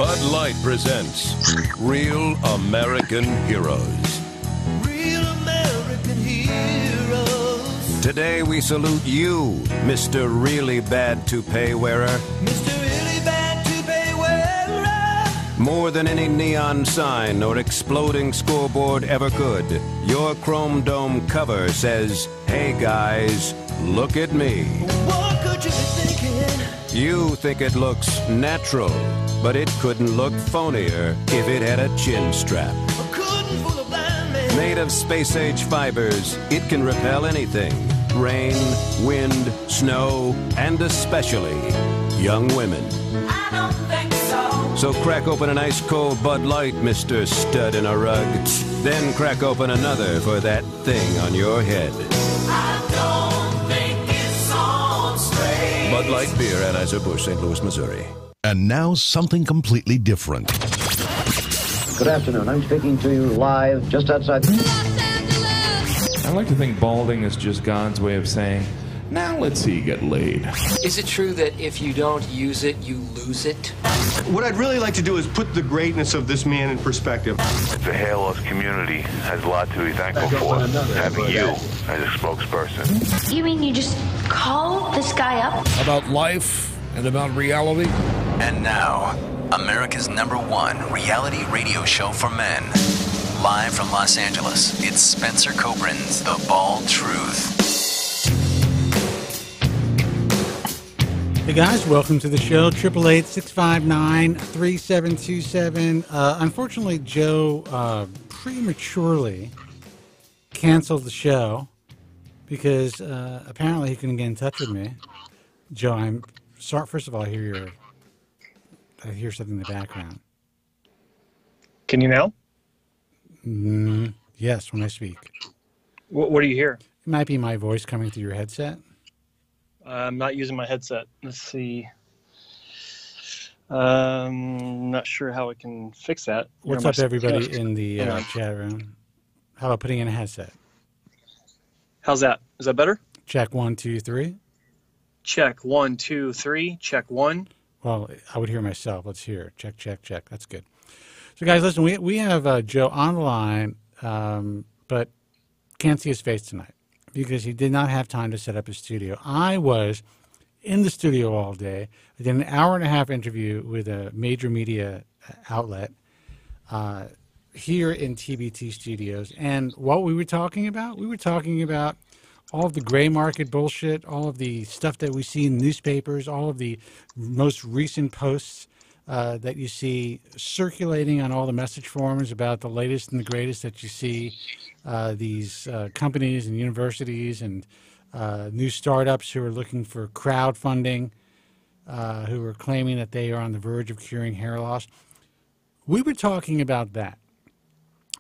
Bud Light presents Real American Heroes. Real American heroes. Today we salute you, Mr. Really Bad Toupee Wearer. Mr. Really Bad Toupee Wearer. More than any neon sign or exploding scoreboard ever could, your chrome dome cover says, "Hey guys, look at me." What could you be thinking? You think it looks natural, but it couldn't look phonier if it had a chin strap. I couldn't fool a blind man. Made of space-age fibers, it can repel anything. Rain, wind, snow, and especially young women. I don't think so. So crack open an ice-cold Bud Light, Mr. Stud in a Rug. Then crack open another for that thing on your head. I don't think it's on straight. Bud Light Beer, Anheuser-Busch, St. Louis, Missouri. And now something completely different. Good afternoon. I'm speaking to you live just outside I like to think balding is just God's way of saying, now let's see you get laid. Is it true that if you don't use it, you lose it? What I'd really like to do is put the greatness of this man in perspective. The hair loss community has a lot to be thankful for, having you as a spokesperson. You mean you just call this guy up? About life and about reality. And now, America's #1 reality radio show for men. Live from Los Angeles, it's Spencer Kobren's The Bald Truth. Hey guys, welcome to the show, 888-659-3727. Unfortunately, Joe prematurely canceled the show because apparently he couldn't get in touch with me. Joe, I'm sorry. First of all, I hear something in the background. Can you now? Yes, when I speak. What do you hear? It might be my voice coming through your headset. I'm not using my headset. Let's see. Not sure how I can fix that. What's up, everybody in the chat room? How about putting in a headset? How's that? Is that better? Check 1, 2, 3. Check 1, 2, 3. Check 1. Well, I would hear myself. Let's hear. Check, check, check. That's good. So, guys, listen, we have Joe on the line, but can't see his face tonight because he did not have time to set up his studio. I was in the studio all day. I did an hour-and-a-half interview with a major media outlet here in TBT Studios. And what we were talking about? We were talking about all of the gray market bullshit, all of the stuff that we see in newspapers, all of the most recent posts that you see circulating on all the message forums about the latest and the greatest that you see these companies and universities and new startups who are looking for crowdfunding, who are claiming that they are on the verge of curing hair loss. We were talking about that.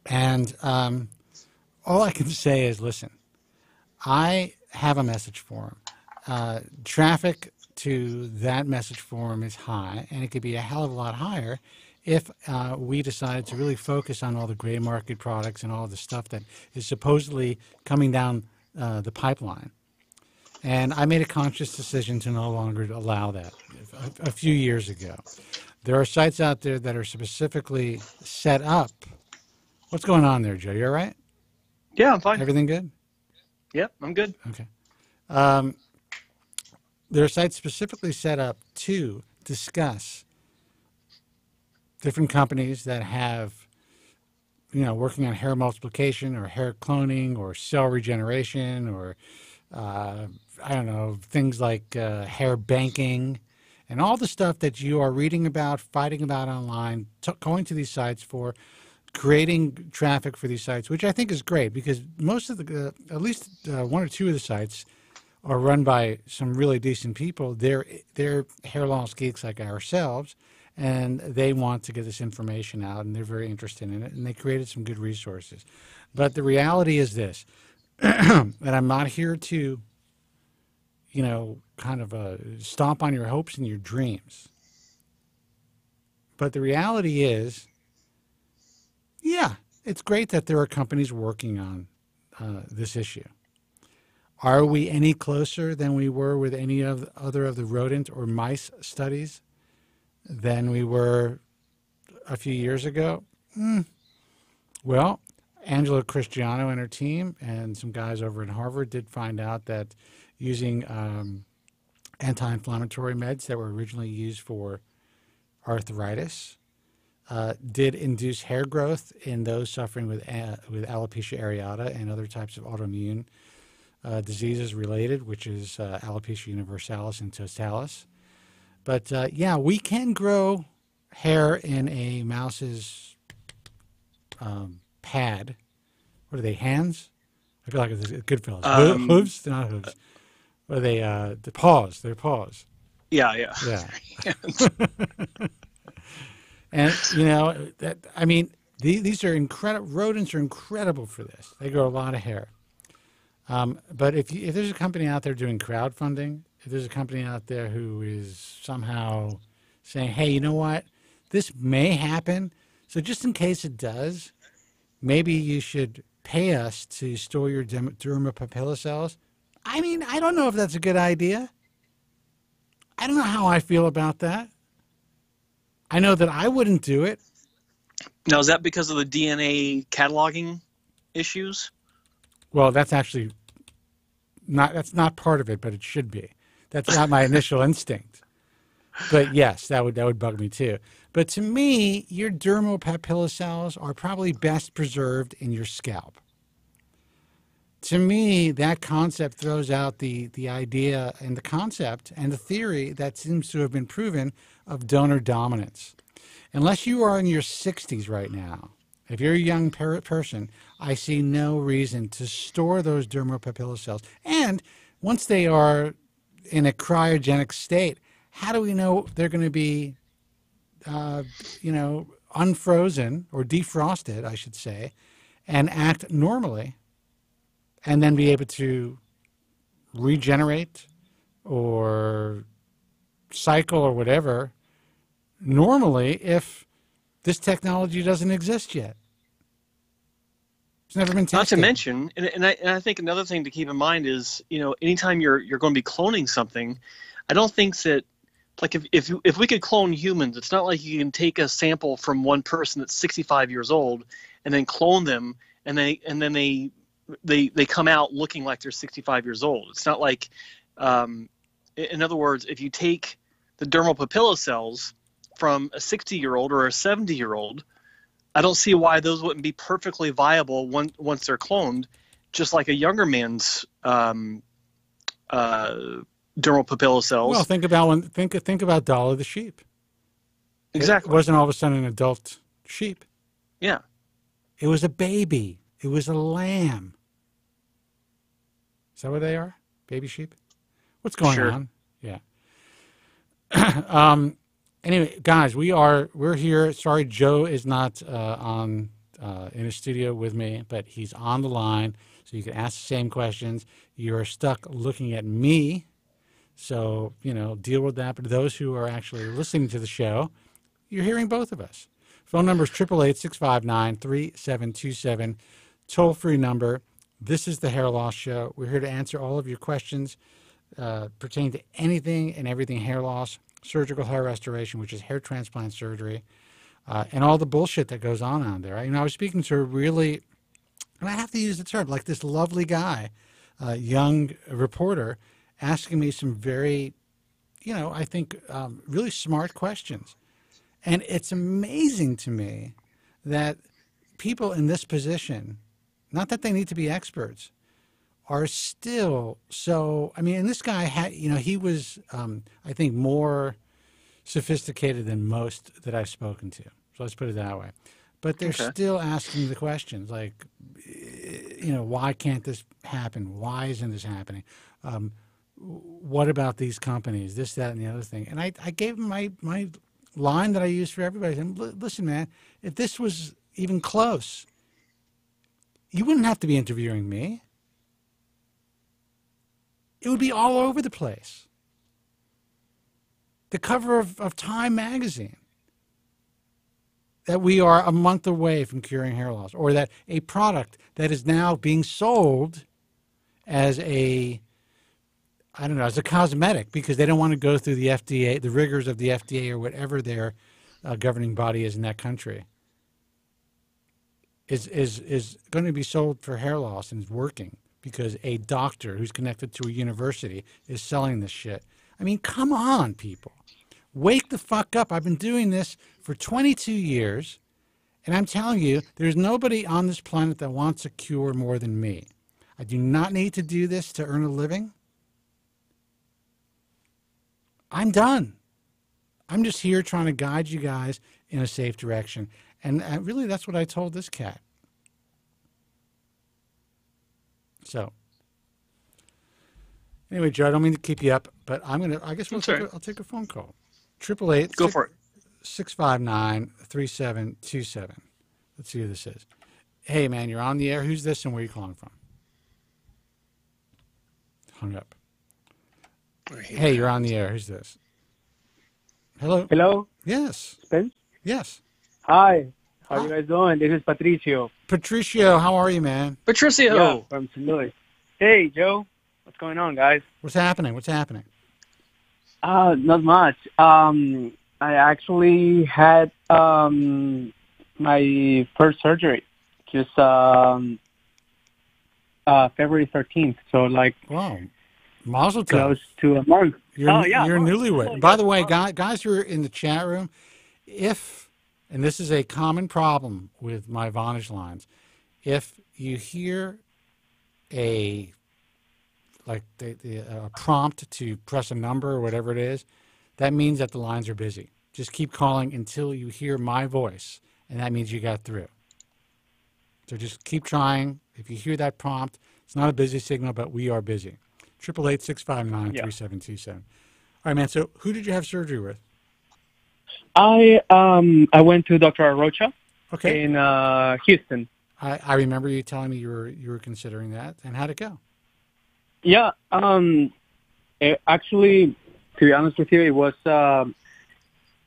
And all I can say is, listen, I have a message forum. Traffic to that message forum is high, and it could be a hell of a lot higher if we decided to really focus on all the gray market products and all the stuff that is supposedly coming down the pipeline. And I made a conscious decision to no longer allow that a few years ago. There are sites out there that are specifically set up. What's going on there, Joe? You all right? Yeah, I'm fine. Everything good? Yep, I'm good. Okay. There are sites specifically set up to discuss different companies that have, working on hair multiplication or hair cloning or cell regeneration or, things like hair banking and all the stuff that you are reading about, fighting about online, going to these sites for, creating traffic for these sites, which I think is great because most of the, at least one or two of the sites are run by some really decent people. They're hair loss geeks like ourselves, and they want to get this information out, and they're very interested in it, and they created some good resources. But the reality is this, and I'm not here to, stomp on your hopes and your dreams. But the reality is, yeah, it's great that there are companies working on this issue. Are we any closer than we were with any of the other of the rodent or mice studies than we were a few years ago? Well, Angela Cristiano and her team and some guys over at Harvard did find out that using anti-inflammatory meds that were originally used for arthritis did induce hair growth in those suffering with alopecia areata and other types of autoimmune diseases related, which is alopecia universalis and totalis. But yeah, we can grow hair in a mouse's pad. What are they, hands? I feel like it's good fellas. Hooves? They're not hooves. What are they? The paws. They're paws. Yeah. And, you know, I mean, these are incredible. Rodents are incredible for this. They grow a lot of hair. But if there's a company out there doing crowdfunding, if there's a company out there who is somehow saying, hey, you know what? This may happen. So just in case it does, maybe you should pay us to store your dermapapilla cells. I mean, I don't know if that's a good idea. I don't know how I feel about that. I know that I wouldn't do it. Now, is that because of the DNA cataloging issues? Well, that's actually that's not part of it, but it should be. That's not my initial instinct. But yes, that would bug me too. But to me, your dermal papilla cells are probably best preserved in your scalp. To me, that concept throws out the idea and the concept and the theory that seems to have been proven of donor dominance. Unless you are in your 60s right now, if you're a young person, I see no reason to store those dermal papilla cells. And once they are in a cryogenic state, how do we know they're going to be, unfrozen or defrosted, I should say, and act normally, and then be able to regenerate or cycle or whatever normally if this technology doesn't exist yet? It's never been tested. Not to mention, and I think another thing to keep in mind is, anytime you're going to be cloning something, I don't think that, like, if we could clone humans, it's not like you can take a sample from one person that's 65 years old and then clone them, and then they come out looking like they're 65 years old. It's not like, in other words, if you take the dermal papilla cells from a 60-year-old or a 70-year-old, I don't see why those wouldn't be perfectly viable once they're cloned, just like a younger man's dermal papilla cells. Well, think about Dollar the sheep. Exactly. It wasn't all of a sudden an adult sheep. Yeah. It was a baby. It was a lamb. Is that what they are? Baby sheep? What's going on? Yeah. Anyway, guys, we're here. Sorry, Joe is not in a studio with me, but he's on the line, so you can ask the same questions. You're stuck looking at me, so deal with that. But those who are actually listening to the show, you're hearing both of us. Phone number is 888-659-3727. Toll-free number. This is the Hair Loss Show. We're here to answer all of your questions pertaining to anything and everything hair loss, surgical hair restoration, which is hair transplant surgery, and all the bullshit that goes on there. I was speaking to a really, and I have to use the term, like this lovely guy, young reporter, asking me some very, I think really smart questions. And it's amazing to me that people in this position, not that they need to be experts, are still so, and this guy had, he was, I think, more sophisticated than most that I've spoken to. So let's put it that way. But they're still asking the questions like, why can't this happen? Why isn't this happening? What about these companies? This, that, and the other thing. And I gave them my line that I use for everybody. And listen, man, if this was even close, you wouldn't have to be interviewing me. It would be all over the place. The cover of Time magazine, that we are a month away from curing hair loss, or that a product that is now being sold as as a cosmetic, because they don't want to go through the FDA, the rigors of the FDA, or whatever their governing body is in that country, is going to be sold for hair loss and is working because a doctor who's connected to a university is selling this shit. I mean, come on, people. Wake the fuck up. I've been doing this for 22 years, and I'm telling you, there's nobody on this planet that wants a cure more than me. I do not need to do this to earn a living. I'm done. I'm just here trying to guide you guys in a safe direction. And really, that's what I told this cat. So, anyway, Joe, I don't mean to keep you up, but I guess I'll take a phone call. 888. Go for it. 659-3727. Let's see who this is. Hey, man, you're on the air. Who's this and where are you calling from? Hung up. Hey, you're on the air. Who's this? Hello? Hello? Yes. Spence? Yes. Hi. How are you guys doing? This is Patricio. Patricio, how are you, man? Patricio! Yeah, from St. Louis. Hey, Joe. What's going on, guys? What's happening? What's happening? Not much. I actually had my first surgery just February 13th. So, like, wow. Mazel tov. Close to a month. You're newlywed. By the way, guys who are in the chat room, and this is a common problem with my Vonage lines, if you hear a prompt to press a number or whatever it is, that means that the lines are busy. Just keep calling until you hear my voice, and that means you got through. So just keep trying. If you hear that prompt, it's not a busy signal, but we are busy. 888-659-3727. All right, man. So who did you have surgery with? I went to Dr. Arocha in Houston. I remember you telling me you were considering that. And how'd it go? Yeah. Actually, to be honest with you, it was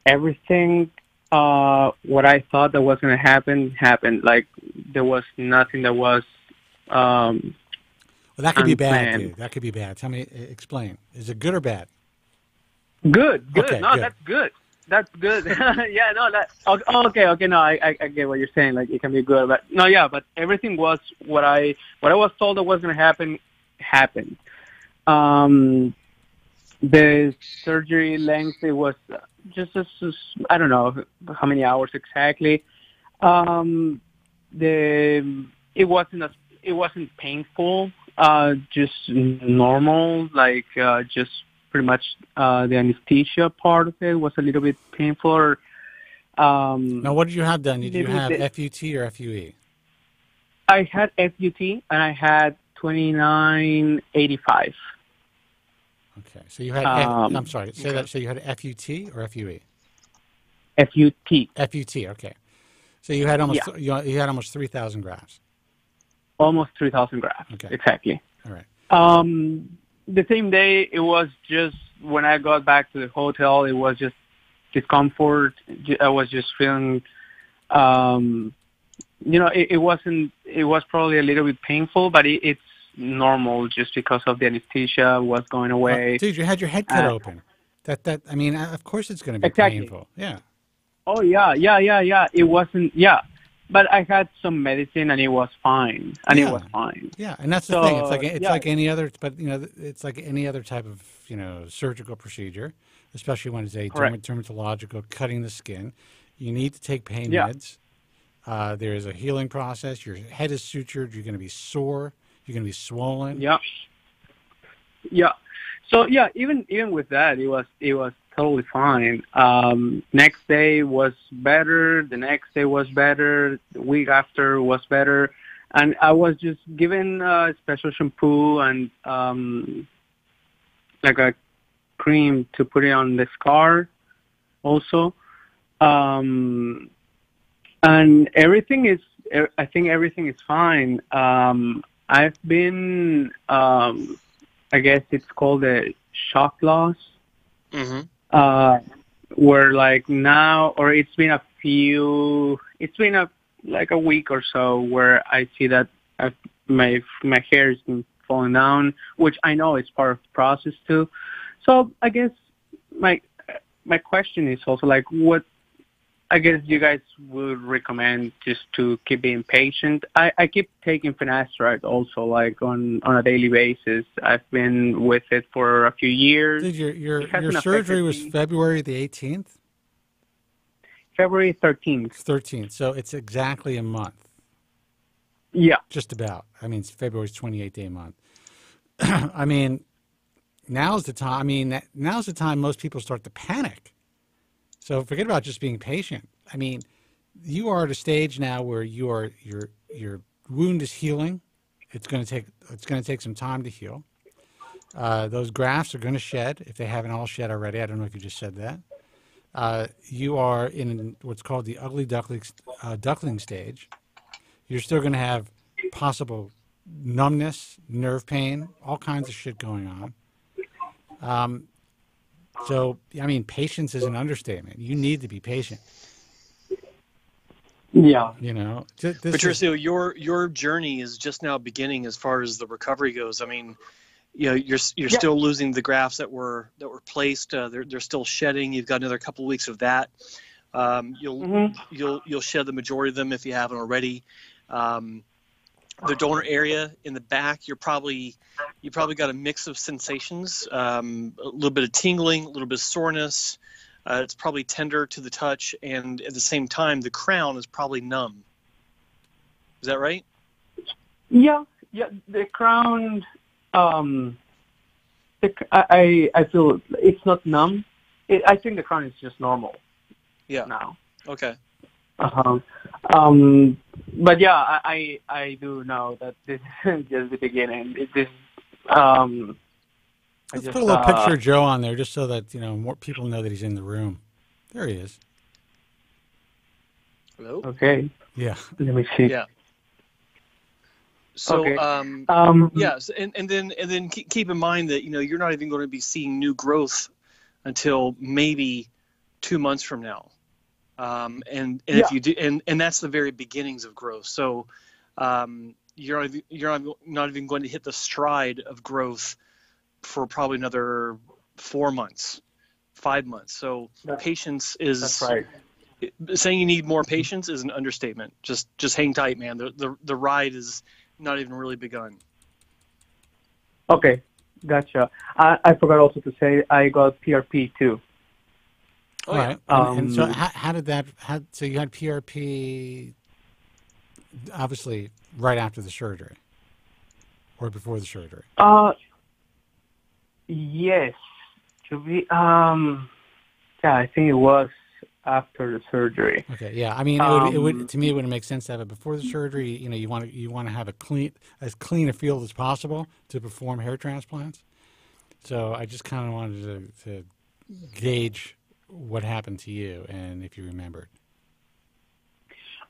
everything what I thought that was going to happen happened. Like, there was nothing that was well, that could be bad, unplanned. dude. That could be bad. Tell me, explain. Is it good or bad? Good. Okay, no, good. that's good. That's good. Yeah, no, okay. No, I get what you're saying. Like, it can be good, but no, yeah. But everything was what I was told that was going to happen happened. The surgery length, it was just I don't know how many hours exactly. It wasn't painful. Just normal, like just pretty much the anesthesia part of it was a little bit painful. Now, what did you have done? Did you have FUT or FUE? I had FUT and I had 2985. Okay, so you had. I'm sorry. Say that. So you had FUT or FUE? FUT. FUT. Okay. So you had almost you had almost 3,000 grafts. Almost 3,000 grafts. Okay. Exactly. All right. The same day, it was just when I got back to the hotel, it was just discomfort. I was just feeling, it was probably a little bit painful, but it's normal just because of the anesthesia was going away. Dude, you had your head cut open. I mean, of course it's going to be painful. Yeah. Oh, yeah. It wasn't, but I had some medicine and it was fine. Yeah, and that's the thing. It's like any other, but it's like any other type of surgical procedure, especially when it's a dermatological cutting the skin. You need to take pain meds. There is a healing process. Your head is sutured. You're going to be sore. You're going to be swollen. Yeah. So even with that, it was totally fine. Next day was better. The next day was better. The week after was better, and I was just given a special shampoo and like a cream to put it on the scar, also. And everything is. I think everything is fine. I've been. I guess it's called a shock loss. Mm-hmm. Where like now, or it's been a week or so where I see that my hair has been falling down, which I know is part of the process too. So I guess my question is also like, what I guess you guys would recommend just to keep being patient. I keep taking Finasteride also, like on a daily basis. I've been with it for a few years. Dude, your surgery was February the 18th? February 13th. 13th. So it's exactly a month. Yeah. Just about. I mean, February's 28-day month. I mean, now's the time. I mean, now's the time most people start to panic. So forget about just being patient. I mean, you are at a stage now where your wound is healing. It's going to take some time to heal. Those grafts are going to shed if they haven't all shed already. I don't know if you just said that. You are in what's called the ugly duckling stage. You're still going to have possible numbness, nerve pain, all kinds of shit going on. So, I mean, patience is an understatement. You need to be patient. Yeah. You know, Patricio, your journey is just now beginning as far as the recovery goes. I mean, you know, you're still losing the grafts that were placed. They're still shedding. You've got another couple of weeks of that. You'll shed the majority of them if you haven't already. The donor area in the back, you probably got a mix of sensations, a little bit of tingling, a little bit of soreness. It's probably tender to the touch, and at the same time, the crown is probably numb. Is that right? Yeah. The crown. I feel it's not numb. I think the crown is just normal. Yeah. Now. Okay. But yeah, I do know that this is just the beginning. Let's put a little picture of Joe on there just so that, you know, more people know that he's in the room. There he is. Hello? Okay. Yeah. Let me see. Yeah. So, okay. yes, and then keep in mind that, you know, you're not even going to be seeing new growth until maybe 2 months from now. And if you do, and that's the very beginnings of growth. So, you're not even going to hit the stride of growth for probably another 4 months, 5 months. So patience is, that's right. Saying you need more patience is an understatement. Just hang tight, man. The ride is not even really begun. Okay. Gotcha. I forgot also to say I got PRP too. All right. And so how did that, so you had PRP obviously right after the surgery or before the surgery? Yes. To be, I think it was after the surgery. Okay. Yeah. I mean, it would to me, it wouldn't make sense to have it before the surgery. You know, you want to have as clean a field as possible to perform hair transplants. So I just kind of wanted to gauge what happened to you and if you remembered.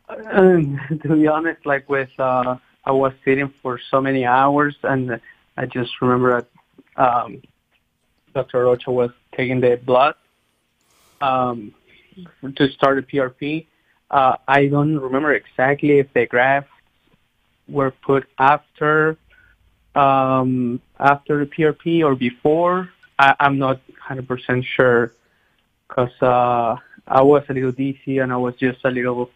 To be honest, like I was sitting for so many hours, and I just remember that Dr. Rocha was taking the blood to start the PRP. I don't remember exactly if the grafts were put after the PRP or before. I'm not 100% sure because I was a little dizzy and I was just a little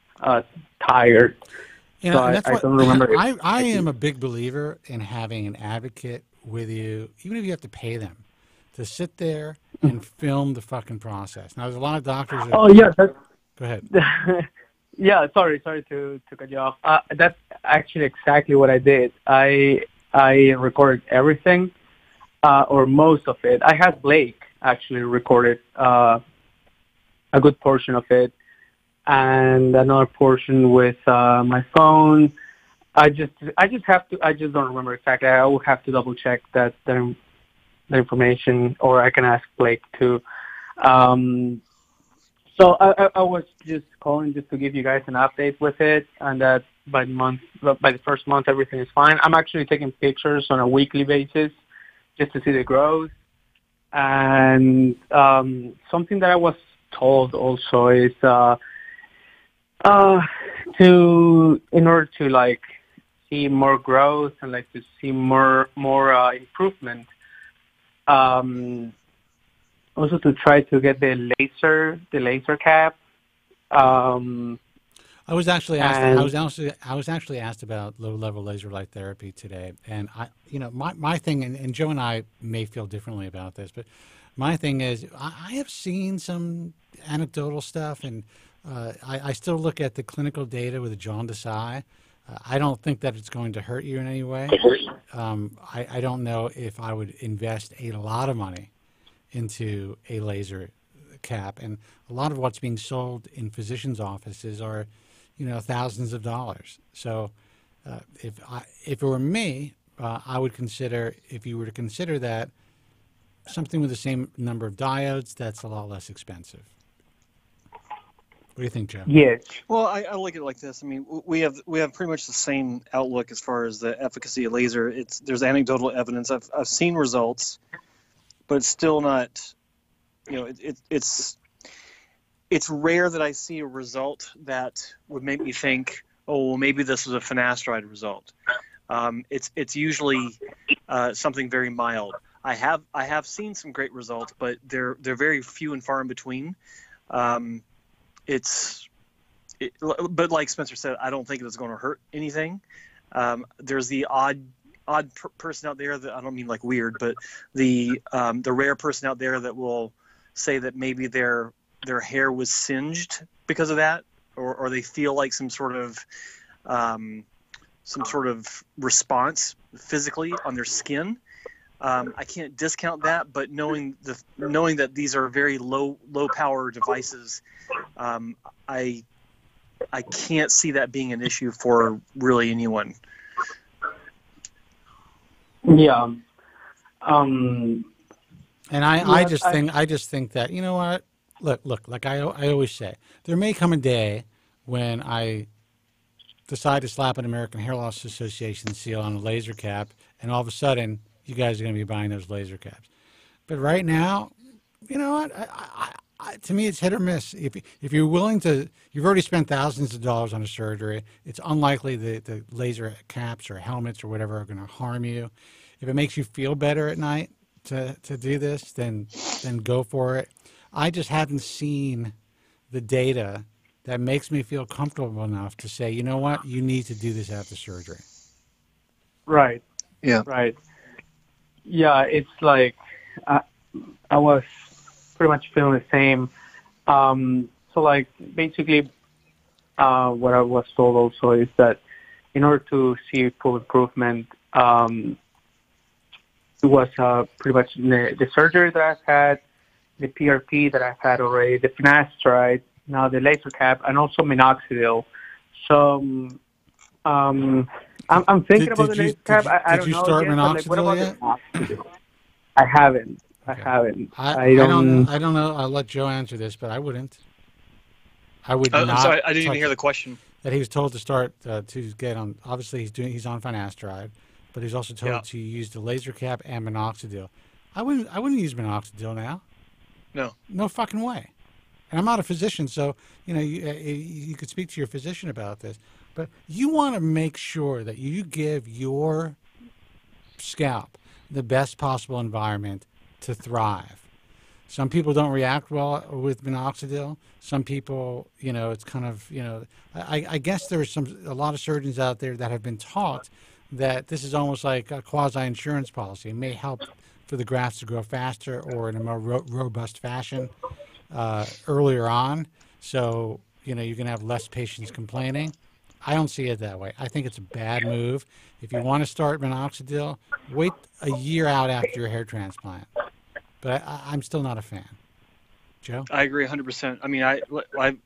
tired. You know, so I don't remember. I am a big believer in having an advocate with you, even if you have to pay them, to sit there and film the fucking process. Now, there's a lot of doctors that... Oh, yeah. Go ahead. Yeah, sorry to cut you off. That's actually exactly what I did. I recorded everything, or most of it. I had Blake actually recorded a good portion of it, and another portion with my phone. I just don't remember exactly. I will have to double check the information, or I can ask Blake too. So I was just calling just to give you guys an update with it, and that by the first month everything is fine. I'm actually taking pictures on a weekly basis just to see the growth. And something that I was told also is in order to like see more growth and like to see more improvement, also to try to get the laser cap I was actually asked about low-level laser light therapy today, and my thing, and Joe and I may feel differently about this, but my thing is I have seen some anecdotal stuff, and I still look at the clinical data with a jaundiced eye. I don't think that it's going to hurt you in any way. I don't know if I would invest a lot of money into a laser cap, and a lot of what's being sold in physicians' offices are, thousands of dollars. So if it were me, I would consider, if you were to consider that, something with the same number of diodes that's a lot less expensive. What do you think, Joe? Yes. Well, I look at it like this. I mean, we have pretty much the same outlook as far as the efficacy of laser. There's anecdotal evidence. I've seen results, but it's still not. It's rare that I see a result that would make me think, oh, well, maybe this is a finasteride result. It's usually something very mild. I have seen some great results, but they're very few and far in between. But like Spencer said, I don't think it's going to hurt anything. There's the odd person out there that, I don't mean like weird, but the rare person out there that will say that maybe their hair was singed because of that, or they feel like some sort of response physically on their skin. I can't discount that, but knowing that these are very low power devices, I can't see that being an issue for really anyone. Yeah. And I just think that, you know what? Look, like I always say, there may come a day when I decide to slap an American Hair Loss Association seal on a laser cap, and all of a sudden, you guys are going to be buying those laser caps. But right now, you know what? To me, it's hit or miss. If you're willing to, you've already spent thousands of dollars on a surgery. It's unlikely the laser caps or helmets or whatever are going to harm you. If it makes you feel better at night to do this, then go for it. I just haven't seen the data that makes me feel comfortable enough to say, you know what, you need to do this after surgery. Right. Yeah. Right. Yeah, it's like I was pretty much feeling the same. So, like, basically, what I was told also is that in order to see full improvement, it was pretty much the surgery that I've had, the PRP that I've had already, the finasteride, now the laser cap, and also minoxidil. So I'm thinking about the laser cap. I don't know. Did you start minoxidil yet? yet? I haven't. Okay. I haven't. I don't know. I'll let Joe answer this, but I wouldn't. I would not. I'm sorry, I didn't even hear the question. That he was told to start to get on. Obviously, he's on finasteride, but he's also told to use the laser cap and minoxidil. I wouldn't use minoxidil now. No fucking way. And I'm not a physician, so you could speak to your physician about this. But you want to make sure that you give your scalp the best possible environment to thrive. Some people don't react well with minoxidil. Some people, it's kind of, I guess there's a lot of surgeons out there that have been taught that this is almost like a quasi-insurance policy. It may help for the grafts to grow faster or in a more robust fashion earlier on. So, you can have less patients complaining. I don't see it that way. I think it's a bad move. If you want to start minoxidil, wait a year out after your hair transplant. But I'm still not a fan. Joe? I agree 100%. I mean,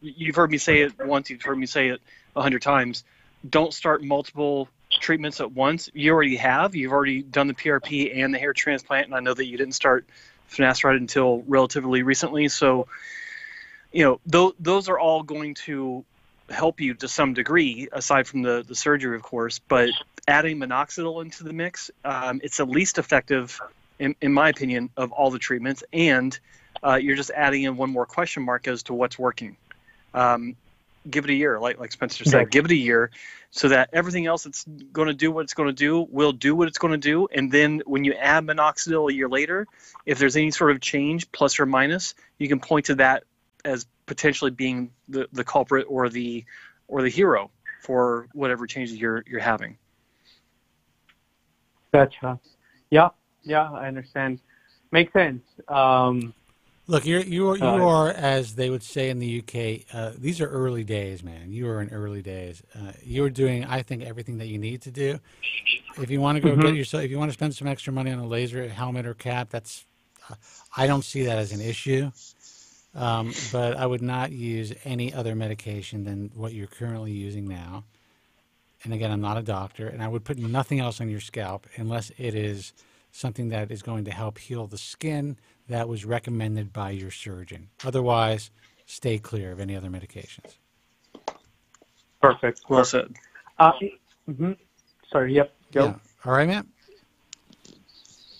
you've heard me say it once. You've heard me say it 100 times. Don't start multiple treatments at once. You already have. You've already done the PRP and the hair transplant, and I know that you didn't start finasteride until relatively recently. So, those are all going to help you to some degree, aside from the surgery, of course. But adding minoxidil into the mix, it's the least effective, in my opinion, of all the treatments, and you're just adding in one more question mark as to what's working. Give it a year, like Spencer said. Give it a year, so that everything else that's going to do what it's going to do will do what it's going to do. And then when you add minoxidil a year later, if there's any sort of change, plus or minus, you can point to that as potentially being the culprit or the hero for whatever changes you're having. Gotcha. Yeah, I understand. Makes sense. Look, you are, as they would say in the UK, these are early days, man. You are in early days. You are doing, I think, everything that you need to do. If you want to go get yourself, if you want to spend some extra money on a laser helmet or cap, that's, I don't see that as an issue. But I would not use any other medication than what you're currently using now. And again, I'm not a doctor, and I would put nothing else on your scalp unless it is something that is going to help heal the skin that was recommended by your surgeon. Otherwise, stay clear of any other medications. Perfect. Well said. Sorry, yep. Go. Yeah. All right, man.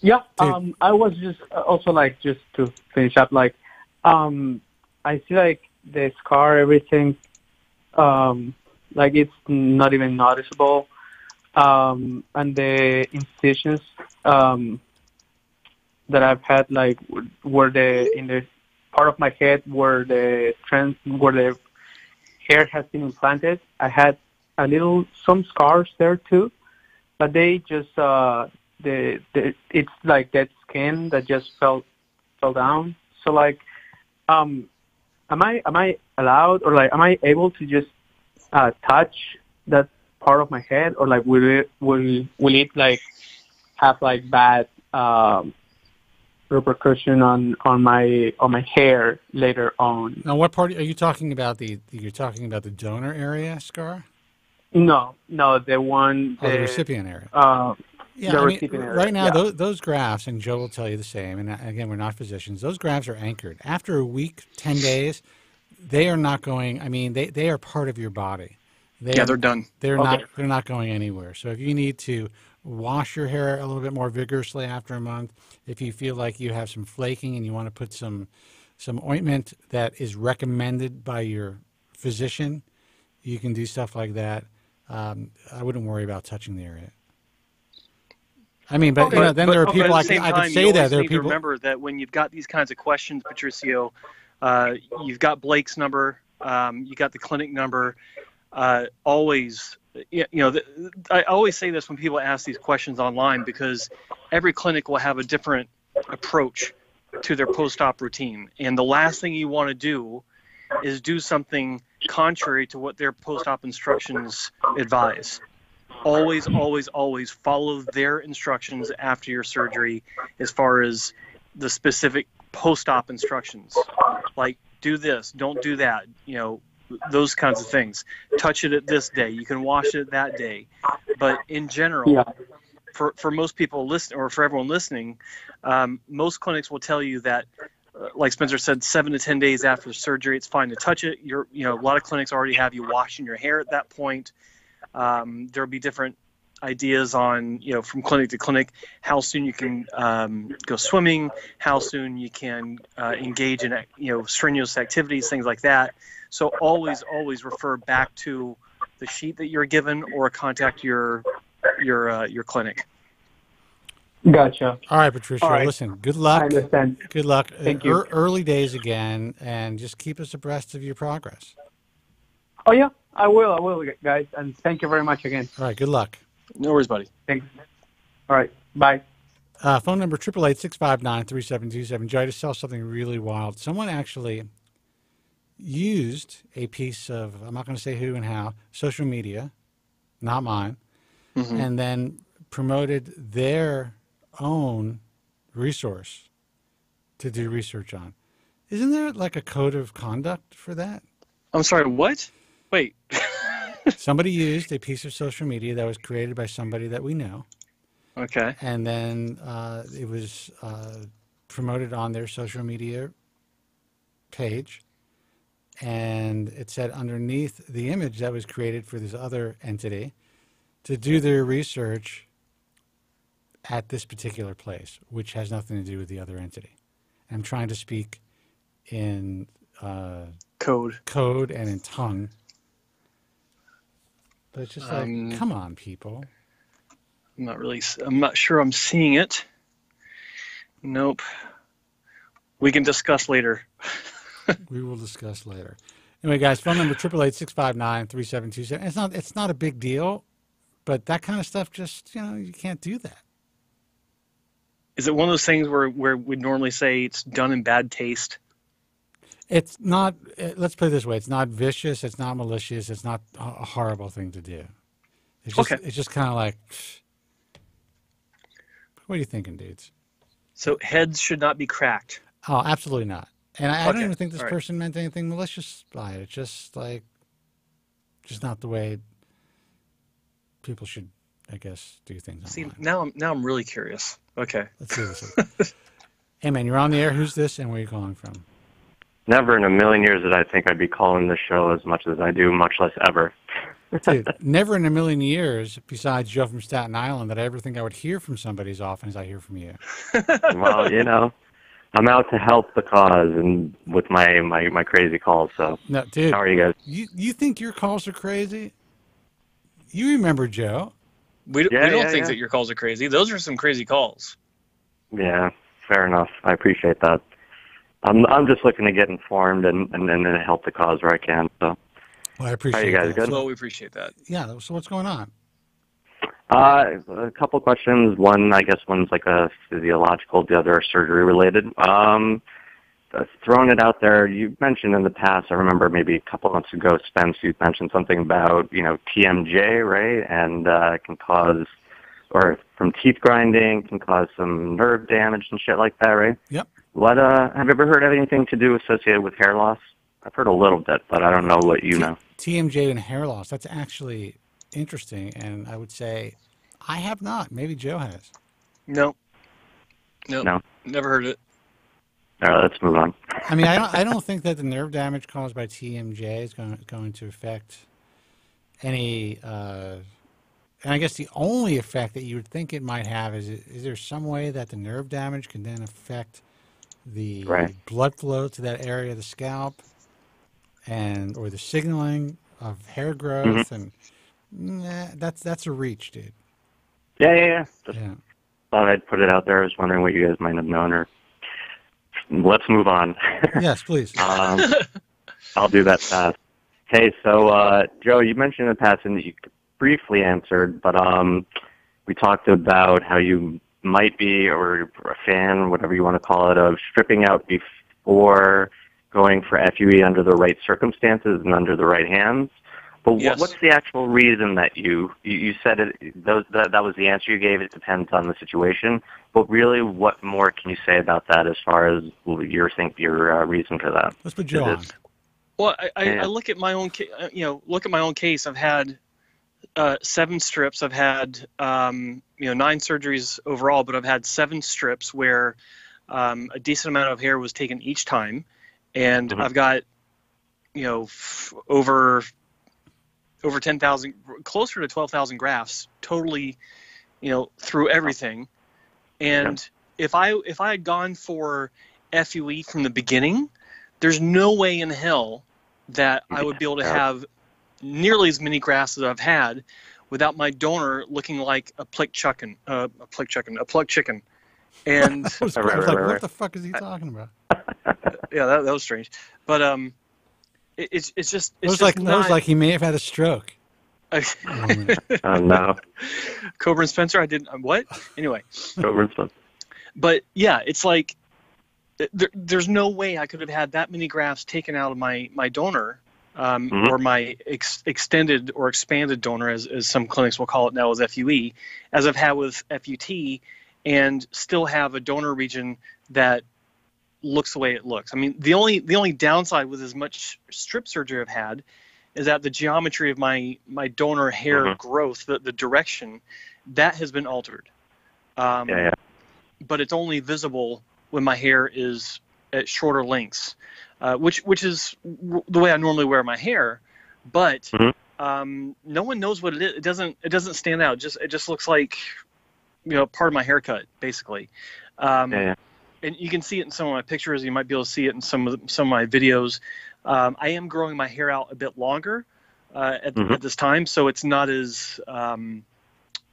Yeah, I was just also like, just to finish up, like, I see like the scar, everything, like it's not even noticeable. And the incisions, that I've had, like, were in the part of my head where the hair has been implanted. I had some scars there too, but they just, it's like that skin that just fell down. So like, am I allowed, or like, am I able to just touch that part of my head, or like will it like have like bad repercussion on my hair later on? Now, what part are you talking about? You're talking about the donor area scar? No, the one. The recipient area. Yeah, recipient area. Right now, those grafts, and Joe will tell you the same, and again, we're not physicians, those grafts are anchored. After a week, 10 days, they are not going, I mean, they are part of your body. They're done. They're not going anywhere. So if you need to wash your hair a little bit more vigorously after a month, if you feel like you have some flaking and you want to put some ointment that is recommended by your physician, you can do stuff like that. I wouldn't worry about touching the area. I mean, but then there are people I could say that there are people. Remember that when you've got these kinds of questions, Patricio, you've got Blake's number, you got the clinic number. Always, I always say this when people ask these questions online, because every clinic will have a different approach to their post-op routine, and the last thing you want to do is do something contrary to what their post-op instructions advise. Always, always, always follow their instructions after your surgery as far as the specific post-op instructions. Like, do this, don't do that, those kinds of things. Touch it at this day. You can wash it that day. But in general, for most people listening, or for everyone listening, most clinics will tell you that, like Spencer said, 7 to 10 days after the surgery, it's fine to touch it. A lot of clinics already have you washing your hair at that point. There'll be different ideas on, from clinic to clinic, how soon you can go swimming, how soon you can engage in, strenuous activities, things like that. So always, always refer back to the sheet that you're given, or contact your clinic. Gotcha. All right, Patricia. All right. Listen, good luck. I understand. Good luck. Thank you. Early days again, and just keep us abreast of your progress. Oh yeah, I will, guys, and thank you very much again. All right, good luck. No worries, buddy. Thanks. All right, bye. Phone number 888-659-3727. Joe, I just saw something really wild. Someone actually used a piece of, I'm not going to say who and how, social media, not mine, and then promoted their own resource to do research on. Isn't there like a code of conduct for that? I'm sorry, what? Wait. Somebody used a piece of social media that was created by somebody that we know. Okay. And then it was promoted on their social media page. And it said underneath the image that was created for this other entity to do their research at this particular place, which has nothing to do with the other entity. I'm trying to speak in code and in tongue. But it's just like, come on, people. I'm not sure I'm seeing it. Nope. We can discuss later. We will discuss later. Anyway, guys, phone number 888-659-3727. It's not a big deal, but that kind of stuff just, you can't do that. Is it one of those things where we'd normally say it's done in bad taste? It's not, let's put it this way, it's not vicious, it's not malicious, it's not a horrible thing to do. It's just kind of like, what are you thinking, dudes? So heads should not be cracked. Oh, absolutely not. And I don't even think this person meant anything malicious by it. It's just not the way people should, I guess, do things. See, now I'm really curious. Okay. Let's see what this is. Hey, man, you're on the air. Who's this and where are you calling from? Never in a million years did I think I'd be calling this show as much as I do, much less ever. Dude, never in a million years, besides Joe from Staten Island, that I ever think I would hear from somebody as often as I hear from you. Well, I'm out to help the cause and with my crazy calls. So, no, dude, how are you guys? You think your calls are crazy? You remember Joe? We don't think that your calls are crazy. Those are some crazy calls. Yeah, fair enough. I appreciate that. I'm just looking to get informed and help the cause where I can. So, well, I appreciate. How you guys? That. Good. Well, we appreciate that. Yeah. So what's going on? A couple questions. One's like a physiological, the other surgery related. Throwing it out there, you mentioned in the past, I remember maybe a couple months ago, Spence, you mentioned something about, TMJ, right? And can cause, or from teeth grinding, can cause some nerve damage and shit like that, right? Yep. What, have you ever heard of anything to do associated with hair loss? I've heard a little bit, but I don't know what you know. TMJ and hair loss, that's actually interesting, and I would say I have not. Maybe Joe has. No. Never heard it. All right, let's move on. I mean, I don't think that the nerve damage caused by TMJ is going to affect any. And I guess the only effect that you would think it might have is there some way that the nerve damage can then affect the blood flow to that area of the scalp, or the signaling of hair growth, and that's a reach, dude. Yeah. Just thought I'd put it out there. I was wondering what you guys might have known, or let's move on. Yes, please. I'll do that fast. Hey, so Joe, you mentioned in the past, and you briefly answered, but we talked about how you might be, or a fan, whatever you want to call it, of stripping out before going for FUE under the right circumstances and under the right hands. But what's the actual reason that you said it? That was the answer you gave. It depends on the situation. But really, what more can you say about that as far as your reason for that? Let's put Joe on. Well, I look at my own case. I've had 7 strips. I've had 9 surgeries overall, but I've had 7 strips where a decent amount of hair was taken each time, and I've got over 10,000, closer to 12,000 grafts totally, through everything. And if I had gone for FUE from the beginning, there's no way in hell that I would be able to have nearly as many grafts as I've had without my donor looking like a plucked chicken. And I was like, what the fuck is he talking about? Yeah, that was strange. But it's just it was like he may have had a stroke. Oh no, Kobren Spencer. I didn't. What? Anyway. Kobren Spencer. But yeah, it's like there's no way I could have had that many grafts taken out of my donor, or my extended or expanded donor, as some clinics will call it now, as FUE, as I've had with FUT, and still have a donor region that looks the way it looks. I mean, the only downside with as much strip surgery I've had is that the geometry of my donor hair growth, the direction, that has been altered. But it's only visible when my hair is at shorter lengths, which is the way I normally wear my hair. But no one knows what it is. It doesn't stand out. It just looks like part of my haircut, basically. And you can see it in some of my pictures. You might be able to see it in some of my videos. I am growing my hair out a bit longer at this time, so it's not as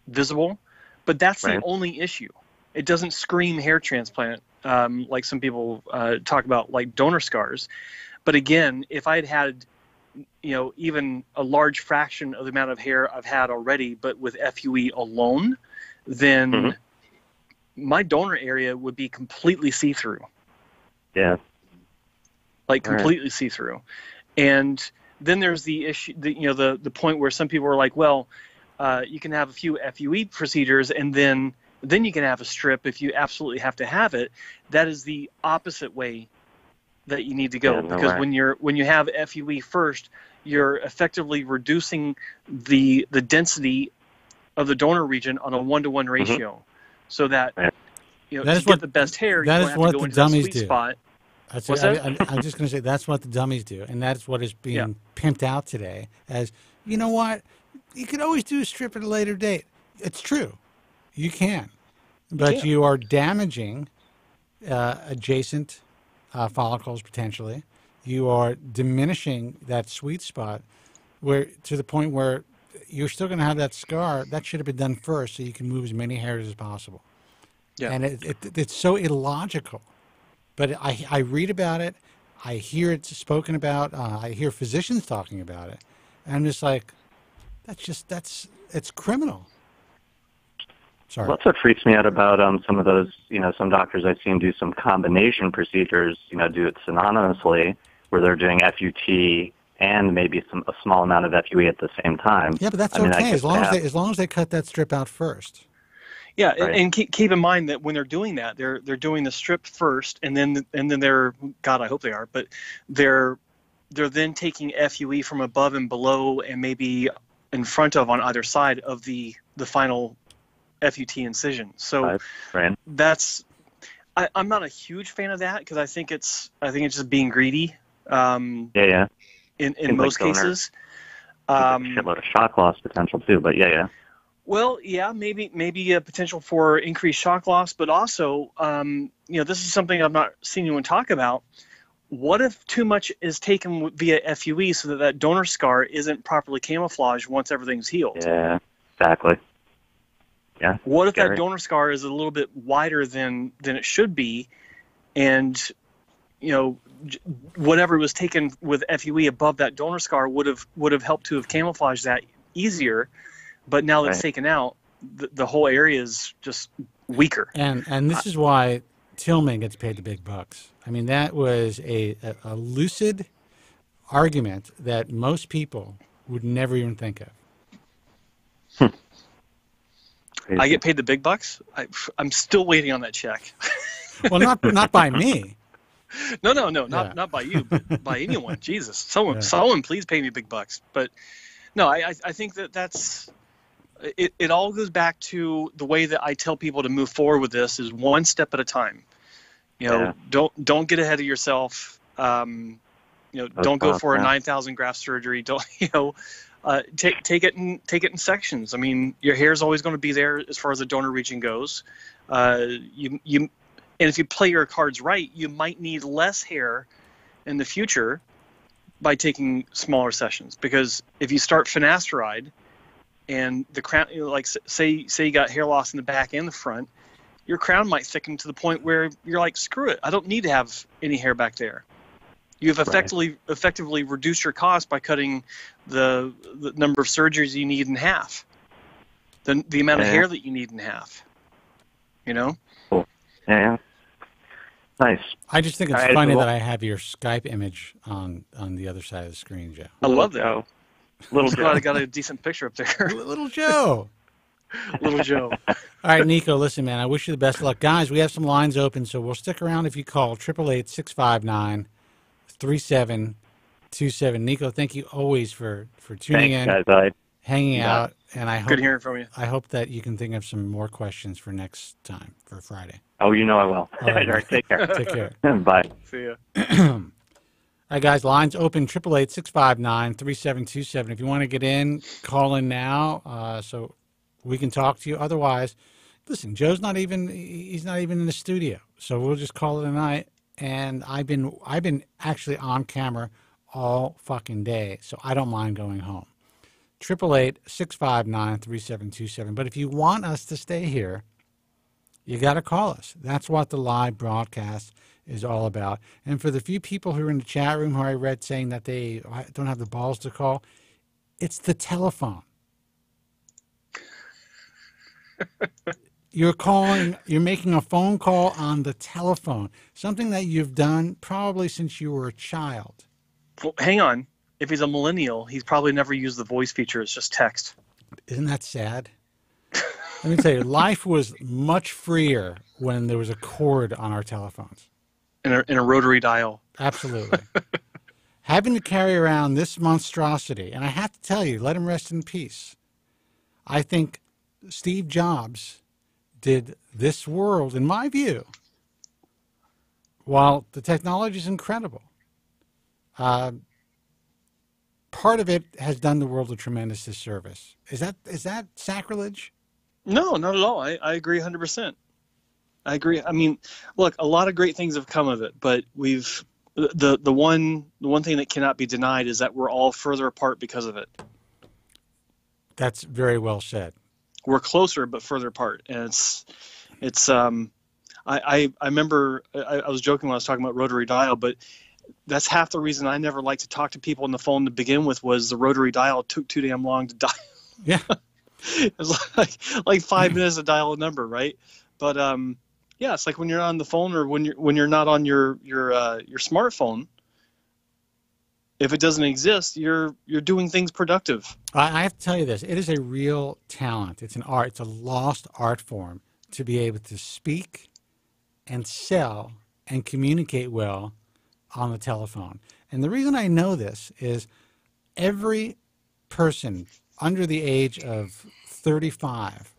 visible. But that's the only issue. it doesn't scream hair transplant like some people talk about, like donor scars. But again, if I'd had, even a large fraction of the amount of hair I've had already, but with FUE alone, then my donor area would be completely see-through. Yeah. Like completely see-through. And then there's the issue, the point where some people are like, well, you can have a few FUE procedures and then you can have a strip if you absolutely have to have it. That is the opposite way that you need to go, because when you have FUE first, you're effectively reducing the density of the donor region on a 1-to-1 ratio, so that that to is get the best hair, that you is have what to go the into that dummies sweet do. spot. I'm just going to say that's what the dummies do, and that's what is being pimped out today as, you know what, you could always do a strip at a later date. It's true, you can, but you are damaging adjacent follicles potentially. You are diminishing that sweet spot, where to the point where you're still going to have that scar. That should have been done first, so you can move as many hairs as possible. Yeah, and it's so illogical. But I read about it, I hear it spoken about, I hear physicians talking about it, and I'm just like, it's criminal. Sorry. Well, that's what freaks me out about some of those, some doctors I've seen do some combination procedures, do it synonymously, where they're doing FUT and maybe a small amount of FUE at the same time. Yeah, but that's okay, as long as they cut that strip out first. Yeah, and keep in mind that when they're doing that, they're doing the strip first, and then they're, God, I hope they are, but they're then taking FUE from above and below, and maybe in front of on either side of the final FUT incision. So that's I'm not a huge fan of that, because I think it's just being greedy. In most cases. A shitload of shock loss potential too, but Well, yeah, maybe a potential for increased shock loss, but also, this is something I've not seen anyone talk about. What if too much is taken via FUE so that donor scar isn't properly camouflaged once everything's healed? Yeah, exactly. Yeah. What if that donor scar is a little bit wider than it should be, and whatever was taken with FUE above that donor scar would have helped to have camouflaged that easier. But now that it's taken out, the whole area is just weaker. And this is why Tillman gets paid the big bucks. I mean, that was a lucid argument that most people would never even think of. I get paid the big bucks? I'm still waiting on that check. Well, not by me. No, not by you, but by anyone. Jesus, someone please pay me big bucks. But no, I think that's... It all goes back to the way that I tell people to move forward with this is one step at a time. Don't get ahead of yourself. Don't go for a 9,000 graft surgery. Don't take it in sections. I mean, your hair is always going to be there as far as the donor region goes. And if you play your cards right, you might need less hair in the future by taking smaller sessions. Because if you start Finasteride, and the crown, say you got hair loss in the back and the front, your crown might thicken to the point where you're like, screw it, I don't need to have any hair back there. You have effectively reduced your cost by cutting the number of surgeries you need in half, the amount of hair that you need in half. Cool. Yeah. Nice. I just think it's funny that I have your Skype image on the other side of the screen, Joe. I love that. Little Joe. I got a decent picture up there. Little Joe. Little Joe. All right, Nico, listen, man, I wish you the best of luck. Guys, we have some lines open, so we'll stick around if you call. 888-659-3727. Nico, thank you always for tuning in, guys. hanging out, and I hope, good hearing from you. I hope that you can think of some more questions for next time, for Friday. Oh, I will. All right, Take care. Take care. Bye. See ya. All right, guys, lines open, 888-659-3727. If you want to get in, call in now so we can talk to you. Otherwise, listen, he's not even in the studio, so we'll just call it a night. And I've been actually on camera all fucking day, so I don't mind going home. 888-659-3727. But if you want us to stay here, you got to call us. That's what the live broadcast is all about. And for the few people who are in the chat room who I read saying that they don't have the balls to call, it's the telephone. You're making a phone call on the telephone, something that you've done probably since you were a child. Well, hang on. If he's a millennial, he's probably never used the voice feature. It's just text. Isn't that sad? Let me tell you, life was much freer when there was a cord on our telephones. In a rotary dial. Absolutely. Having to carry around this monstrosity, and I have to tell you, let him rest in peace. I think Steve Jobs did this world, in my view, while the technology is incredible, part of it has done the world a tremendous disservice. Is that sacrilege? No, not at all. I agree 100%. I agree. I mean, look, a lot of great things have come of it, but the one thing that cannot be denied is that we're all further apart because of it. That's very well said. We're closer but further apart, and I remember I was joking when I was talking about rotary dial, but that's half the reason I never liked to talk to people on the phone to begin with, was the rotary dial took too damn long to dial. Yeah. It was like 5 minutes to dial a number, right? But yeah, it's like when you're on the phone, or when you're not on your smartphone. If it doesn't exist, you're doing things productive. I have to tell you this: it is a real talent. It's an art. It's a lost art form to be able to speak and sell and communicate well on the telephone. And the reason I know this is every person under the age of 35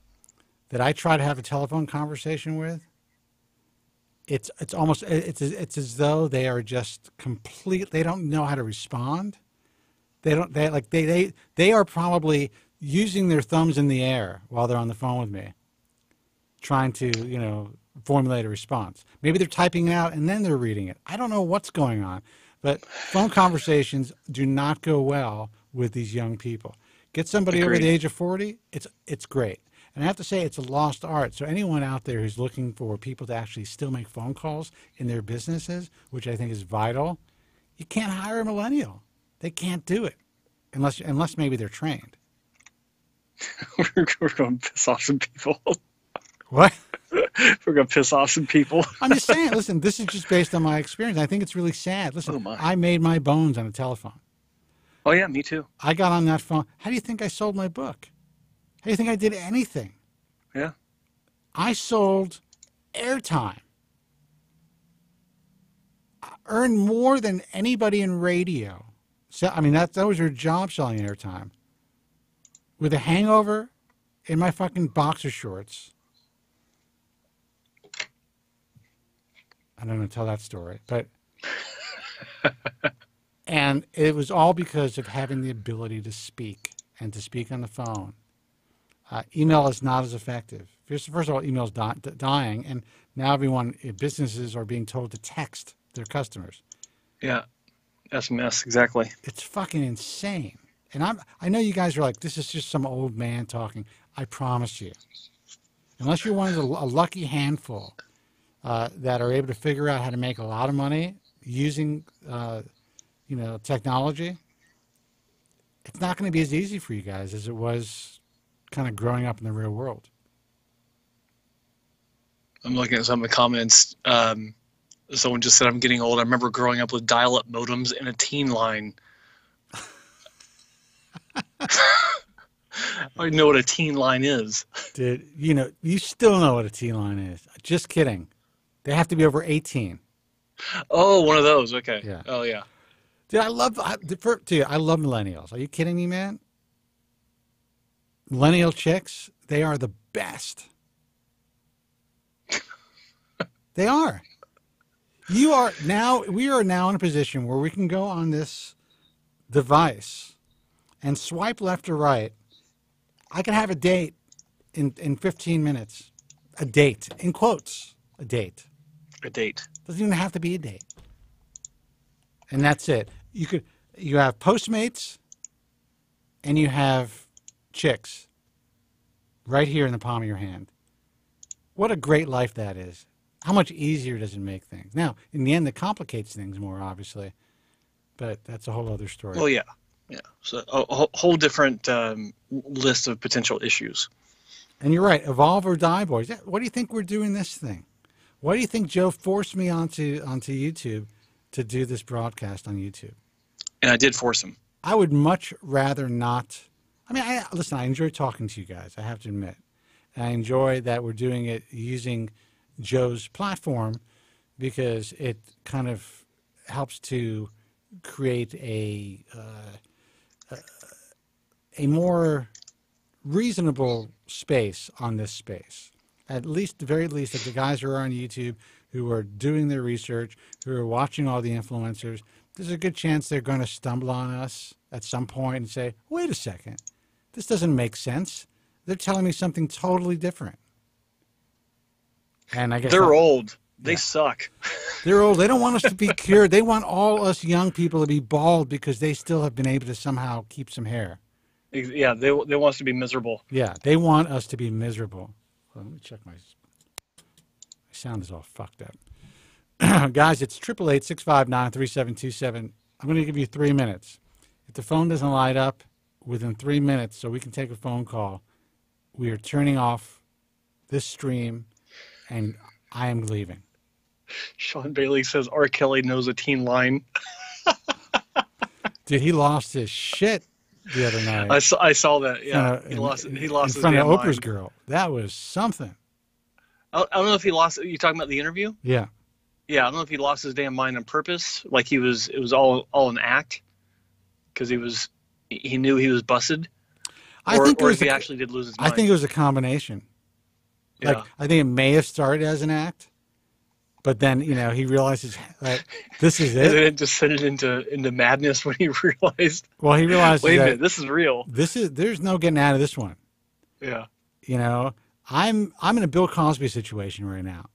that I try to have a telephone conversation with, it's as though they are just they don't know how to respond. They are probably using their thumbs in the air while they're on the phone with me, trying to, formulate a response. Maybe they're typing it out and then they're reading it. I don't know what's going on, but phone conversations do not go well with these young people. Get somebody over the age of 40, it's great. And I have to say, it's a lost art. So anyone out there who's looking for people to actually still make phone calls in their businesses, which I think is vital, you can't hire a millennial. They can't do it unless maybe they're trained. We're going to piss off some people. What? We're going to piss off some people. I'm just saying, listen, this is just based on my experience. I think it's really sad. Listen, I made my bones on a telephone. Oh, yeah, me too. I got on that phone. How do you think I sold my book? How do you think I did anything? Yeah. I sold airtime. I earned more than anybody in radio. So, I mean, that was your job, selling airtime. With a hangover in my fucking boxer shorts. I don't know, tell that story, but and it was all because of having the ability to speak and to speak on the phone. Email is not as effective. First of all, email is dying, and now businesses are being told to text their customers. Yeah, SMS, exactly. It's fucking insane. And I know you guys are like, this is just some old man talking. I promise you, unless you're one of a lucky handful that are able to figure out how to make a lot of money using, technology, it's not going to be as easy for you guys as it was kind of growing up in the real world. I'm looking at some of the comments. Someone just said, I'm getting old. I remember growing up with dial-up modems in a teen line. I know what a teen line is. Dude, you still know what a teen line is. Just kidding. They have to be over 18. Oh, one of those. Okay. Yeah. Oh, yeah. Dude, I love millennials. Are you kidding me, man? Millennial chicks, they are the best. They are. We are now in a position where we can go on this device and swipe left or right. I can have a date in 15 minutes. A date, in quotes, a date. A date. Doesn't even have to be a date. And that's it. You have Postmates and you have chicks right here in the palm of your hand. What a great life that is. How much easier does it make things? Now, in the end, it complicates things more, obviously. But that's a whole other story. Well, yeah. Yeah. So a whole different list of potential issues. And you're right. Evolve or die, boys. What do you think we're doing this thing? Why do you think Joe forced me onto YouTube to do this broadcast on YouTube? And I did force him. I would much rather not. I mean, listen, I enjoy talking to you guys, I have to admit. And I enjoy that we're doing it using Joe's platform because it kind of helps to create a more reasonable space on this space. At least, the very least, that the guys who are on YouTube, who are doing their research, who are watching all the influencers, there's a good chance they're going to stumble on us at some point and say, wait a second, this doesn't make sense. They're telling me something totally different. And I guess they're old. They suck. They're old. They don't want us to be cured. They want all us young people to be bald because they still have been able to somehow keep some hair. Yeah, they want us to be miserable. Yeah, they want us to be miserable. Well, let me check my sound is all fucked up. Guys, it's 888-659-3727. I'm going to give you 3 minutes. If the phone doesn't light up within 3 minutes so we can take a phone call, we are turning off this stream and I am leaving. Sean Bailey says R. Kelly knows a teen line. Dude, he lost his shit the other night. I saw that. Yeah, he lost in his front of Oprah's mind. girl. That was something. I don't know if he lost. You talking about the interview? Yeah. Yeah, I don't know if he lost his damn mind on purpose, like it was all an act, because he knew he was busted, or if he actually did lose his mind. I think it was a combination. Like, Yeah. I think it may have started as an act, but then, he realizes, like, this is it. And then it just sent it into madness when he realized. Well, he realized, wait a minute, this is real. There's no getting out of this one. Yeah. I'm in a Bill Cosby situation right now,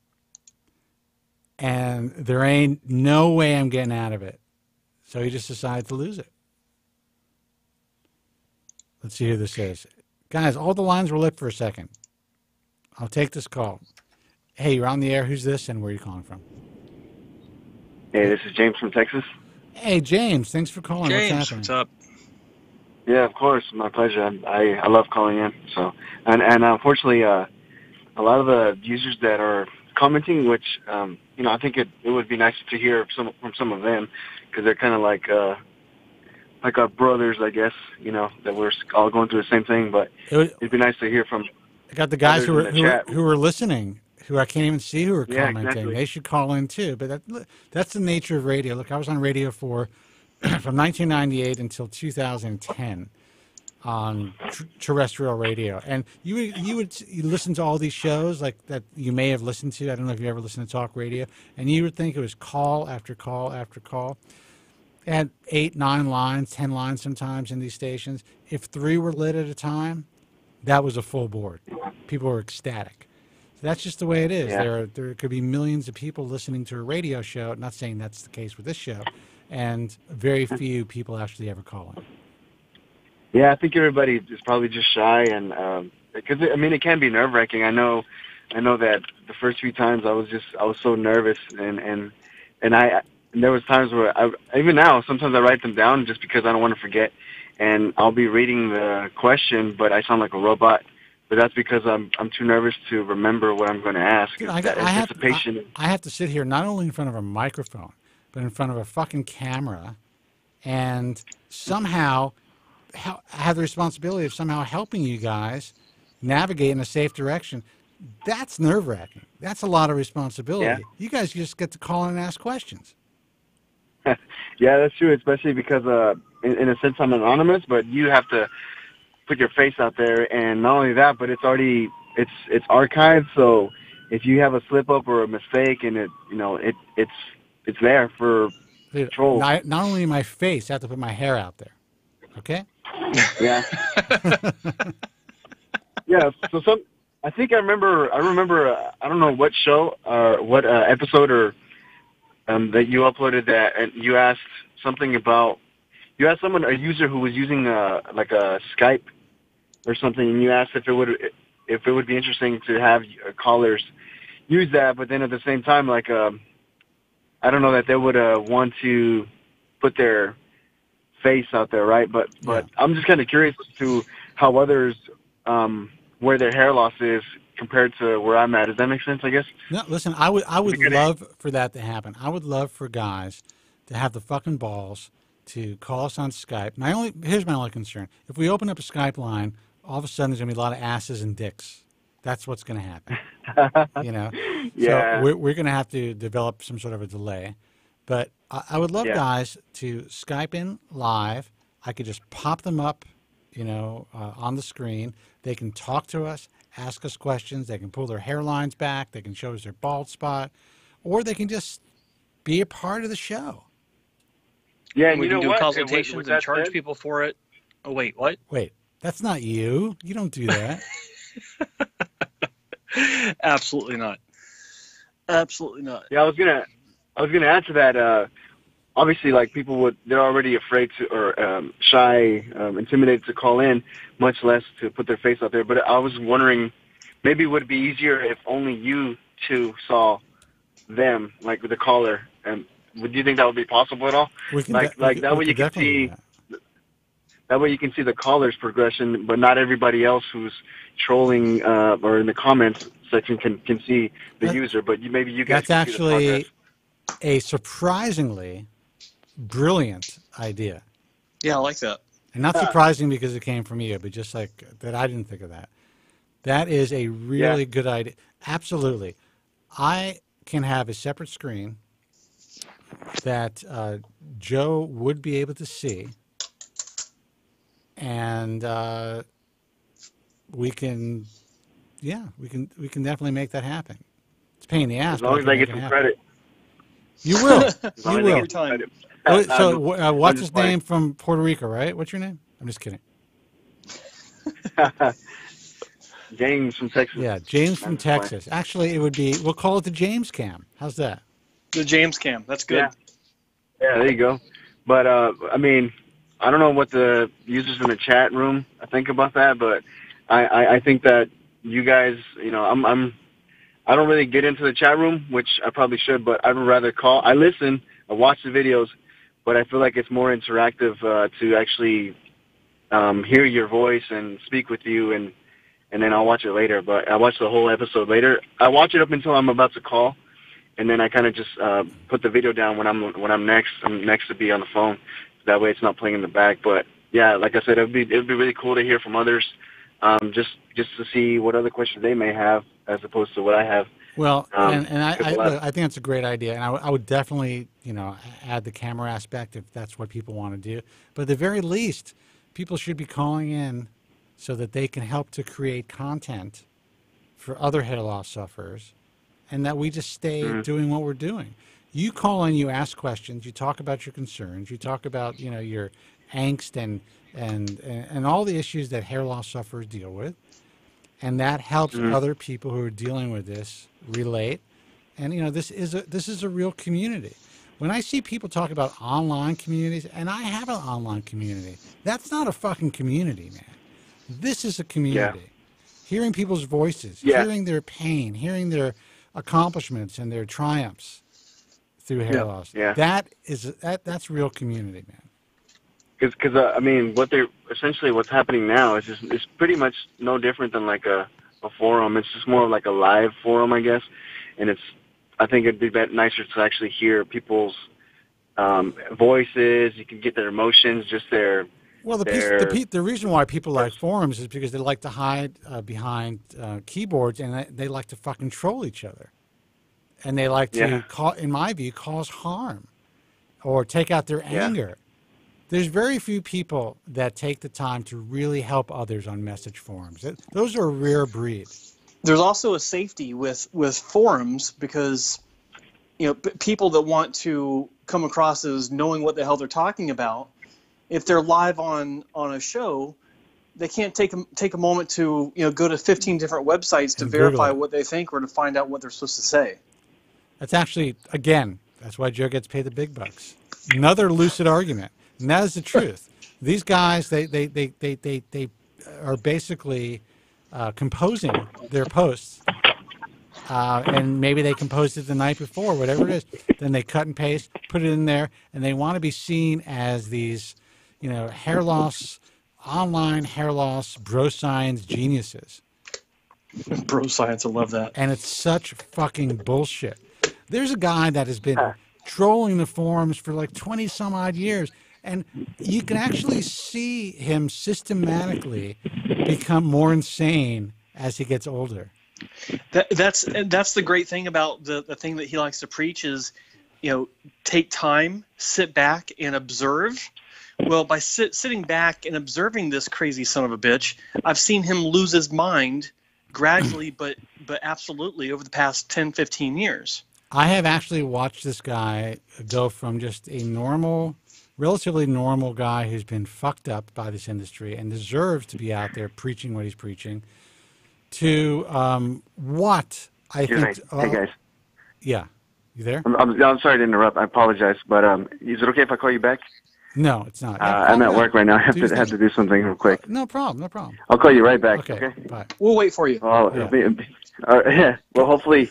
and there ain't no way I'm getting out of it. So he just decided to lose it. Let's see who this is. Guys, all the lines were lit for a second. I'll take this call. Hey, you're on the air. Who's this, and where are you calling from? Hey, this is James from Texas. Hey, James. Thanks for calling. James, what's happening? what's up? Yeah, of course, my pleasure. I love calling in. So, and unfortunately, a lot of the users that are commenting, which I think it would be nice to hear from some of them, because they're kind of like our brothers, I guess. That we're all going through the same thing. But it'd be nice to hear from. I got the guys who are listening, who I can't even see who are commenting. Exactly. They should call in too. But that's the nature of radio. Look, I was on radio from 1998 until 2010 on terrestrial radio, and you listen to all these shows like that you may have listened to. I don't know if you ever listened to talk radio, and you would think it was call after call after call. They had 8, 9 lines, 10 lines sometimes in these stations. If 3 were lit at a time, that was a full board. People were ecstatic. So that's just the way it is. Yeah. There could be millions of people listening to a radio show. Not saying that's the case with this show, and very few people actually ever call in. Yeah, I think everybody is probably just shy, and because it can be nerve-wracking. I know that the first few times I was so nervous, and there was times where even now sometimes I write them down just because I don't want to forget. And I'll be reading the question, but I sound like a robot. But that's because I'm too nervous to remember what I'm going to ask. Dude, that anticipation. I have to sit here not only in front of a microphone, but in front of a fucking camera, and somehow have the responsibility of somehow helping you guys navigate in a safe direction. That's nerve-wracking. That's a lot of responsibility. Yeah. You guys just get to call in and ask questions. Yeah, that's true, especially because in a sense I'm anonymous, but you have to put your face out there, and not only that, but it's archived, so if you have a slip up or a mistake, and it's there for trolls. Not only my face, I have to put my hair out there. Okay? Yeah. Yeah, so I think I remember I don't know what show or what episode or that you uploaded that, and you asked something about, a user who was using like a Skype or something, and you asked if it would if it would be interesting to have callers use that, but then at the same time, like, I don't know that they would want to put their face out there, right? But I'm just kind of curious as to how others, where their hair loss is compared to where I'm at. Does that make sense, I guess? No, listen, I would love for that to happen. I would love for guys to have the fucking balls to call us on Skype. Here's my only concern. If we open up a Skype line, all of a sudden there's going to be a lot of asses and dicks. That's what's going to happen. You know? Yeah. So we're going to have to develop some sort of a delay. But I would love guys to Skype in live. I could just pop them up, you know, on the screen. They can talk to us, ask us questions. They can pull their hairlines back. They can show us their bald spot. Or they can just be a part of the show. Yeah, and we you can know do what? consultations and charge people for it. Oh, wait, what? Wait, that's not you. You don't do that. Absolutely not. Absolutely not. Yeah, I was gonna add to that. Obviously, like they're already afraid to or shy, intimidated to call in, much less to put their face out there. But I was wondering, maybe would it be easier if only you two saw them, like with the caller? And would you think that would be possible at all? That way you can see. That way you can see the caller's progression, but not everybody else who's trolling or in the comments section can see the user. But maybe you guys. That's can see the progress. actually a surprisingly brilliant idea. Yeah, I like that. And not surprising because it came from you, but just like that, I didn't think of that. That is a really good idea. Absolutely. I can have a separate screen that Joe would be able to see. And we can definitely make that happen. It's a pain in the ass. As long as I get some credit. You will. You will. So, what's his name from Puerto Rico, right? What's your name? I'm just kidding. James from Texas. Yeah, James from Texas. Actually, it would be, we'll call it the James Cam. How's that? The James Cam. That's good. Yeah, there you go. But, I mean, I don't know what the users in the chat room think about that, but I think that you guys, you know, I don't really get into the chat room, which I probably should, but I would rather call. I listen, I watch the videos, but I feel like it's more interactive to actually hear your voice and speak with you, and then I'll watch it later. But I watch the whole episode later. I watch it up until I'm about to call, and then I kind of just put the video down when I'm next to be on the phone. That way it's not playing in the back. But yeah, like I said, it'd be really cool to hear from others, just to see what other questions they may have as opposed to what I have. Well, and I think that's a great idea, and I would definitely, you know, add the camera aspect if that's what people want to do. But at the very least, people should be calling in so that they can help to create content for other hair loss sufferers, and that we just stay doing what we're doing. You call in, you ask questions, you talk about your concerns, you talk about, you know, your angst and all the issues that hair loss sufferers deal with, and that helps other people who are dealing with this relate. And you know, this is a real community. When I see people talk about online communities, and I have an online community, that's not a fucking community, man. This is a community. Yeah. Hearing people's voices, hearing their pain, hearing their accomplishments and their triumphs through hair loss. Yeah. That's real community, man. Because I mean, what's happening now is it's pretty much no different than like a forum. It's just more like a live forum, I guess. And I think it'd be nicer to actually hear people's voices. You can get their emotions, just their. Well, the reason why people like forums is because they like to hide behind keyboards, and they like to fucking troll each other, and they like to, in my view, cause harm or take out their anger. There's very few people that take the time to really help others on message forums. Those are a rare breed. There's also a safety with forums because, you know, people that want to come across as knowing what the hell they're talking about, if they're live on a show, they can't take a moment to, you know, go to 15 different websites to verify what they think or to find out what they're supposed to say. That's actually, again, that's why Joe gets paid the big bucks. Another lucid argument. And that is the truth. These guys, they are basically composing their posts. And maybe they composed it the night before, whatever it is. Then they cut and paste, put it in there, and they want to be seen as these, hair loss, online hair loss, bro science geniuses. Bro science, I love that. And it's such fucking bullshit. There's a guy that has been trolling the forums for like 20 some odd years, and you can actually see him systematically become more insane as he gets older. That's the great thing about the thing that he likes to preach is, take time, sit back, and observe. Well, by sitting back and observing this crazy son of a bitch, I've seen him lose his mind gradually, but absolutely over the past 10, 15 years. I have actually watched this guy go from just a relatively normal guy who's been fucked up by this industry and deserves to be out there preaching what he's preaching, to what I think. Hey guys. Yeah, you there? I'm sorry to interrupt. I apologize, but is it okay if I call you back? No, it's not. I'm at work right now. I have to do something real quick. No problem. I'll call you right back. Okay. Bye. We'll wait for you. Yeah. Well, hopefully,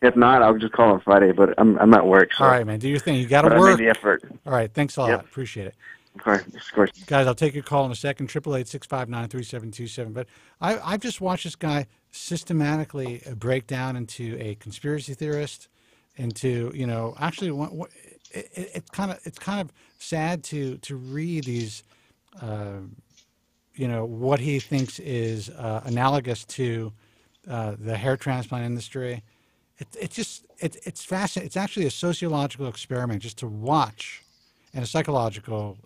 if not, I'll just call on Friday. But I'm at work. So. All right, man. Do your thing. You got to work. I made the effort. All right. Thanks a lot. Yep. Appreciate it. Of course. Guys, I'll take your call in a second. 888-659-3727. But I've just watched this guy systematically break down into a conspiracy theorist, into actually it's kind of sad to read these what he thinks is analogous to the hair transplant industry. It's fascinating. It's actually a sociological experiment just to watch, and a psychological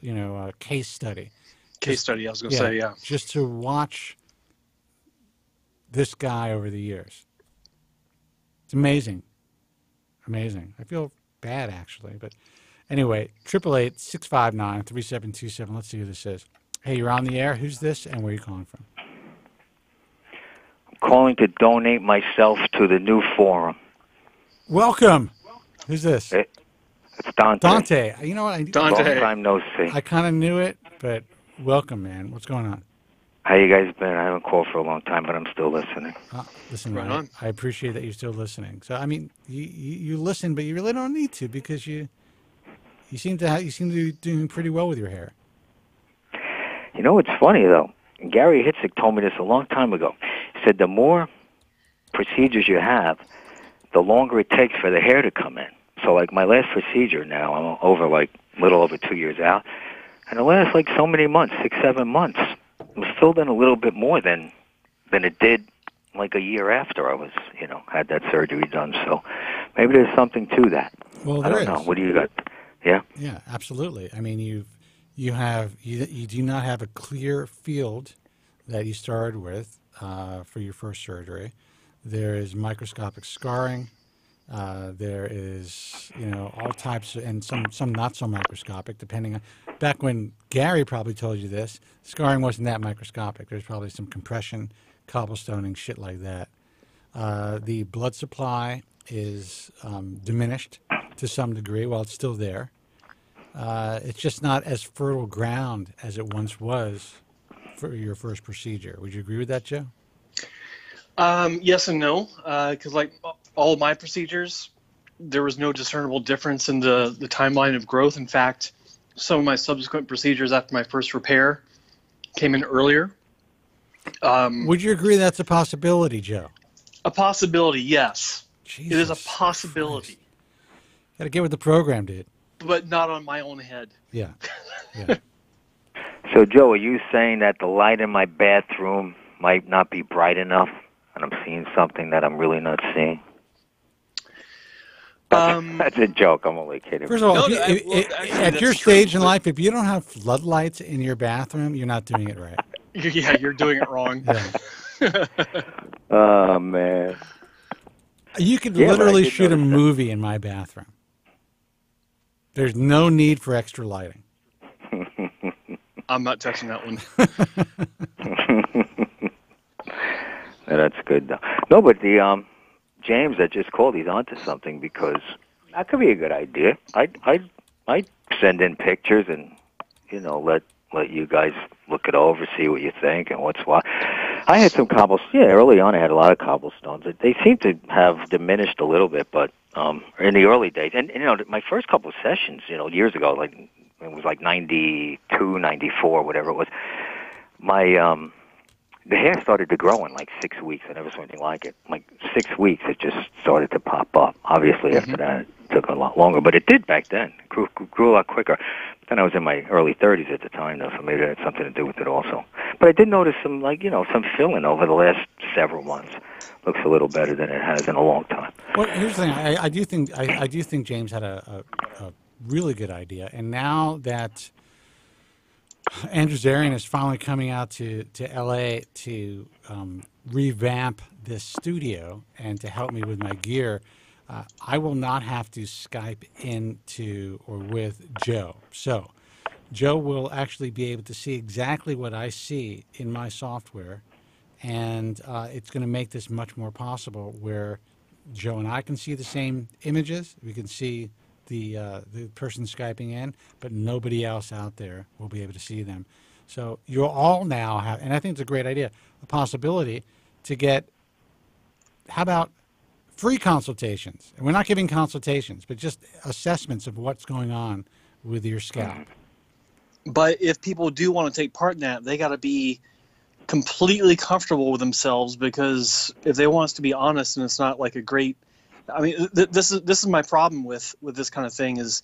case study. I was going to say, yeah. Just to watch this guy over the years. It's amazing. I feel bad, actually. But anyway, 888-659-3727. Let's see who this is. Hey, you're on the air. Who's this, and where are you calling from? I'm calling to donate myself to the new forum. Welcome. Who's this? It's Dante. Dante. You know what? Long time no see. I kind of knew it, but welcome, man. What's going on? How you guys been? I haven't called for a long time, but I'm still listening. Listen, right on. I appreciate that you're still listening. So, I mean, you listen, but you really don't need to because you seem to be doing pretty well with your hair. You know, it's funny though. Gary Hitzik told me this a long time ago. He said the more procedures you have, the longer it takes for the hair to come in. So, like my last procedure now, I'm over a little over 2 years out, and it lasts so many months, 6, 7 months. It was filled in a little bit more than it did a year after I was, had that surgery done. So maybe there's something to that. Well, I don't know. What do you got? Yeah? Yeah, absolutely. I mean, you do not have a clear field that you started with for your first surgery. There is microscopic scarring. There is, all types, and some not so microscopic, depending on. Back when Gary probably told you this, scarring wasn't that microscopic. There's probably some compression, cobblestoning, shit like that. The blood supply is diminished to some degree. While it's still there, it's just not as fertile ground as it once was for your first procedure. Would you agree with that, Joe? Yes and no, because all of my procedures, there was no discernible difference in the timeline of growth. In fact, some of my subsequent procedures after my first repair came in earlier. Would you agree that's a possibility, Joe? A possibility, yes. Jesus it is a possibility. Got to get with the program, dude. But not on my own head. Yeah. So, Joe, are you saying that the light in my bathroom might not be bright enough, and I'm seeing something that I'm really not seeing? That's a joke. I'm only kidding. First of all, at your stage in life, if you don't have floodlights in your bathroom, you're not doing it right. Yeah, you're doing it wrong. Oh, man. You could literally shoot a movie in my bathroom. There's no need for extra lighting. I'm not touching that one. That's good, though. No, but the James that just called, he's onto something, because that could be a good idea. I'd send in pictures and let you guys look it over, see what you think and what's what. I had some cobblestones. Yeah, early on I had a lot of cobblestones. They seem to have diminished a little bit, but in the early days, and my first couple of sessions, years ago, like it was like 92, 94, whatever it was. My the hair started to grow in like 6 weeks. I never saw anything like it. Like 6 weeks, it just started to pop up. Obviously, after that, it took a lot longer, but it did back then. It grew a lot quicker. But then I was in my early 30s at the time, though, so maybe that had something to do with it also. But I did notice some, some filling over the last several months. Looks a little better than it has in a long time. Well, here's the thing. I do think James had a really good idea, and now that Andrew Zarian is finally coming out to L.A. to revamp this studio and to help me with my gear, I will not have to Skype into or with Joe. So Joe will actually be able to see exactly what I see in my software, and it's going to make this much more possible where Joe and I can see the same images. We can see the person Skyping in, but nobody else out there will be able to see them. So you'll all now have, and I think it's a great idea, a possibility to get, how about free consultations? And we're not giving consultations, but just assessments of what's going on with your scalp. But if people do want to take part in that, they got to be completely comfortable with themselves, because if they want us to be honest and it's not like a great, I mean, this is my problem with this kind of thing is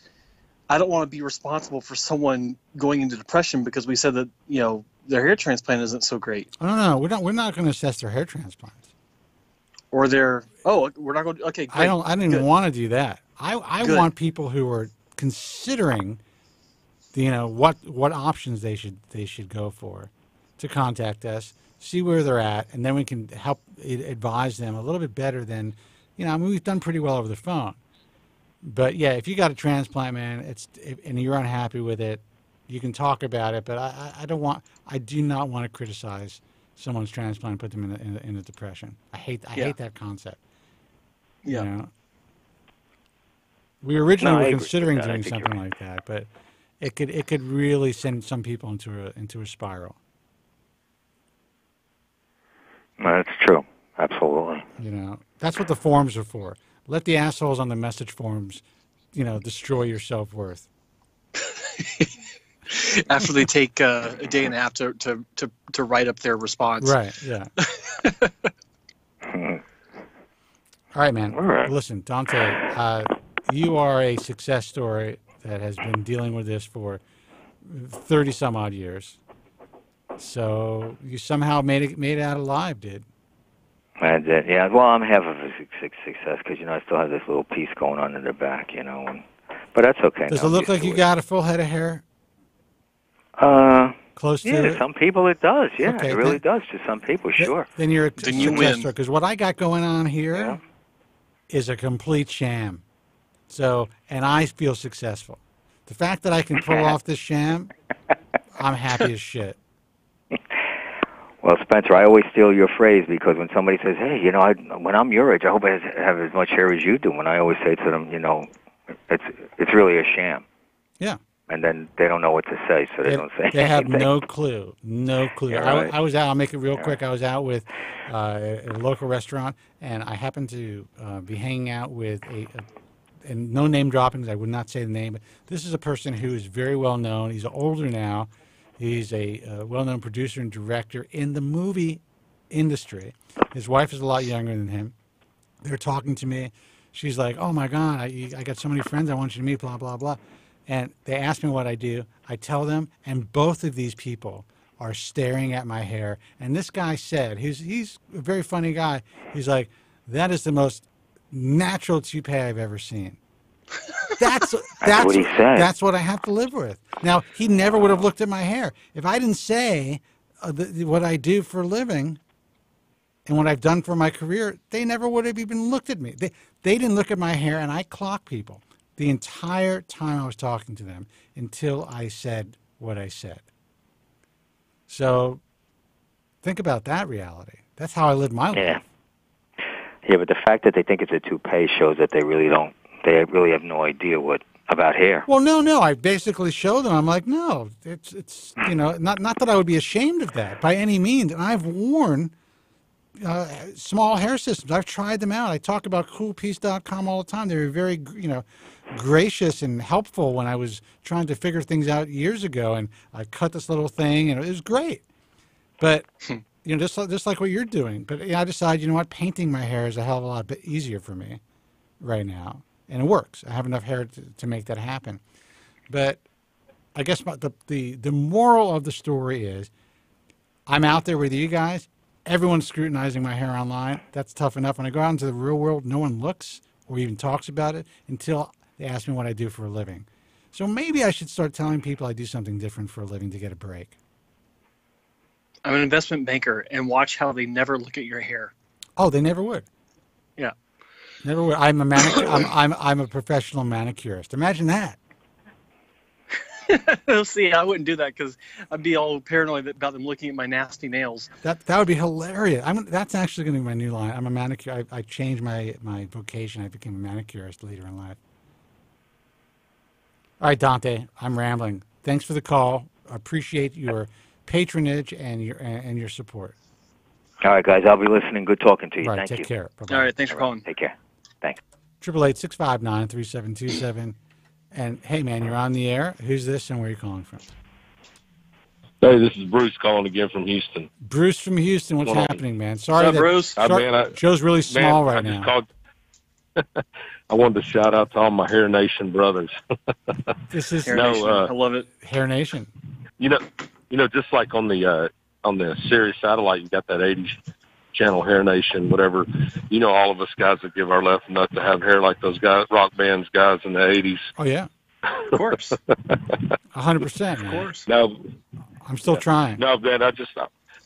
I don't want to be responsible for someone going into depression because we said that, their hair transplant isn't so great. Oh, no, we're not going to assess their hair transplants. Or we're not going to, okay, great. I don't even want to do that. I want people who are considering, what options they should go for to contact us, see where they're at, and then we can help advise them a little bit better than, we've done pretty well over the phone. But yeah, if you got a transplant, man, and you're unhappy with it, you can talk about it. But I do not want to criticize someone's transplant and put them in a depression. I hate that concept. Yeah. We originally were considering doing something like that, but it could really send some people into a spiral. That's true. Absolutely. That's what the forums are for. Let the assholes on the message forums, destroy your self-worth. After they take a day and a half to write up their response. Right, yeah. All right, man. All right. Listen, Dante, you are a success story that has been dealing with this for 30-some-odd years. So you somehow made it out alive, dude. I did, yeah. Well, I'm half of a success because, I still have this little piece going on in the back, but that's okay. Does it look like you got a full head of hair? Close to to some people it does, yeah. Okay, it really does to some people, sure. Then you're a success story, because what I got going on here is a complete sham. So, and I feel successful. The fact that I can pull off this sham, I'm happy as shit. Well, Spencer, I always steal your phrase because when somebody says, hey, when I'm your age, I hope I have as much hair as you do. And I always say to them, it's really a sham. Yeah. And then they don't know what to say, so they don't say anything. They have no clue. No clue. Yeah, right. I was out, I'll make it real quick. I was out with a local restaurant, and I happened to be hanging out with and no name droppings, I would not say the name, but this is a person who is very well known. He's older now. He's a well-known producer and director in the movie industry. His wife is a lot younger than him. They're talking to me. She's like, oh, my God, I got so many friends I want you to meet, blah, blah, blah. And they ask me what I do. I tell them, and both of these people are staring at my hair. And this guy said, he's a very funny guy. He's like, that is the most natural toupee I've ever seen. That's what he said. That's what I have to live with. Now, he never would have looked at my hair. If I didn't say what I do for a living and what I've done for my career, they never would have even looked at me. They didn't look at my hair, and I clock people the entire time I was talking to them until I said what I said. So think about that reality. That's how I live my life. Yeah, but the fact that they think it's a toupee shows that they really have no idea what about hair. Well, no. I basically show them. I'm like, no, it's not that I would be ashamed of that by any means. And I've worn small hair systems. I've tried them out. I talk about coolpiece.com all the time. They were very, gracious and helpful when I was trying to figure things out years ago. And I cut this little thing, and it was great. But just like what you're doing. But I decided, painting my hair is a hell of a lot easier for me right now. And it works. I have enough hair to make that happen. But I guess the moral of the story is I'm out there with you guys. Everyone's scrutinizing my hair online. That's tough enough. When I go out into the real world, no one looks or even talks about it until they ask me what I do for a living. So maybe I should start telling people I do something different for a living to get a break. I'm an investment banker, and watch how they never look at your hair. Oh, they never would. Yeah. Never would. I'm a I'm a professional manicurist. Imagine that. See, I wouldn't do that because I'd be all paranoid about them looking at my nasty nails. That would be hilarious. That's actually going to be my new line. I'm a manicure. I changed my vocation. I became a manicurist later in life. All right, Dante, I'm rambling. Thanks for the call. I appreciate your patronage and your support. All right, guys, I'll be listening. Good talking to you. All right, Thank you. take care. Bye-bye. All right, thanks for calling. Take care. Thanks. 888-659-3727. And, hey, man, you're on the air. Who's this and where are you calling from? Hey, this is Bruce calling again from Houston. Bruce from Houston. What's happening, man? Sorry, What's up, Bruce? Joe's really small right now. I wanted to shout out to all my Hair Nation brothers. This is Hair Nation. I love it. Hair Nation. Just like on the Sirius satellite, you got that 80s channel, Hair Nation, whatever. All of us guys that give our left nut to have hair like those guys, rock bands guys in the 80s. Oh yeah, of course, 100%. Of course. No, I'm still trying. No, man, I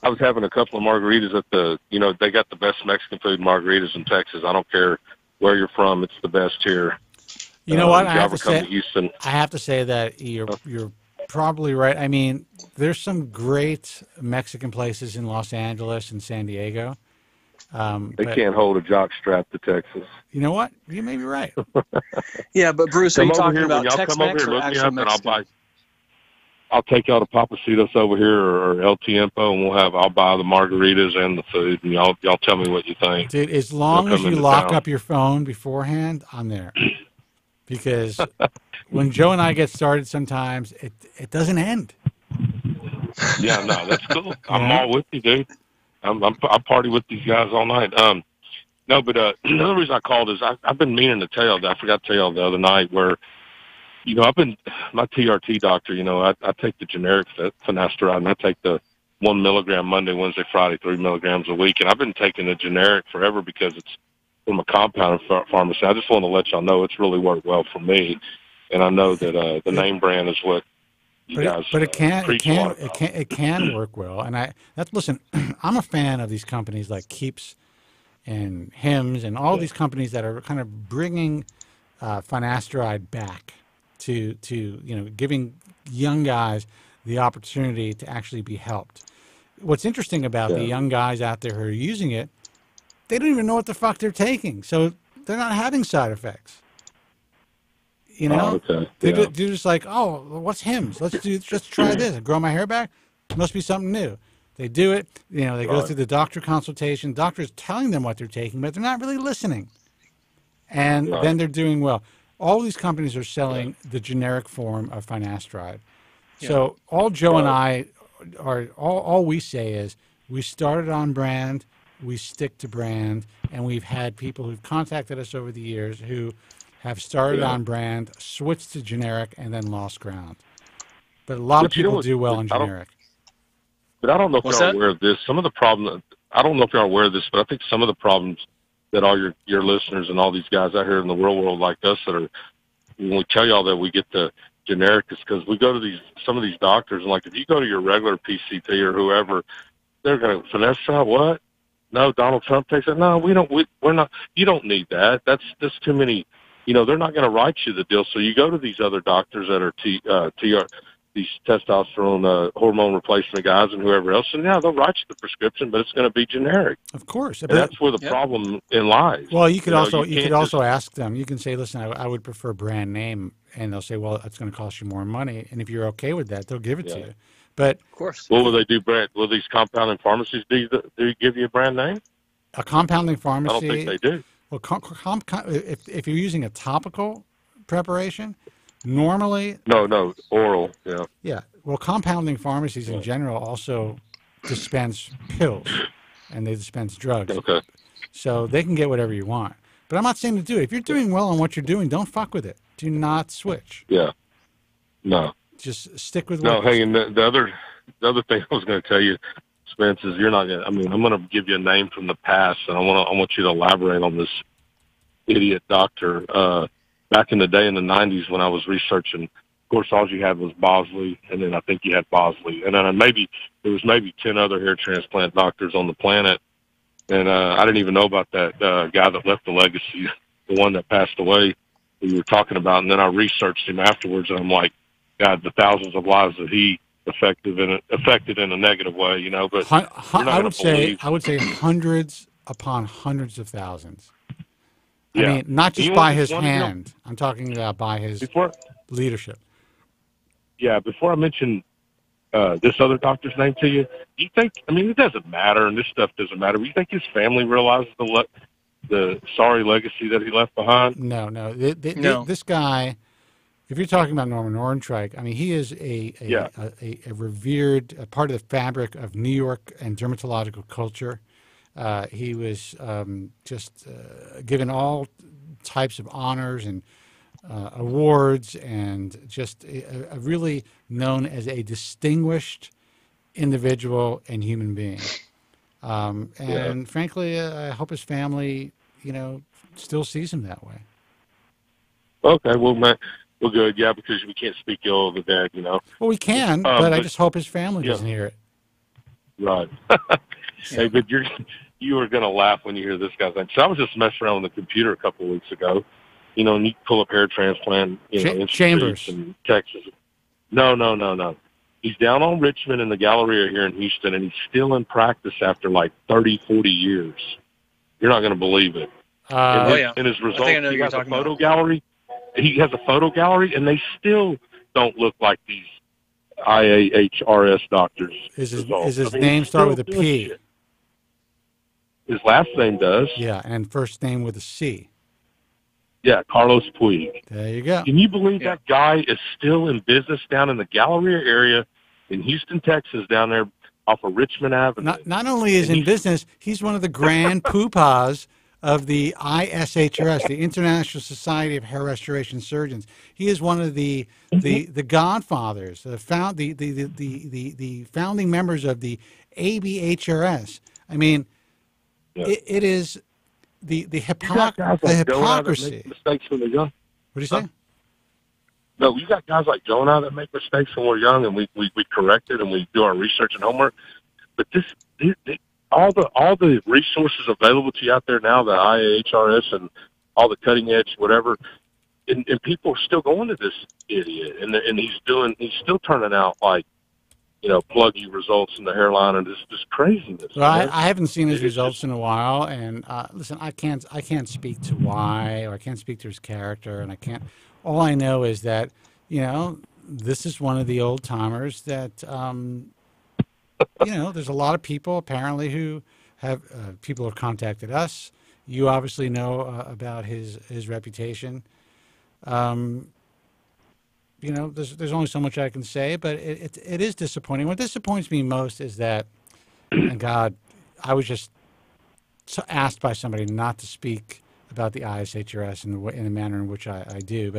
was having a couple of margaritas at the. They got the best Mexican food margaritas in Texas. I don't care where you're from; it's the best here. You know what? I have to say that you're probably right. I mean, there's some great Mexican places in Los Angeles and San Diego. They can't hold a jock strap to Texas. You know what? You may be right. Yeah, but Bruce, are you talking about Tex-Mex or actual Mexican? I'll take y'all to Papacitos over here or El Tiempo, and I'll buy the margaritas and the food, and y'all tell me what you think. Dude, as long as you lock up your phone beforehand, I'm there. Because when Joe and I get started, sometimes it doesn't end. Yeah, no, that's cool. I'm all with you, dude. I party with these guys all night. No, but another reason I called is I've been meaning to tell you. I forgot to tell you the other night where, I've been my TRT doctor. I take the generic Finasteride, and I take the 1 milligram Monday, Wednesday, Friday, 3 milligrams a week, and I've been taking the generic forever because it's from a compounded pharmacy. I just want to let y'all know it's really worked well for me, and I know that the name brand is what. But it can work well, and listen. I'm a fan of these companies like Keeps and Hims and all these companies that are kind of bringing Finasteride back to giving young guys the opportunity to actually be helped. What's interesting about the young guys out there who are using it, they don't even know what the fuck they're taking, so they're not having side effects. They're just like, oh, what's Hims? Let's try this. Grow my hair back? Must be something new. They do it. They go through the doctor consultation. Doctor's telling them what they're taking, but they're not really listening. And then they're doing well. All these companies are selling the generic form of Finasteride. Yeah. So all Joe and I all we say is we started on brand, we stick to brand, and we've had people who've contacted us over the years who have started on brand, switched to generic, and then lost ground. But a lot of people do well in generic. But I don't know if y'all are aware of this. Some of the problems, I don't know if y'all are aware of this, but I think some of the problems that all your listeners and all these guys out here in the real world like us that are, when we tell y'all that we get the generic, is because we go to some of these doctors, and like if you go to your regular PCP or whoever, they're going to Finasteride, what? No, Donald Trump takes it. No, we're not. You don't need that. That's too many. They're not going to write you the deal. So you go to these other doctors that are these testosterone hormone replacement guys and whoever else, and yeah, they'll write you the prescription, but it's going to be generic. Of course, and that's where the problem in lies. Well, you could also just ask them. You can say, "Listen, I would prefer brand name," and they'll say, "Well, it's going to cost you more money." And if you're okay with that, they'll give it to you. But of course, what will they do? Will these compounding pharmacies do give you a brand name? A compounding pharmacy? I don't think they do. Well, if you're using a topical preparation, normally no oral. Yeah. Yeah. Well, compounding pharmacies in general also dispense pills, and they dispense drugs. Okay. So they can get whatever you want. But I'm not saying to do it. If you're doing well on what you're doing, don't fuck with it. Do not switch. Yeah. No. Just stick with. No. Hey, and the other thing I was going to tell you, Spence, is you're not going to. I mean, I'm going to give you a name from the past, and I want you to elaborate on this idiot doctor. Back in the day in the 90s when I was researching, of course, all you had was Bosley, and then I think you had Bosley. And then there was maybe 10 other hair transplant doctors on the planet. And I didn't even know about that guy that left the legacy, the one that passed away that you were talking about. And then I researched him afterwards, and I'm like, God, the thousands of lives that he affected in a negative way, you know. But I would say hundreds upon hundreds of thousands. I mean, not just by his hand. I'm talking about by his leadership. Yeah, before I mention this other doctor's name to you, do you think, I mean, it doesn't matter, and this stuff doesn't matter, but you think his family realizes the sorry legacy that he left behind? No. This guy, if you're talking about Norman Orentreich, I mean, he is a revered part of the fabric of New York and dermatological culture. He was just given all types of honors and awards, and just really known as a distinguished individual and human being. And frankly, I hope his family, still sees him that way. Okay, well, man, we're good, because we can't speak ill of the dead, Well, we can, but I just hope his family doesn't hear it. Right. Hey, but you are going to laugh when you hear this guy's name. So I was just messing around with the computer a couple of weeks ago, and you pull up hair transplant, Chambers in Texas. No. He's down on Richmond in the Galleria here in Houston, and he's still in practice after like 30, 40 years. You're not going to believe it. In his results, he has a photo gallery. He has a photo gallery, and they still don't look like these IAHRS doctors. Is his name start with a P? Shit. His last name does. Yeah, and first name with a C. Yeah, Carlos Puig. There you go. Can you believe that guy is still in business down in the Galleria area in Houston, Texas, down there off of Richmond Avenue? Not only is in business, he's one of the grand poobahs of the ISHRS, the International Society of Hair Restoration Surgeons. He is one of the godfathers, the founding members of the ABHRS. I mean, it is the hypocrisy. Mistakes when they're young. What do you say? No, you got guys like Jonah that make mistakes when we're young, and we correct it, and we do our research and homework. But all the resources available to you out there now, the IAHRS and all the cutting edge, whatever, and people are still going to this idiot, and he's still turning out like, pluggy results in the hairline and this craziness. Well, I haven't seen his results in a while, and listen, I can't speak to why, or I can't speak to his character, and I can't. All I know is that this is one of the old timers that there's a lot of people apparently who have people have contacted us. You obviously know about his reputation. There's only so much I can say, but it is disappointing. What disappoints me most is that, and God, I was just asked by somebody not to speak about the ISHRS in the manner in which I do,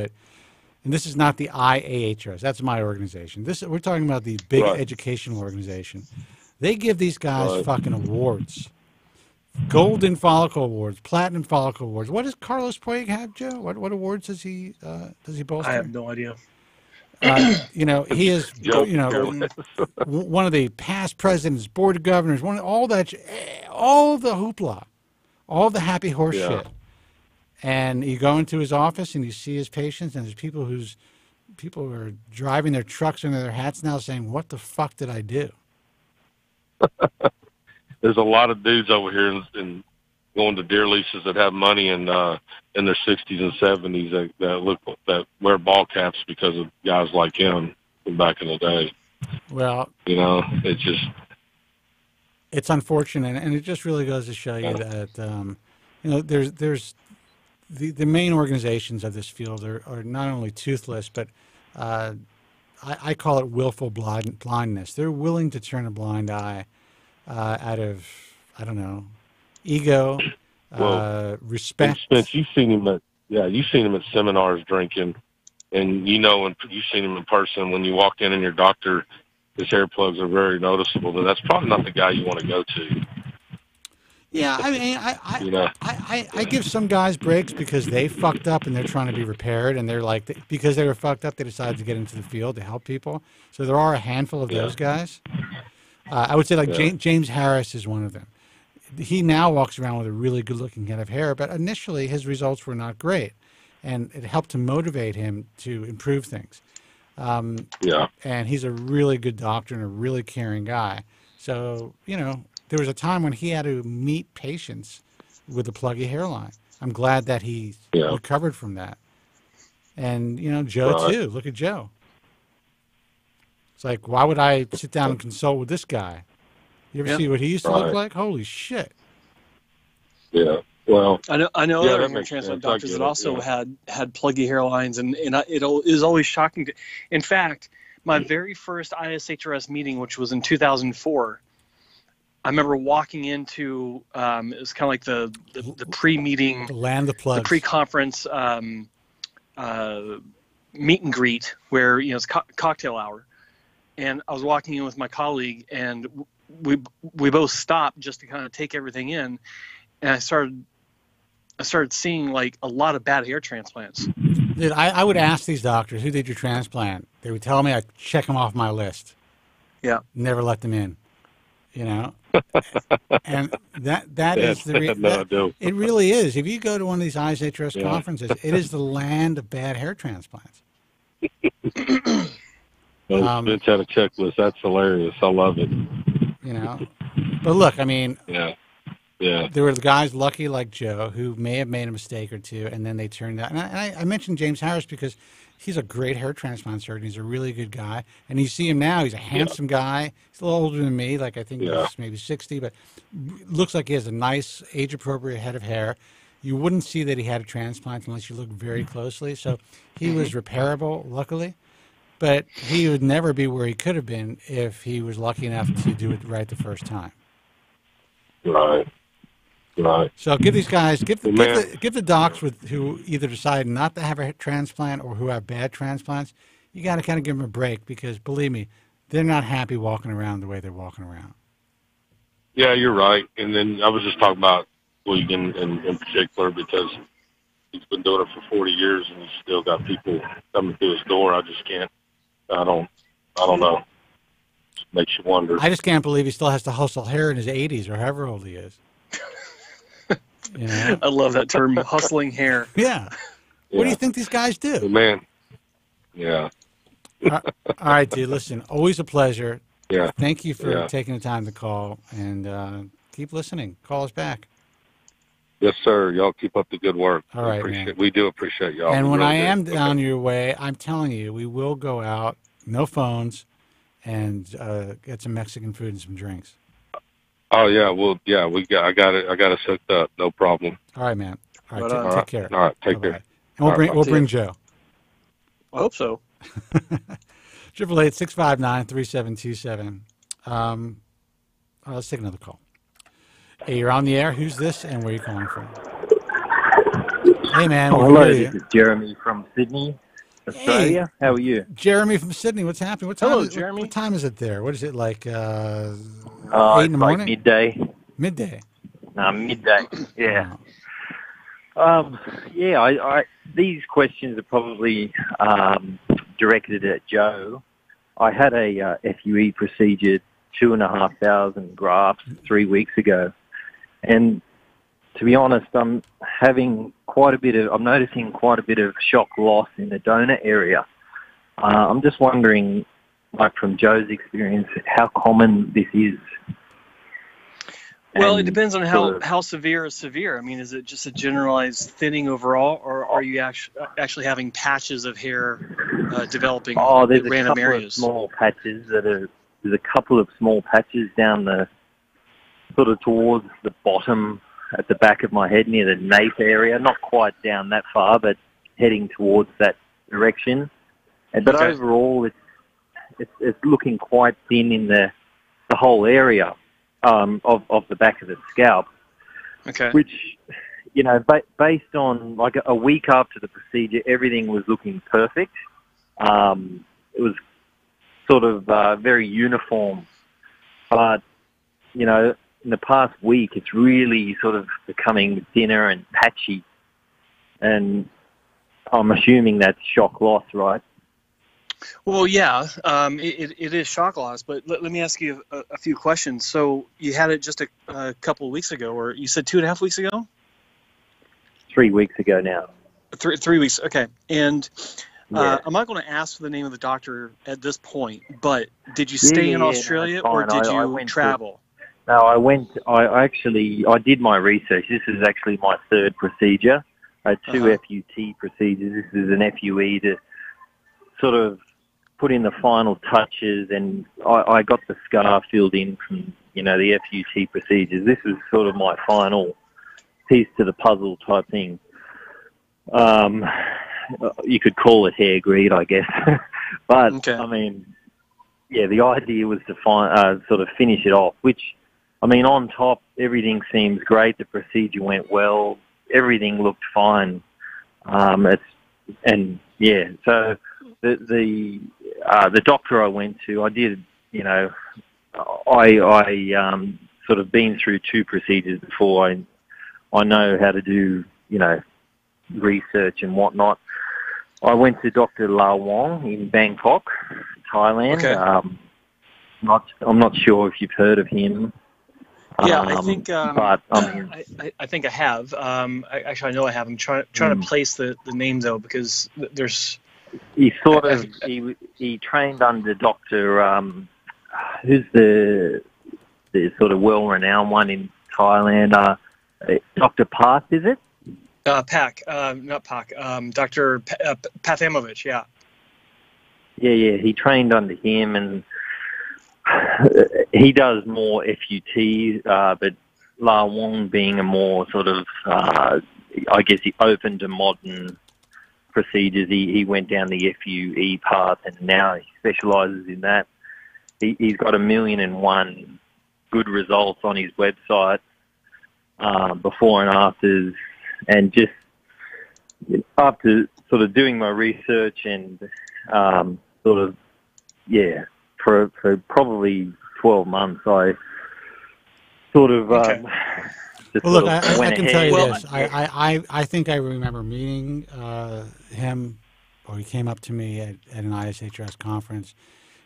and this is not the IAHRS. That's my organization. We're talking about the big educational organization. They give these guys fucking awards. Golden Follicle Awards, Platinum Follicle Awards. What does Carlos Puig have, Joe? What awards does he bolster? I have no idea. He is one of the past presidents, board of governors, all the hoopla, all the happy horse shit. And you go into his office and you see his patients, and there's people whose people are driving their trucks under their hats now saying, what the fuck did I do? There's a lot of dudes over here in going to deer leases that have money in their 60s and 70s that wear ball caps because of guys like him from back in the day. Well, it's unfortunate, and it just really goes to show you that there's the main organizations of this field are not only toothless, but I call it willful blindness. They're willing to turn a blind eye out of, I don't know, ego, respect. Spence, you've seen him at seminars drinking, and you've seen him in person. When you walk in and your doctor, his hair plugs are very noticeable. But that's probably not the guy you want to go to. Yeah, I mean, I give some guys breaks because they fucked up and they're trying to be repaired, and they're like, because they were fucked up, they decided to get into the field to help people. So there are a handful of those guys. I would say James Harris is one of them. He now walks around with a really good-looking head of hair, but initially his results were not great, and it helped to motivate him to improve things. And he's a really good doctor and a really caring guy. So, there was a time when he had to meet patients with a pluggy hairline. I'm glad that he recovered from that. And, Joe, too. Look at Joe. It's like, why would I sit down and consult with this guy? You ever see what he used to look like? Holy shit. Yeah. Well, I know other hair transplant doctors that also had pluggy hairlines, and it is always shocking. In fact, my very first ISHRS meeting, which was in 2004, I remember walking into it was kind of like the pre-meeting, the land of plugs, the pre-conference meet and greet where it's cocktail hour, and I was walking in with my colleague, and we both stopped just to kind of take everything in, and I started seeing like a lot of bad hair transplants. Dude, I would ask these doctors, who did your transplant? They would tell me, I'd check them off my list. Yeah. Never let them in. And that is it really is. If you go to one of these ISHRS conferences, it is the land of bad hair transplants. Spence had a checklist. That's hilarious. I love it. But look, I mean, yeah. There were the guys lucky like Joe who may have made a mistake or two, and then they turned out. And I mentioned James Harris because he's a great hair transplant surgeon. He's a really good guy. And you see him now. He's a handsome guy. He's a little older than me. Like, I think he's maybe 60, but looks like he has a nice, age-appropriate head of hair. You wouldn't see that he had a transplant unless you look very closely. So he was repairable, luckily. But he would never be where he could have been if he was lucky enough to do it right the first time. Right. So give these guys, give the docs who either decide not to have a transplant or who have bad transplants, you got to kind of give them a break because, believe me, they're not happy walking around the way they're walking around. Yeah, you're right. And then I was just talking about Wigan in particular because he's been doing it for 40 years and he's still got people coming through his door. I just can't. I don't know. It makes you wonder. I just can't believe he still has to hustle hair in his 80s or however old he is. I love that term, hustling hair. Yeah. What do you think these guys do? Oh, man. Yeah. All right, dude. Listen, always a pleasure. Yeah. Thank you for taking the time to call, and keep listening. Call us back. Yes, sir. Y'all keep up the good work. All right, man. We do appreciate y'all. And when I am down your way, I'm telling you, we will go out, no phones, and get some Mexican food and some drinks. Oh yeah, I got it hooked up, no problem. All right, man. All right, take care. All right, take care. And we'll bring Joe. I hope so. 888-659-3727. Let's take another call. Hey, you're on the air. Who's this, and where are you calling from? Hey, man. Hello, this is Jeremy from Sydney, Australia. How are you? Jeremy from Sydney. What's happening? Jeremy. What time is it there? What is it like? 8 in the morning? Like midday. Midday. No, midday. Yeah. I these questions are probably directed at Joe. I had a FUE procedure, 2,500 grafts 3 weeks ago, and to be honest, I'm noticing quite a bit of shock loss in the donor area. I'm just wondering, like from Joe's experience, how common this is. Well, it depends on how severe is severe. I mean, is it just a generalized thinning overall, or are you actually having patches of hair developing there's in random a couple areas? of small patches there's a couple of small patches down the sort of towards the bottom at the back of my head near the nape area, not quite down that far, but heading towards that direction. But overall, it's looking quite thin in the whole area of the back of the scalp. Okay. Which, you know, based on like a week after the procedure, everything was looking perfect. It was sort of very uniform, but you know, in the past week, it's really sort of becoming thinner and patchy, and I'm assuming that's shock loss, right? Well, yeah, it is shock loss, but let me ask you a few questions. So you had it just a couple of weeks ago, or you said 2.5 weeks ago? 3 weeks ago now. 3 weeks, okay. And I'm not going to ask for the name of the doctor at this point, but did you stay in Australia or did you travel? No, I did my research. This is actually my third procedure. I had two FUT procedures. This is an FUE to sort of put in the final touches, and I got the scar filled in from, you know, the FUT procedures. This was sort of my final piece to the puzzle type thing. You could call it hair greed, I guess. But, I mean, yeah, the idea was to sort of finish it off, which, I mean, on top, everything seems great. The procedure went well. Everything looked fine. So the doctor I went to, I did, you know, I sort of been through 2 procedures before. I know how to do, you know, research and whatnot. I went to Dr. La Wong in Bangkok, Thailand. Okay. I'm not sure if you've heard of him. Yeah, I think. But I think I have. Actually, I know I have. I'm trying to place the name though, because there's. He sort of he trained under Dr. Who's the sort of well-renowned one in Thailand? Dr. Park, is it? Pak, not Pak. Dr. Pathamovich, yeah. Yeah. He trained under him, and he does more FUT, but La Wong being a more sort of, I guess, he opened to modern procedures. He went down the FUE path, and now he specialises in that. He's got 1,000,001 good results on his website, before and afters, and just after sort of doing my research and sort of, yeah, for probably 12 months, I sort of well, look, I can tell you this. I think I remember meeting him, or he came up to me at an ISHRS conference.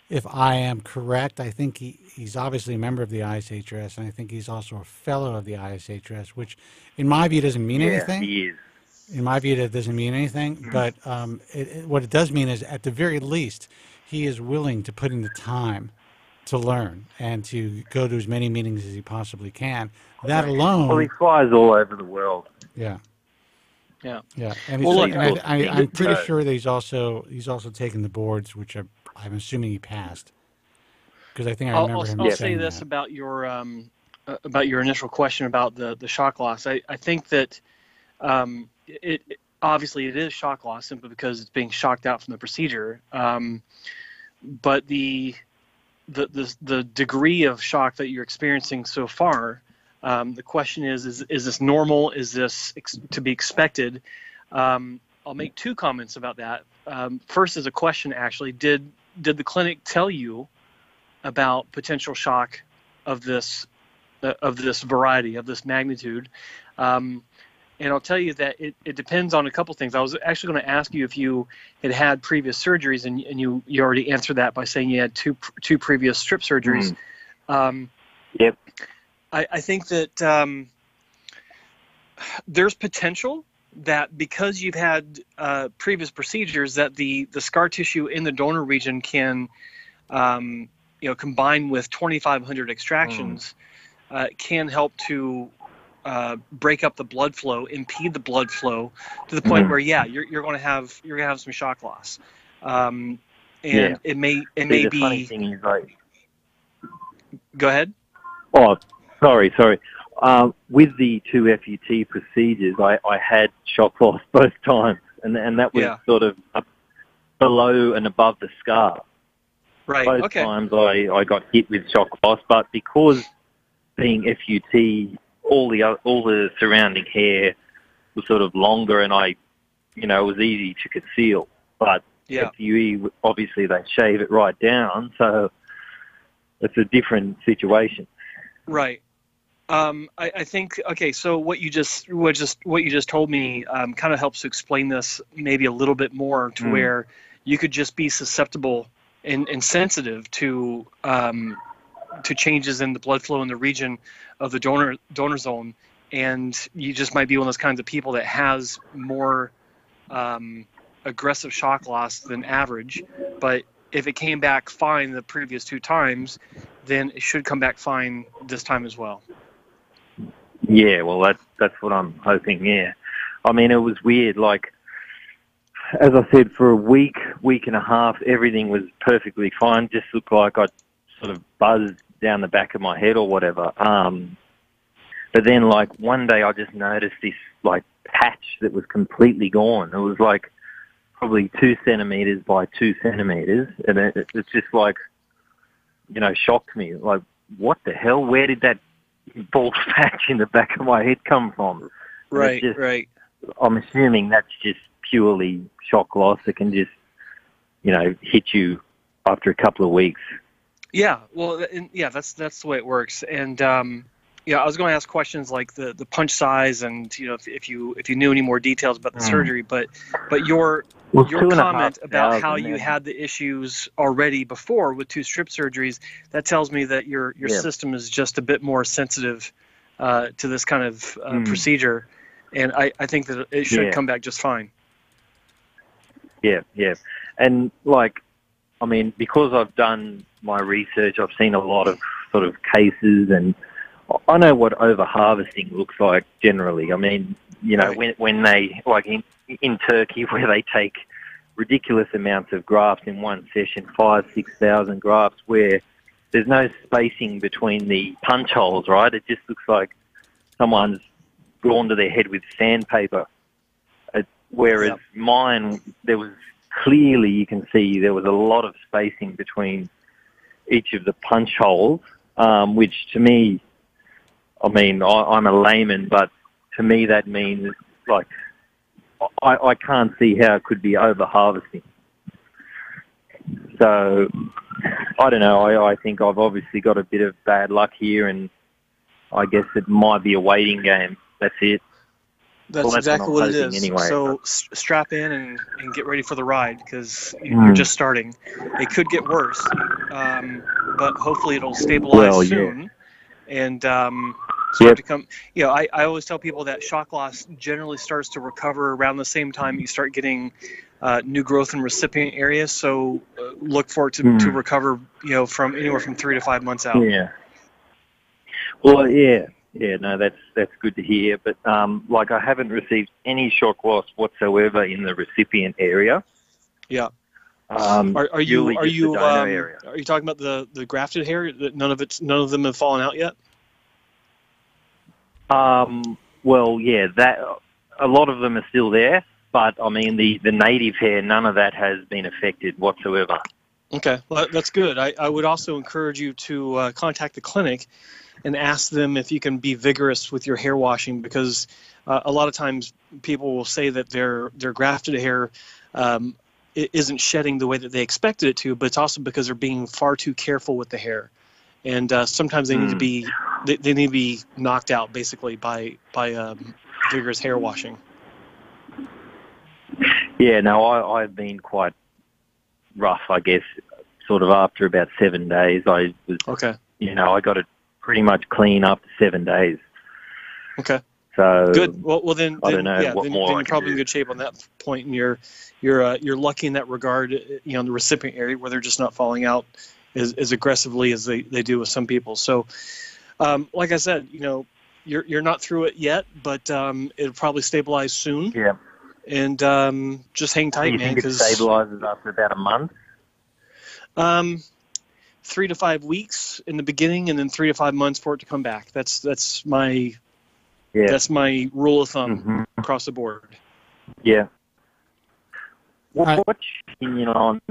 If I am correct, I think he's obviously a member of the ISHRS, and I think he's also a fellow of the ISHRS, which in my view doesn't mean anything. He is. In my view, that doesn't mean anything, but what it does mean is, at the very least, he is willing to put in the time to learn and to go to as many meetings as he possibly can. That alone. Well, he flies all over the world. Yeah. Yeah. Yeah. And, well, I'm pretty sure that he's also taken the boards, which I'm assuming he passed, because I think I remember him saying I'll say this about your initial question about the shock loss. I think that it obviously it is shock loss simply because it's being shocked out from the procedure. But the degree of shock that you're experiencing so far, the question is this normal? Is this to be expected? I'll make 2 comments about that. First is a question, actually. Did the clinic tell you about potential shock of this variety, of this magnitude? And I'll tell you that it depends on a couple things. I was actually going to ask you if you had previous surgeries, and you already answered that by saying you had two previous strip surgeries. Yep. I think that there's potential that because you've had previous procedures, that the scar tissue in the donor region can, combine with 2,500 extractions, can help to break up the blood flow, impede the blood flow to the point where you're going to have some shock loss, and it may the be. Funny thing is, like, go ahead. Oh, sorry. With the 2 FUT procedures, I had shock loss both times, and that was sort of up below and above the scar. Right. Both times I got hit with shock loss, but because being FUT, all the surrounding hair was sort of longer, and it was easy to conceal. But FUE, obviously, they shave it right down, so it's a different situation. Right. I think so what you just told me kind of helps to explain this maybe a little bit more, to where you could just be susceptible and sensitive to changes in the blood flow in the region of the donor zone, and you just might be one of those kinds of people that has more aggressive shock loss than average. But if it came back fine the previous 2 times, then it should come back fine this time as well. Yeah, well, that's what I'm hoping, yeah. I mean, it was weird. Like, as I said, for a week and a half, everything was perfectly fine. Just looked like I sort of buzzed down the back of my head or whatever. But then, like, one day I just noticed this, like, patch that was completely gone. It was, like, probably 2 centimeters by 2 centimeters. And it's just, like, shocked me. Like, what the hell? Where did that bald patch in the back of my head come from? Right, right. I'm assuming that's just purely shock loss that can just, hit you after a couple of weeks. Yeah, well, that's the way it works. And I was going to ask questions like the punch size, and if you knew any more details about the surgery, but your comment about how you had the issues already before with 2 strip surgeries, that tells me that your system is just a bit more sensitive to this kind of procedure, and I think that it should come back just fine. Yeah, and because I've done my research, I've seen a lot of sort of cases, and I know what over-harvesting looks like generally. I mean, when they, like in Turkey, where they take ridiculous amounts of grafts in one session, 5,000-6,000 grafts, where there's no spacing between the punch holes, right? It just looks like someone's gone to their head with sandpaper. Whereas mine, there was clearly, you can see there was a lot of spacing between each of the punch holes, which to me, I mean, I'm a layman, but to me that means, like, I can't see how it could be over-harvesting. So, I don't know, I think I've obviously got a bit of bad luck here, and I guess it might be a waiting game. That's it. That's exactly what it is. Anyway. So strap in and get ready for the ride, because you're just starting. It could get worse, but hopefully it'll stabilize soon. And start to come. I always tell people that shock loss generally starts to recover around the same time you start getting new growth in recipient areas. So look for it to recover, from anywhere from 3 to 5 months out. Yeah. Well, no, that's good to hear. But I haven't received any shock loss whatsoever in the recipient area. Yeah. Are you talking about the grafted hair? That none of them have fallen out yet? Well, yeah, that a lot of them are still there, but I mean the native hair, none of that has been affected whatsoever. Okay, well, that's good. I would also encourage you to contact the clinic and ask them if you can be vigorous with your hair washing, because a lot of times people will say that their grafted hair isn't shedding the way that they expected it to, but it's also because they're being far too careful with the hair, and sometimes they need to be they need to be knocked out basically by vigorous hair washing. Yeah, no, I've been quite rough, I guess. Sort of after about 7 days, I was I got it pretty much clean after 7 days. Okay. So good. Well, then I don't know yeah, what then more you're I can probably do. in good shape on that point, and you're lucky in that regard. In the recipient area where they're just not falling out as aggressively as they do with some people. So, like I said, you're not through it yet, but it'll probably stabilize soon. Yeah. And just hang tight, Do you man. think it stabilizes after about a month? 3 to 5 weeks in the beginning, and then 3 to 5 months for it to come back. That's my rule of thumb across the board. Yeah. What's your opinion on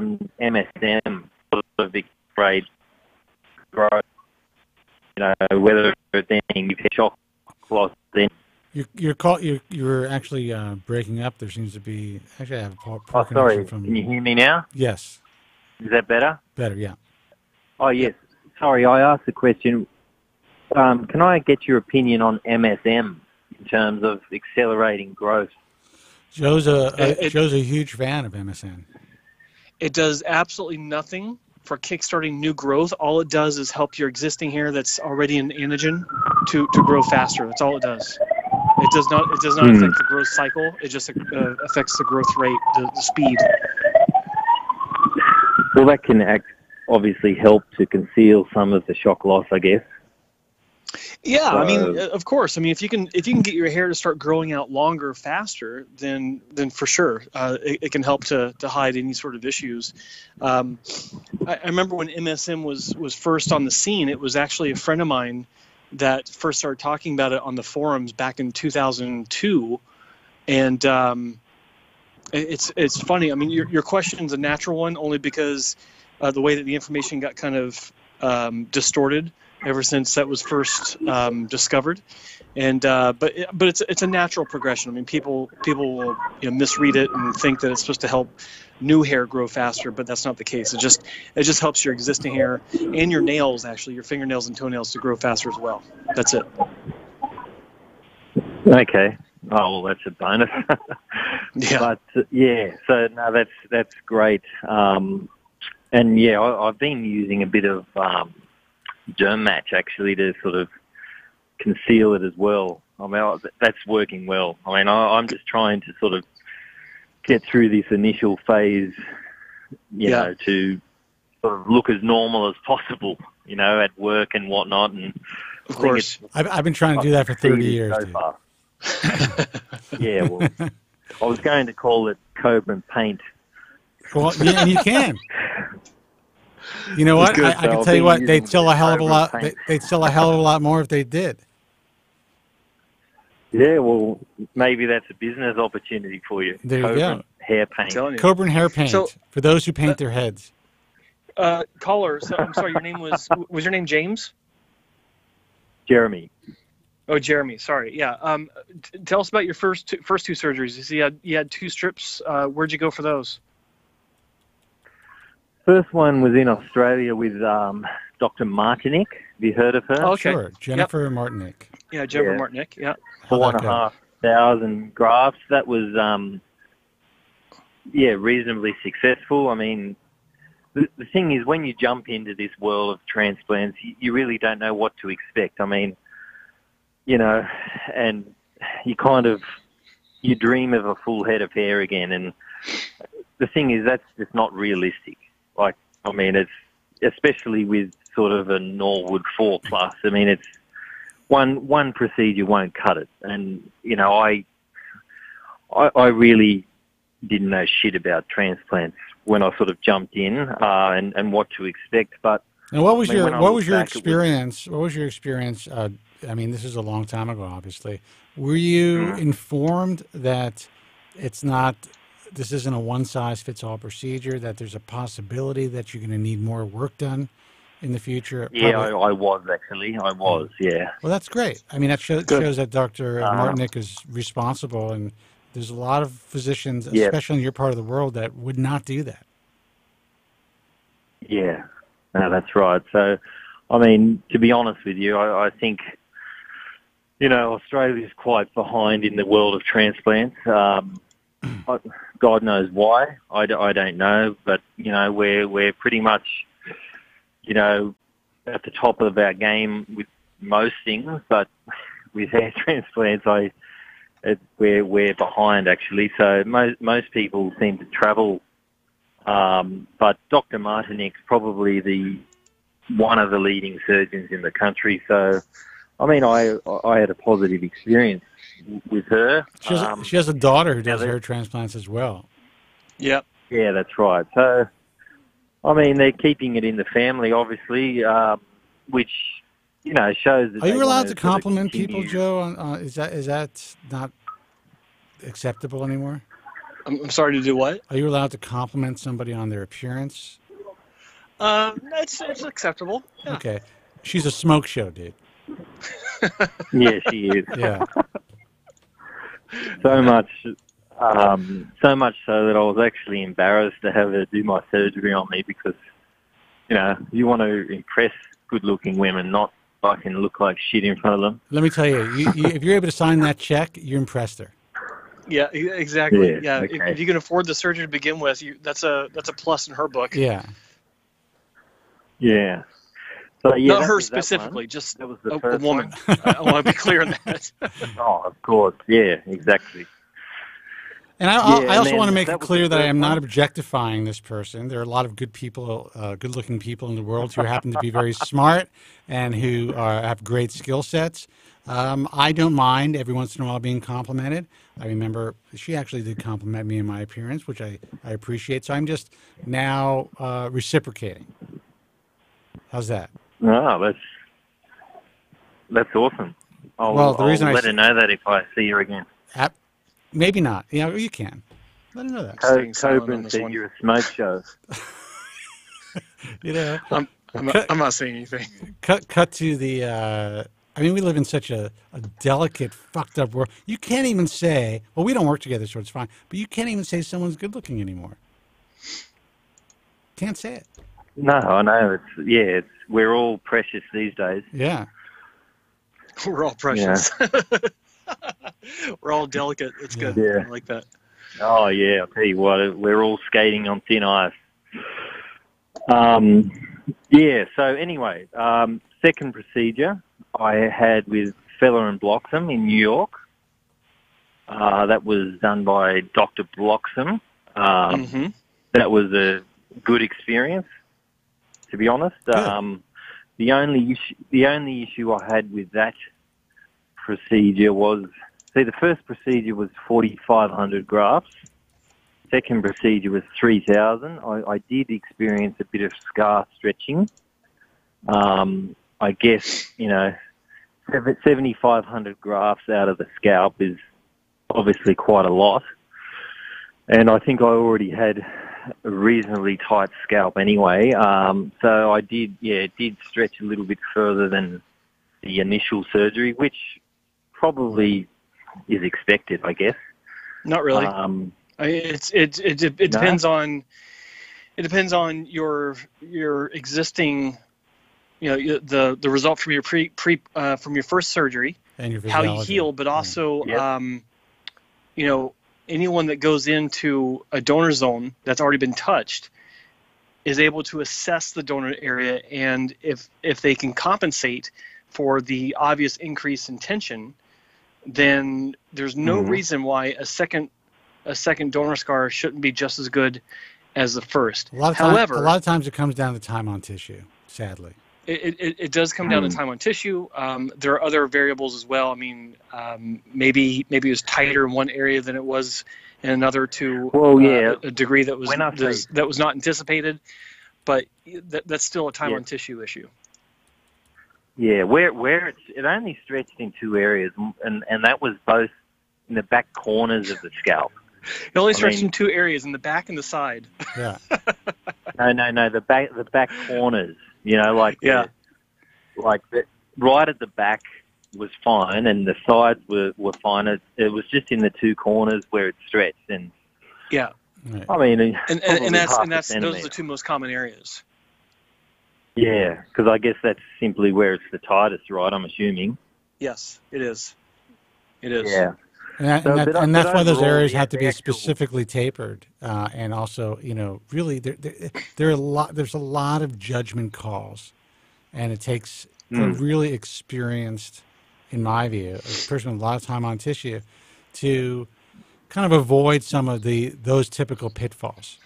MSM, sort of grade growth? Whether it's anything you've shock loss then. You're actually breaking up. There seems to be actually I have a poor connection sorry. from. Can you hear me now? Yes. Is that better? Better, yeah. Oh yes. Sorry, I asked the question. Can I get your opinion on MSM in terms of accelerating growth? Joe's a huge fan of MSN. It does absolutely nothing for kickstarting new growth. All it does is help your existing hair that's already an anagen to grow faster. That's all it does. It does not affect the growth cycle. It just affects the growth rate, the speed. Well, that can obviously help to conceal some of the shock loss, I guess. Yeah, I mean, of course. I mean, if you can get your hair to start growing out longer, faster, then for sure, it can help to hide any sort of issues. I remember when MSM was first on the scene. It was actually a friend of mine that first started talking about it on the forums back in 2002, and it's funny. I mean, your question's a natural one only because the way that the information got kind of distorted ever since that was first discovered, and but it's a natural progression. I mean, people will misread it and think that it's supposed to help new hair grow faster, but that's not the case. It just helps your existing hair and your nails, actually, your fingernails and toenails, to grow faster as well. That's it. Okay. Oh well, that's a bonus. Yeah. But so no, that's great. And yeah, I've been using a bit of Derm Match actually to sort of conceal it as well. I mean, that's working well. I mean, I'm just trying to sort of get through this initial phase, you know, to sort of look as normal as possible, at work and whatnot. And of course, I've been trying to do that for 30 years. So far. Yeah, well, I was going to call it Kobren paint. Well, yeah, and you can. You know what? I can tell you what, they'd sell a hell of a lot. They'd sell a hell of a lot more if they did. Yeah, well, maybe that's a business opportunity for you. There you go. Hair paint. Kobren hair paint for those who paint their heads. Caller, so, I'm sorry. Your name was your name James? Jeremy. Oh, Jeremy. Sorry. Yeah. Tell us about your first two surgeries. You had 2 strips. Where'd you go for those? First one was in Australia with Dr. Martinic. Have you heard of her? Oh, okay. Sure. Jennifer Martinic. Yeah, Jennifer Martinic. Yeah. 4,500 grafts. That was, reasonably successful. I mean, the thing is, when you jump into this world of transplants, you really don't know what to expect. I mean, and you dream of a full head of hair again. And the thing is, that's just not realistic. Like, I mean, it's especially with sort of a Norwood 4+. I mean, it's one procedure won't cut it. And, I really didn't know shit about transplants when I sort of jumped in and what to expect. But and what was your experience? What was your experience? I mean, this is a long time ago, obviously. Were you informed that this isn't a one-size-fits-all procedure, that there's a possibility that you're going to need more work done in the future? Yeah, I was actually. Well, that's great. I mean, that shows that Dr. Martinic is responsible, and there's a lot of physicians, especially in your part of the world, that would not do that. Yeah, no, that's right. So, I mean, to be honest with you, I think, Australia's quite behind in the world of transplants. God knows why. I don't know, but we're pretty much at the top of our game with most things, but hair transplants, we're behind actually. So most people seem to travel, but Dr. Martinik's probably one of the leading surgeons in the country. So, I mean, I had a positive experience with her. She has a daughter who does hair transplants as well. Yep. Yeah, that's right. So, I mean, they're keeping it in the family, obviously, which, you know, shows that. Are you allowed to compliment people, Joe? Is that not acceptable anymore? I'm sorry, to do what? Are you allowed to compliment somebody on their appearance? It's acceptable. Yeah. Okay. She's a smoke show, dude. Yeah, she is. Yeah. So much so that I was actually embarrassed to have her do my surgery on me because, you know, you want to impress good-looking women, not fucking look like shit in front of them. Let me tell you, if you're able to sign that check, you impressed her. Yeah, exactly. Yeah, Okay. okay. If you can afford the surgery to begin with, that's a plus in her book. Yeah. Yeah. So, yeah, not that her was that specifically, one. just That was the a first woman. one. I want to be clear on that. Oh, of course. Yeah, exactly. And I also man, want to make that it was clear the that I first am not one. objectifying this person. There are a lot of good people, good-looking people in the world who happen to be very smart and who have great skill sets. I don't mind every once in a while being complimented. I remember she actually did compliment me in my appearance, which I appreciate. So I'm just now reciprocating. How's that? No, that's awesome. I'll let her know that if I see her again. Maybe not. Yeah, you can. Let her know that. Kobren said you're a smoke show. You know, I'm not saying anything. Cut to the. I mean, we live in such a delicate, fucked up world. You can't even say, well, we don't work together, so it's fine. But you can't even say someone's good looking anymore. Can't say it. No, I know. We're all precious these days. Yeah. We're all precious. We're all delicate. It's good. Yeah. I like that. Oh, yeah. I'll tell you what, we're all skating on thin ice. Yeah, so anyway, second procedure I had with Feller and Bloxham in New York. That was done by Dr. Bloxham. That was a good experience, to be honest. The only issue I had with that procedure was, the first procedure was 4,500 grafts. Second procedure was 3,000. I did experience a bit of scar stretching. I guess, 7,500 grafts out of the scalp is obviously quite a lot. And I think I already had a reasonably tight scalp anyway. So I did stretch a little bit further than the initial surgery, which probably is expected, I guess. Not really. It depends on your existing, the result from your from your first surgery and your how you heal, but also anyone that goes into a donor zone that's already been touched is able to assess the donor area, and if they can compensate for the obvious increase in tension, then there's no reason why a second donor scar shouldn't be just as good as the first. However, a lot of times it comes down to time on tissue, sadly. It does come down to time on tissue. There are other variables as well. I mean, maybe it was tighter in one area than it was in another to a degree that was not anticipated. But that's still a time on tissue issue. Yeah, where it only stretched in two areas, and that was both in the back corners of the scalp. It only stretched in two areas, in the back and the side. Yeah. No, the back corners. Right at the back was fine, and the sides were fine. It was just in the two corners where it stretched, and yeah. I mean, and that's those are the two most common areas. Yeah, because I guess that's simply where it's the tightest, right? I'm assuming. Yes, it is. It is. Yeah. And that's why those areas have to be specifically tapered, and also, really, there's a lot of judgment calls, and it takes a really experienced in my view, a person with a lot of time on tissue, to kind of avoid some of those typical pitfalls.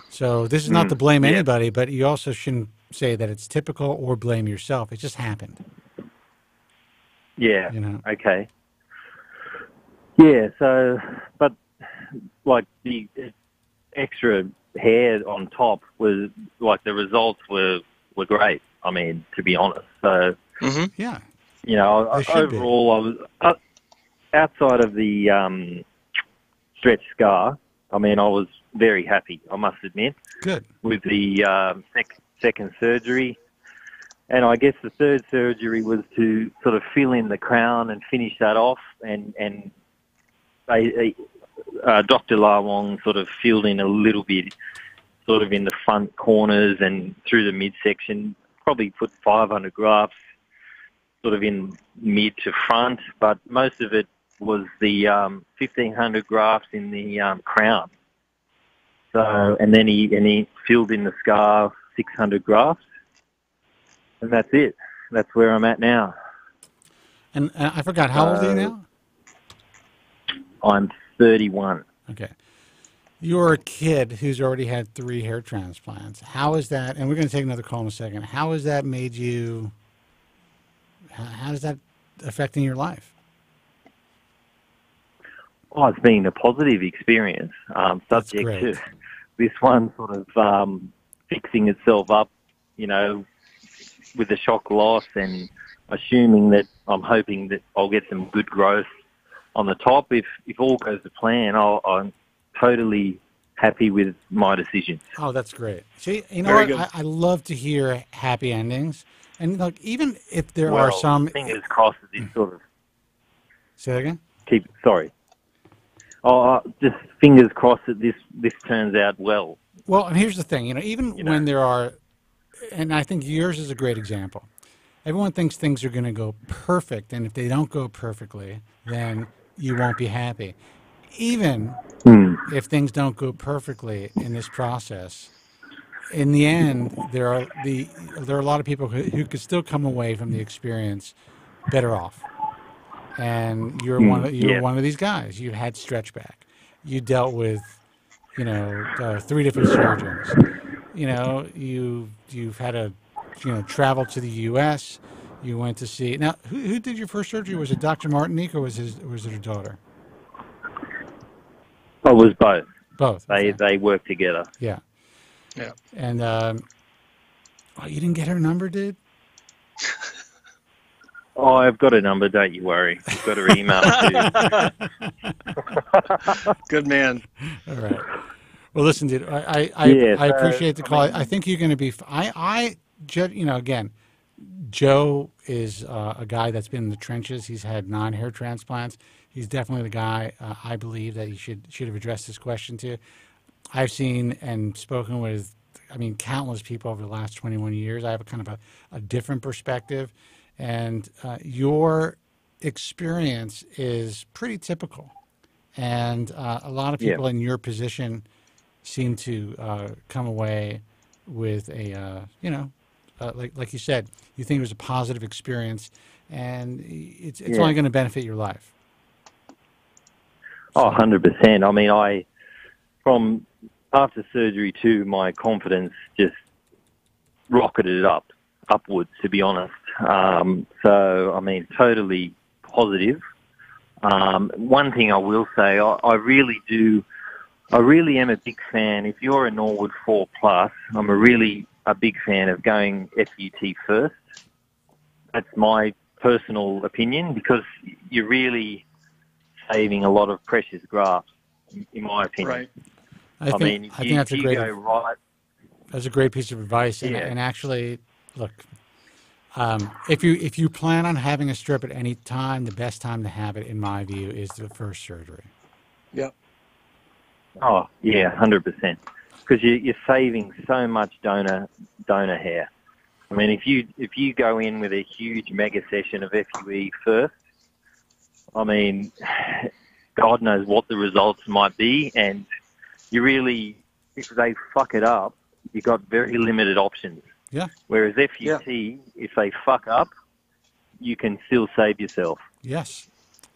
So this is not to blame anybody, but you also shouldn't say that it's typical or blame yourself. It just happened. Yeah. You know? Okay. Yeah. So, but like the extra hair on top was like the results were great. I mean, to be honest. So, yeah. You know, overall, I was outside of the stretch scar. I mean, I was very happy, I must admit. Good. With the second surgery. And I guess the third surgery was to sort of fill in the crown and finish that off. And Dr. La Wong sort of filled in a little bit, sort of in the front corners and through the midsection. Probably put 500 grafts sort of in mid to front, but most of it was the 1,500 grafts in the crown. So, and then he filled in the scar 600 grafts, and that's it. That's where I'm at now. And I forgot, how old are you now? I'm 31. Okay. You're a kid who's already had 3 hair transplants. How is that, and we're going to take another call in a second, how has that made you, how is that affecting your life? Oh, it's been a positive experience, subject to this one sort of fixing itself up, you know, with the shock loss, and assuming that I'm hoping that I'll get some good growth on the top. If all goes to plan, I'm totally happy with my decision. Oh, that's great. See, you know what? I love to hear happy endings. And look, even if there are some... fingers crossed that this sort of... Say that again? Sorry. Oh, just fingers crossed that this turns out well. Well, and here's the thing. You know, even when there are... And I think yours is a great example. Everyone thinks things are going to go perfect, and if they don't go perfectly, then you won't be happy. Even if things don't go perfectly in this process, in the end, there are a lot of people who could still come away from the experience better off. And you're one of these guys. You had stretch back. You dealt with, 3 different surgeons. You know, you've had a, travel to the U.S. You went to see. Now, who did your first surgery? Was it Dr. Martinique or was it her daughter? It was both. Both. They work together. Yeah. Yeah. And you didn't get her number, dude? Oh, I've got a number. Don't you worry. I've got her email too. Good man. All right. Well, listen, dude. I appreciate the call. I think you're going to be. Again, Joe is a guy that's been in the trenches. He's had 9 hair transplants. He's definitely the guy I believe that you should have addressed this question to. I've seen and spoken with, countless people over the last 21 years. I have a kind of a different perspective, and your experience is pretty typical. And a lot of people in your position seem to come away with a, like you said, you think it was a positive experience, and it's only going to benefit your life. Oh, 100%. From after surgery too, my confidence just rocketed upwards, to be honest. Totally positive. One thing I will say, I really am a big fan. If you're a Norwood 4+, I'm a big fan of going FUT first. That's my personal opinion, because you're really saving a lot of precious grafts, in my opinion. Right. I think that's a great. That's a great piece of advice. And actually, look, if you plan on having a strip at any time, the best time to have it, in my view, is the first surgery. Yep. Oh yeah, 100%. Because you're saving so much donor hair. If you go in with a huge mega session of FUE first, God knows what the results might be, and if they fuck it up, you've got very limited options. Yeah. Whereas FUT, if they fuck up, you can still save yourself. Yes.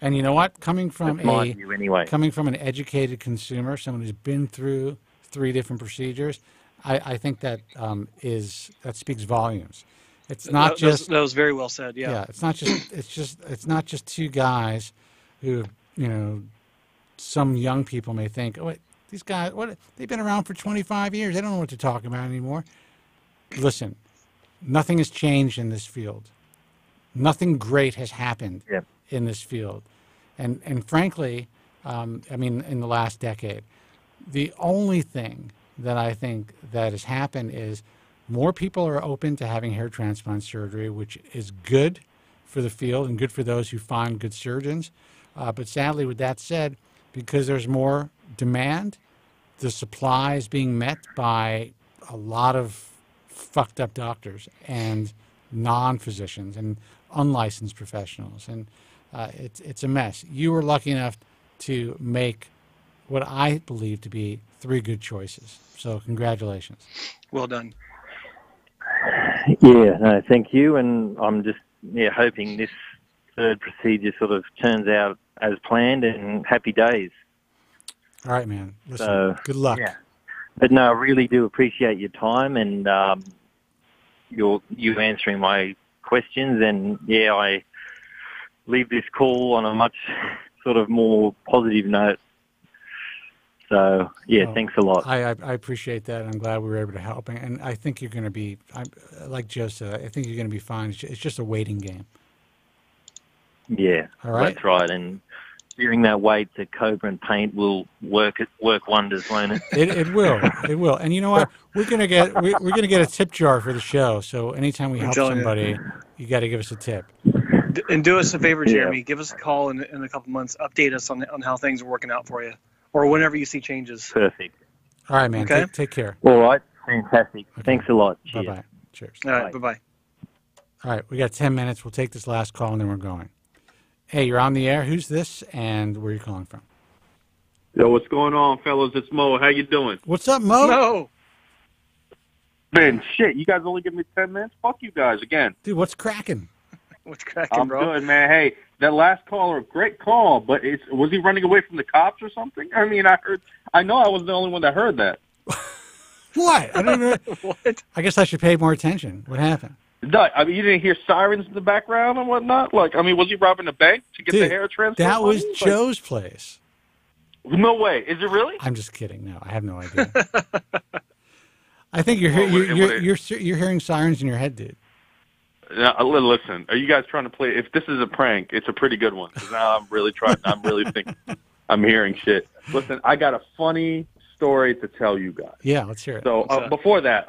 And you know what? Coming from That's my view anyway. Coming from an educated consumer, someone who's been through 3 different procedures, I think that that speaks volumes. It's not that was very well said. Yeah. Yeah. It's not just 2 guys who, some young people may think, oh, wait, these guys, they've been around for 25 years. They don't know what to talk about anymore. Listen, nothing has changed in this field. Nothing great has happened in this field. And frankly, in the last decade, the only thing that I think that has happened is more people are open to having hair transplant surgery, which is good for the field and good for those who find good surgeons. But sadly, with that said, because there's more demand, the supply is being met by a lot of fucked up doctors and non-physicians and unlicensed professionals, and it's a mess. You were lucky enough to make what I believe to be 3 good choices. So congratulations. Well done. Yeah, no, thank you. And I'm just hoping this 3rd procedure sort of turns out as planned, and happy days. All right, man. Listen, good luck. Yeah. But no, I really do appreciate your time and you answering my questions. And I leave this call on a much sort of more positive note. So thanks a lot. I appreciate that. I'm glad we were able to help, and I think you're going to be, like Joe said, I think you're going to be fine. It's just a waiting game. Yeah, all right. That's right. And steering that weight to Kobren paint will work wonders, won't it? It will. It will. And you know what? We're gonna get a tip jar for the show. So anytime we help somebody, you got to give us a tip. And do us a favor, Jeremy. Give us a call in a couple months. Update us on how things are working out for you, or whenever you see changes. Perfect. All right, man. Okay. Take care. All right. Fantastic. Okay. Thanks a lot. Cheers. Bye-bye. Cheers. All right. Bye-bye. All right. We got 10 minutes. We'll take this last call, and then we're going. Hey, you're on the air. Who's this, and where are you calling from? Yo, what's going on, fellas? It's Mo. How you doing? What's up, Mo? Mo. Man, shit, you guys only give me 10 minutes? Fuck you guys again. Dude, what's cracking? What's cracking, bro? I'm good, man. Hey, that last caller, great call, but was he running away from the cops or something? I mean, I know I was the only one that heard that. What? I don't know. What? I guess I should pay more attention. What happened? No, I mean, you didn't hear sirens in the background and whatnot? Like, I mean, was he robbing a bank to get the hair transplant? That was Joe's place. No way. Is it really? I'm just kidding. No, I have no idea. I think you're hearing sirens in your head, dude. Now, listen, are you guys trying to play? If this is a prank, it's a pretty good one. Because now I'm really thinking I'm hearing shit. Listen, I got a funny story to tell you guys. Yeah, let's hear it. So before that,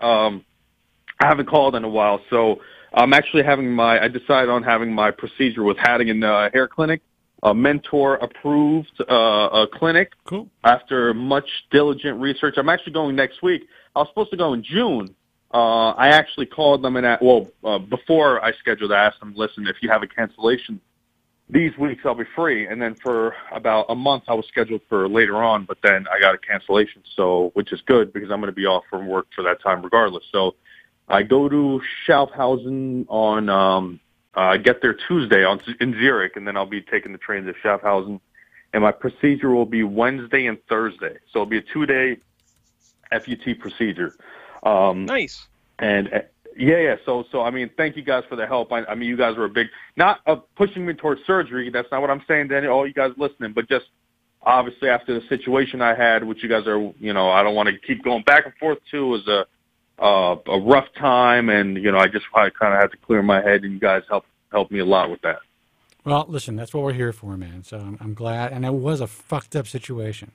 I haven't called in a while, so I'm actually I decided on having my procedure with Hattigan Hair Clinic, a mentor-approved clinic. Cool. After much diligent research, I'm actually going next week. I was supposed to go in June. I actually called them before I scheduled, I asked them, listen, if you have a cancellation these weeks, I'll be free. And then for about a month, I was scheduled for later on, but then I got a cancellation, which is good because I'm going to be off from work for that time regardless. So I go to Schaffhausen I get there Tuesday in Zurich, and then I'll be taking the train to Schaffhausen. And my procedure will be Wednesday and Thursday. So it'll be a 2-day FUT procedure. Nice. And yeah. So I mean, thank you guys for the help. I mean, you guys were not pushing me towards surgery. That's not what I'm saying to all you guys listening, but just obviously after the situation I had, which you guys are, I don't want to keep going back and forth to, was a rough time, and I kind of had to clear my head, and you guys helped me a lot with that. Well, listen, that's what we're here for, man. So I'm glad, and it was a fucked up situation.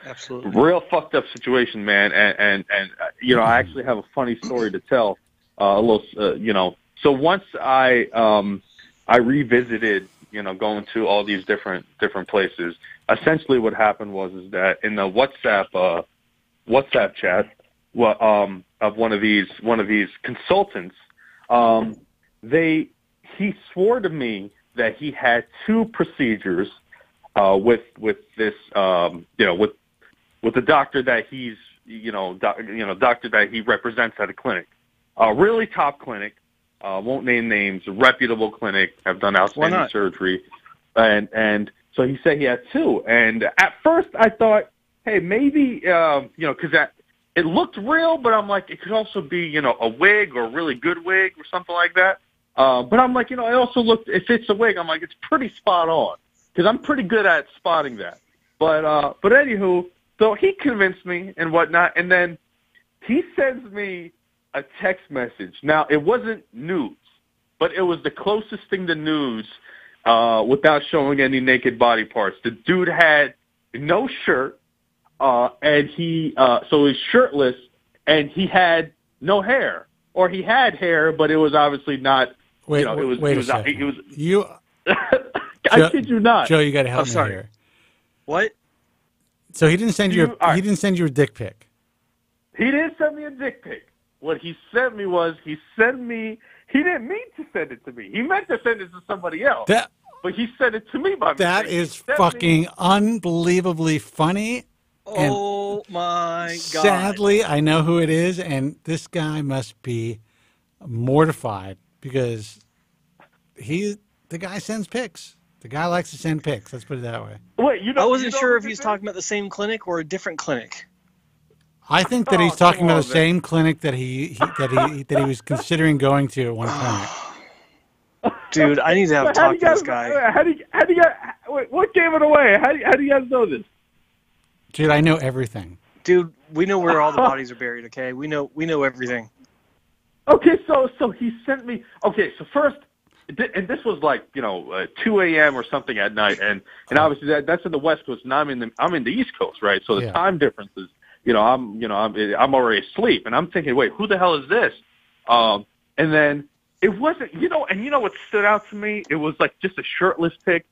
Absolutely, real fucked up situation, man. And I actually have a funny story to tell. So once I revisited, going to all these different places. Essentially, what happened was that in the WhatsApp chat. Of one of these consultants, he swore to me that he had 2 procedures with this with the doctor that he's doctor that he represents at a clinic, a really top clinic. won't name names, a reputable clinic, have done outstanding surgery. And so he said he had 2. And at first I thought, hey, maybe, because it looked real, but I'm like, it could also be, a wig or a really good wig or something like that. But I'm like, it also looked, if it's a wig, I'm like, it's pretty spot on because I'm pretty good at spotting that. But anywho, so he convinced me and whatnot. And then he sends me a text message. Now, it wasn't news, but it was the closest thing to news without showing any naked body parts. The dude had no shirt, and so he was shirtless, and he had no hair. Or he had hair, but it was obviously not, wait a second. I kid you not. Joe, you got to help me here. What? So he didn't send you a dick pic. He didn't send me a dick pic. What he sent me was he didn't mean to send it to me. He meant to send it to somebody else. But he sent it to me by mistake. That is fucking unbelievably funny. Oh my God. Sadly, I know who it is, and this guy must be mortified because the guy sends pics. The guy likes to send pics. Let's put it that way. Wait, I wasn't sure if he was talking about the same clinic or a different clinic. I think that he's talking about the same clinic that he was considering going to at one point. Dude, I need to have a talk to this guy. What gave it away? How do you guys know this? Dude, I know everything. Dude, we know where all the bodies are buried. Okay, we know everything. Okay, so he sent me. Okay, so first, and this was like 2 a.m. or something at night, and obviously that's in the West Coast, and I'm in the East Coast, right? So the time difference is, I'm already asleep, and I'm thinking, wait, who the hell is this? And then it wasn't, and what stood out to me? It was like just a shirtless pic,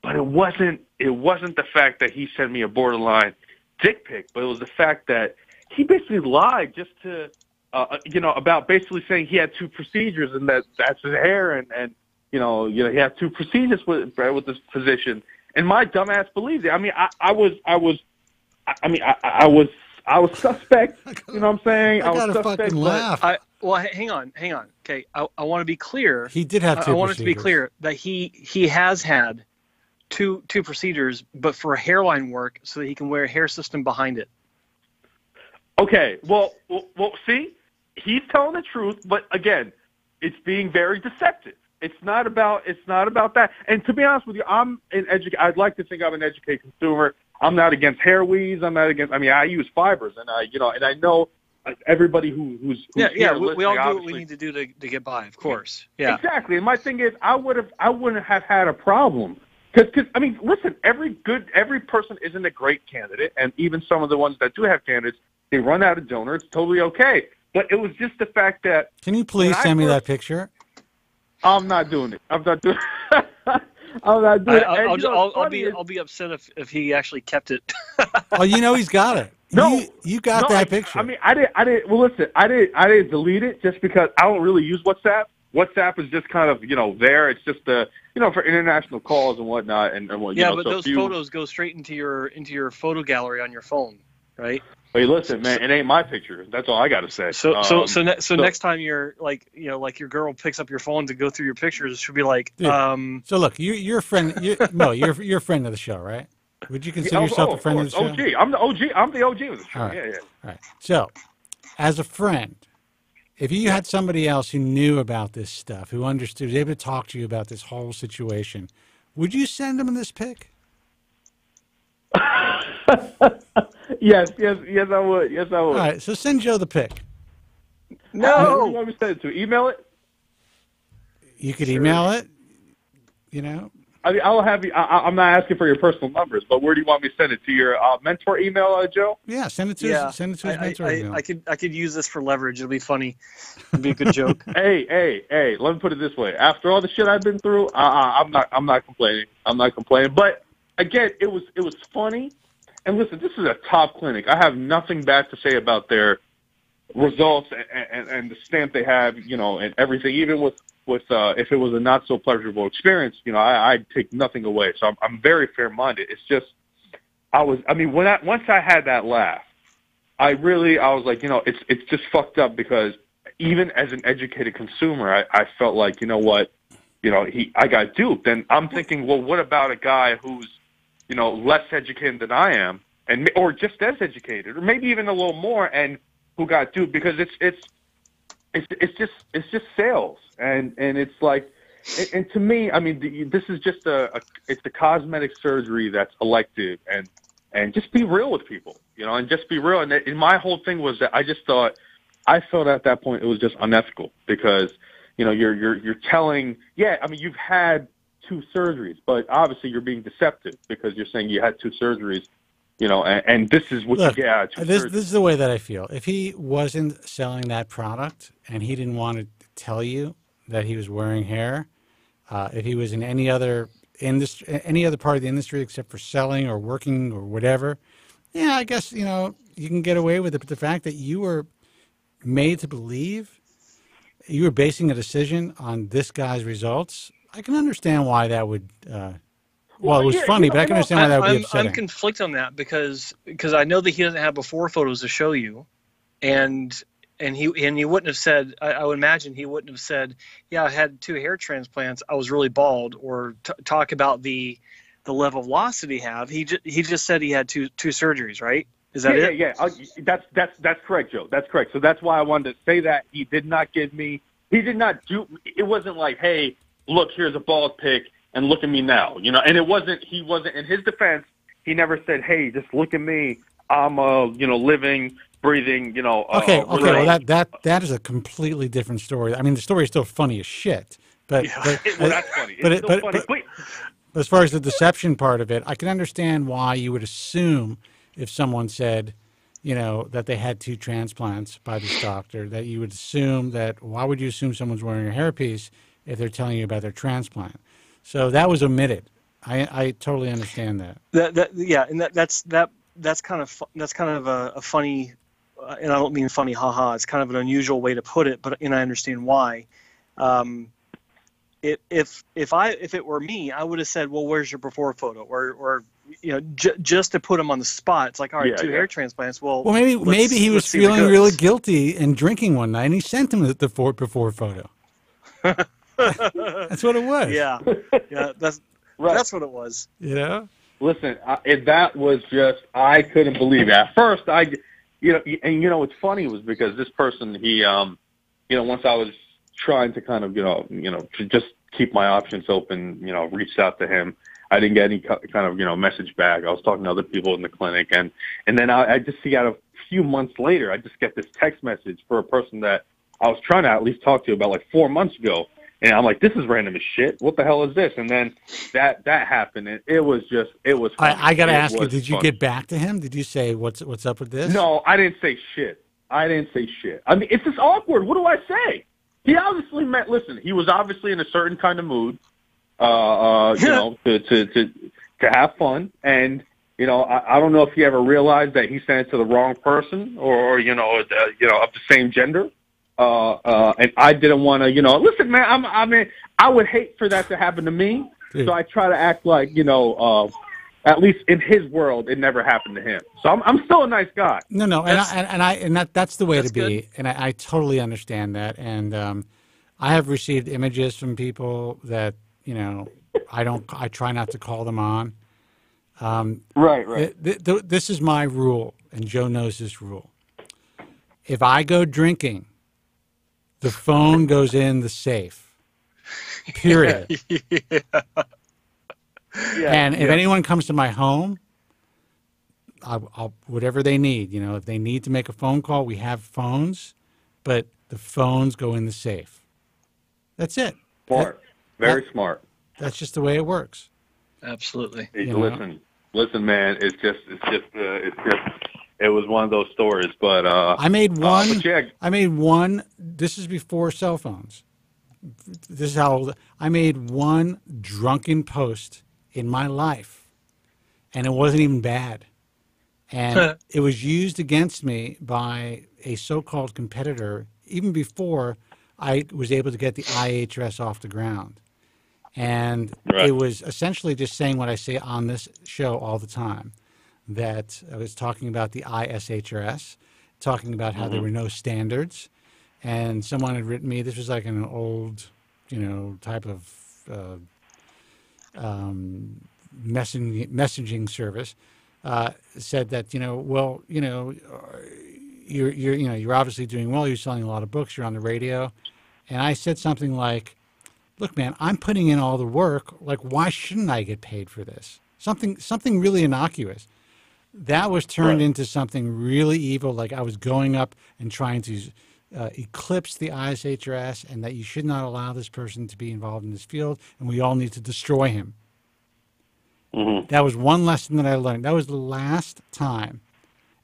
but it wasn't the fact that he sent me a borderline dick pic, but it was the fact that he basically lied just to, about basically saying he had 2 procedures and that's his hair and he had 2 procedures with this physician, and my dumbass believed it. I mean, I was suspect. You know what I'm saying? I was suspect. Fucking laugh. Hang on. Okay, I want to be clear. He did have 2 I want it to be clear that he has had two procedures, but for hairline work, so that he can wear a hair system behind it. Okay, well, see, he's telling the truth, but again, it's being very deceptive. It's not about that. And to be honest with you, I'd like to think I'm an educated consumer. I'm not against hair weaves. I'm not against. I mean, I use fibers, and I know everybody who's we all do what we need to do to get by, of course. Yeah, exactly. And my thing is, I wouldn't have had a problem. Because I mean, listen, every person isn't a great candidate, and even some of the ones that do have candidates, they run out of donor. It's totally okay. But it was just the fact that. Can you please send me that picture? I'm not doing it. I'm not doing it. I'm not doing it. I'll be upset if he actually kept it. Oh, he's got it. No, you got that picture. I mean, I didn't. Well, listen, I didn't delete it just because I don't really use WhatsApp. WhatsApp is just kind of there. It's just for international calls and whatnot. But those photos go straight into your photo gallery on your phone, right? Hey, listen, man, it ain't my picture. That's all I got to say. So next time you're like your girl picks up your phone to go through your pictures, it should be like. Dude, so look, you're a friend. You're a friend of the show, right? Would you consider yourself a friend of the show? OG. I'm the OG. I'm the OG of the show. All right. Yeah. All right. So, as a friend, if you had somebody else who knew about this stuff, who understood, was able to talk to you about this whole situation, would you send them this pic? Yes, I would. Yes, I would. All right, so send Joe the pic. No. Who do you want me to send it to? Email it? You could email it, I mean, I'll have you. I'm not asking for your personal numbers, but where do you want me to send it to? Your mentor email, Joe? Yeah, send it to his mentor email. I could use this for leverage. It'll be funny. It'll be a good joke. Hey. Let me put it this way. After all the shit I've been through, I'm not complaining. I'm not complaining. But again, it was funny. And listen, this is a top clinic. I have nothing bad to say about their results and the stamp they have, and everything. Even with if it was a not so pleasurable experience, I'd take nothing away. So I'm very fair-minded. It's just once I had that laugh, I was like, it's just fucked up because even as an educated consumer, I felt like, you know what, I got duped. And I'm thinking, well, what about a guy who's, less educated than I am, or just as educated, or maybe even a little more, and who got duped? Because it's just sales, and it's like, and to me, I mean, this is just it's a cosmetic surgery that's elective, and just be real with people, and just be real. And my whole thing was that I felt at that point it was just unethical, because you're telling, I mean, you've had 2 surgeries, but obviously you're being deceptive because you're saying you had 2 surgeries, and this is what you get out of 2 surgeries. This is the way that I feel. If he wasn't selling that product and he didn't want to tell you that he was wearing hair, if he was in any other industry, any other part of the industry except for selling or working or whatever, I guess, you can get away with it. But the fact that you were made to believe, you were basing a decision on this guy's results, I can understand why that would, it was funny, but I can understand why that would be upsetting. I'm conflicted on that because I know that he doesn't have before photos to show you, and he wouldn't have said, I would imagine he wouldn't have said, yeah, I had 2 hair transplants, I was really bald, or talk about the level of loss that he have. He just said he had two surgeries, right? Is that it? Yeah. That's correct, Joe. That's correct. So that's why I wanted to say that. He did not do, it wasn't like, hey, look, here's a bald pic and look at me now, and he wasn't, in his defense, he never said, hey, just look at me. I'm living, breathing, Okay. Well, that is a completely different story. I mean, the story is still funny as shit, but that's funny. It's still funny. As far as the deception part of it, I can understand why you would assume if someone said, that they had 2 transplants by this doctor, that you would assume that, why would you assume someone's wearing a hairpiece if they're telling you about their transplant? So that was omitted. I totally understand that. That's kind of a funny, and I don't mean funny, haha. It's kind of an unusual way to put it, but I understand why. If it were me, I would have said, well, where's your before photo, or just to put him on the spot. It's like, all right, 2 hair transplants. Well, maybe he was feeling really guilty and drinking one night, and he sent him the before photo. That's what it was. Yeah, that's right. That's what it was. Listen, that was just, I couldn't believe it. At first, what's funny was because this person, he, once I was trying to kind of, to just keep my options open, reached out to him. I didn't get any kind of, message back. I was talking to other people in the clinic, and then I just see out a few months later, I just get this text message for a person that I was trying to at least talk to about like 4 months ago. And I'm like, this is random as shit. What the hell is this? And then that happened. And it was funny. I got to ask you, did you get back to him? Did you say, what's up with this? No, I didn't say shit. I mean, it's just awkward. What do I say? He obviously he was obviously in a certain kind of mood, to have fun. And, I don't know if he ever realized that he sent it to the wrong person or of the same gender. And I didn't want to, listen, man, I would hate for that to happen to me. Dude. So I try to act like, at least in his world, it never happened to him. So I'm still a nice guy. No, that's the way to be. Good. And I totally understand that. And I have received images from people that, I try not to call them on. Right. This is my rule, and Joe knows this rule. If I go drinking, the phone goes in the safe. Period. And if anyone comes to my home, I'll whatever they need. If they need to make a phone call, we have phones, but the phones go in the safe. That's it. Smart. Very smart. That's just the way it works. Absolutely. Hey, listen, man. It was one of those stories, but I made one. This is before cell phones. This is how old I made one drunken post in my life, and it wasn't even bad. And it was used against me by a so-called competitor even before I was able to get the IHRS off the ground. And It was essentially just saying what I say on this show all the time, that I was talking about the ISHRS, talking about how there were no standards, and someone had written me. This was like an old, type of messaging service. Said that you're obviously doing well. You're selling a lot of books. You're on the radio, and I said something like, "Look, man, I'm putting in all the work. Like, why shouldn't I get paid for this?" Something really innocuous. That was turned into something really evil. Like I was going up and trying to eclipse the ISHRS, and that you should not allow this person to be involved in this field, and we all need to destroy him. Mm-hmm. That was one lesson that I learned. That was the last time,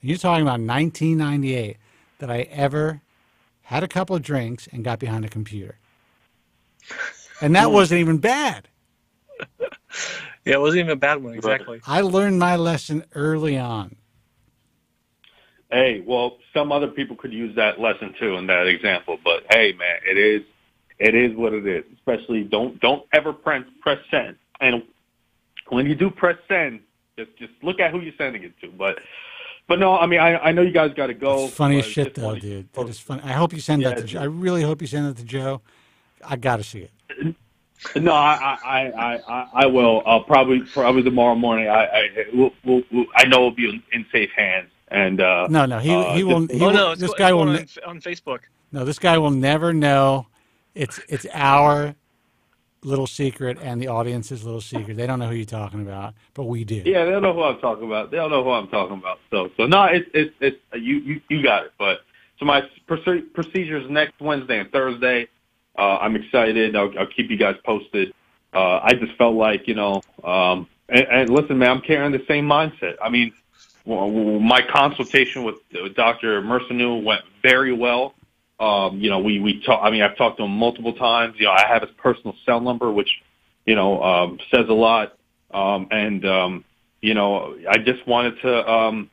and you're talking about 1998, that I ever had a couple of drinks and got behind a computer. And that wasn't even bad. Yeah, it wasn't even a bad one, exactly. I learned my lesson early on. Hey, well, some other people could use that lesson too in that example, but hey, man, it is what it is. Especially don't ever press send. And when you do press send, just look at who you're sending it to. But no, I mean, I know you guys got to go. It's funny as shit, though, dude. That is funny. I hope you send that to Joe. I really hope you send it to Joe. I got to see it. No, I will. I'll probably tomorrow morning. I know it'll be in safe hands. And he will. This guy will on Facebook. No, this guy will never know. It's our little secret and the audience's little secret. They don't know who you're talking about, but we do. Yeah, they'll know who I'm talking about. So no, it's you got it. But so my procedures next Wednesday and Thursday. I'm excited. I'll keep you guys posted. I just felt like, and listen, man, I'm carrying the same mindset. I mean, my consultation with Dr. Merceneau went very well. We talk. I mean, I've talked to him multiple times. I have his personal cell number, which, says a lot. I just wanted to,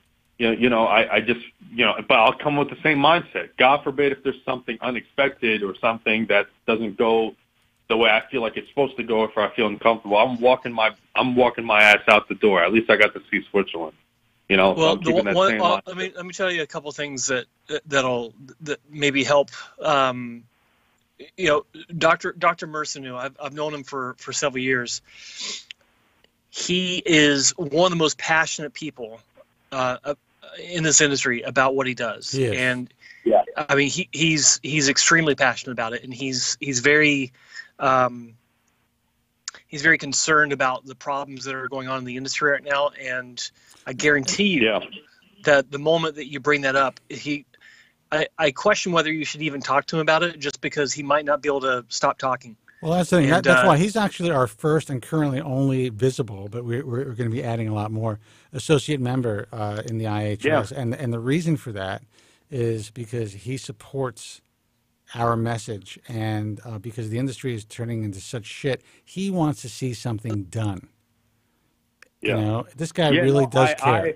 but I'll come with the same mindset. God forbid if there's something unexpected or something that doesn't go the way I feel like it's supposed to go, if I feel uncomfortable, I'm walking my ass out the door. At least I got to see Switzerland. Well, let me tell you a couple things that maybe help. Dr. Merceneau, I've known him for several years. He is one of the most passionate people in this industry about what he does. Yes. And I mean, he's extremely passionate about it, and he's very concerned about the problems that are going on in the industry right now. And I guarantee you that the moment that you bring that up, I question whether you should even talk to him about it, just because he might not be able to stop talking. Well, that's the thing. That's why he's actually our first and currently only visible, but we're going to be adding a lot more, associate member in the IHS. Yeah. And the reason for that is because he supports our message, and because the industry is turning into such shit, he wants to see something done. Yeah. This guy really does care.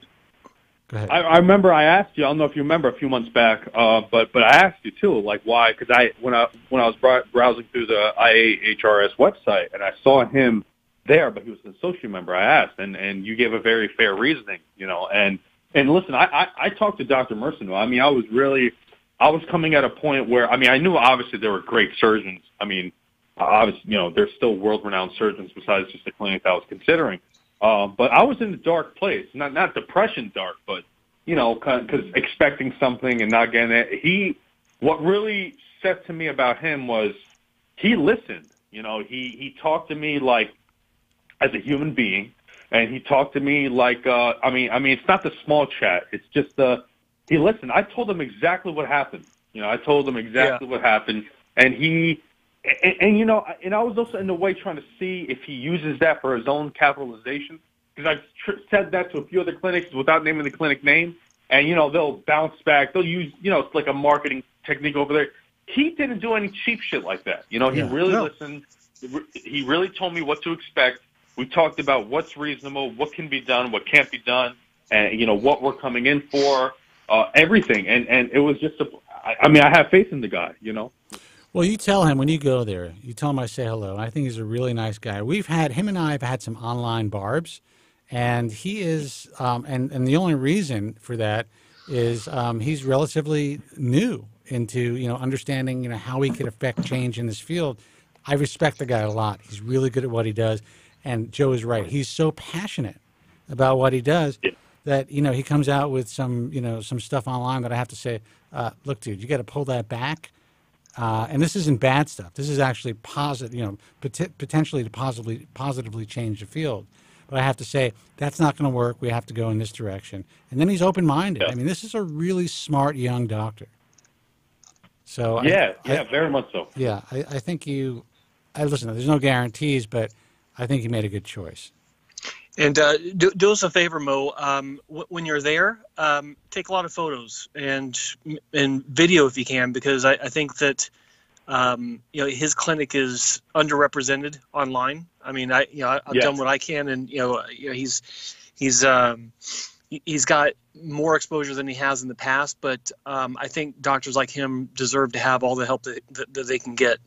Go ahead. I remember I asked you. I don't know if you remember a few months back, but I asked you too, like why? Because when I was browsing through the IAHRS website and I saw him there, but he was an associate member. I asked, and you gave a very fair reasoning, And listen, I talked to Dr. Merceneau. I mean, I was coming at a point where I knew obviously there were great surgeons. I mean, obviously there's still world-renowned surgeons besides just the clinic that I was considering. But I was in a dark place, not depression dark, but, because expecting something and not getting it. What really said to me about him was he listened. He talked to me like as a human being, and he talked to me like, it's not the small chat. It's just he listened. I told him exactly what happened. What happened, and I was also in a way trying to see if he uses that for his own capitalization, because I've said that to a few other clinics without naming the clinic name, and they'll bounce back. They'll use it's like a marketing technique over there. He didn't do any cheap shit like that. He really listened. He really told me what to expect. We talked about what's reasonable, what can be done, what can't be done, and what we're coming in for, everything. And it was just I have faith in the guy. Well, you tell him when you go there, you tell him I say hello. I think he's a really nice guy. Him and I have had some online barbs, and he is, and the only reason for that is he's relatively new into, understanding, how he could affect change in this field. I respect the guy a lot. He's really good at what he does. And Joe is right. He's so passionate about what he does that, he comes out with some stuff online that I have to say, look, dude, you got to pull that back. And this isn't bad stuff. This is actually positive, potentially to positively change the field. But I have to say, that's not going to work. We have to go in this direction. And then he's open-minded. Yeah. I mean, this is a really smart young doctor. So very much so. Yeah, I think listen, there's no guarantees, but I think you made a good choice. And do us a favor, Mo. When you're there, take a lot of photos and video if you can, because I think that his clinic is underrepresented online. I mean, I've done what I can, and he's got more exposure than he has in the past. But I think doctors like him deserve to have all the help that they can get.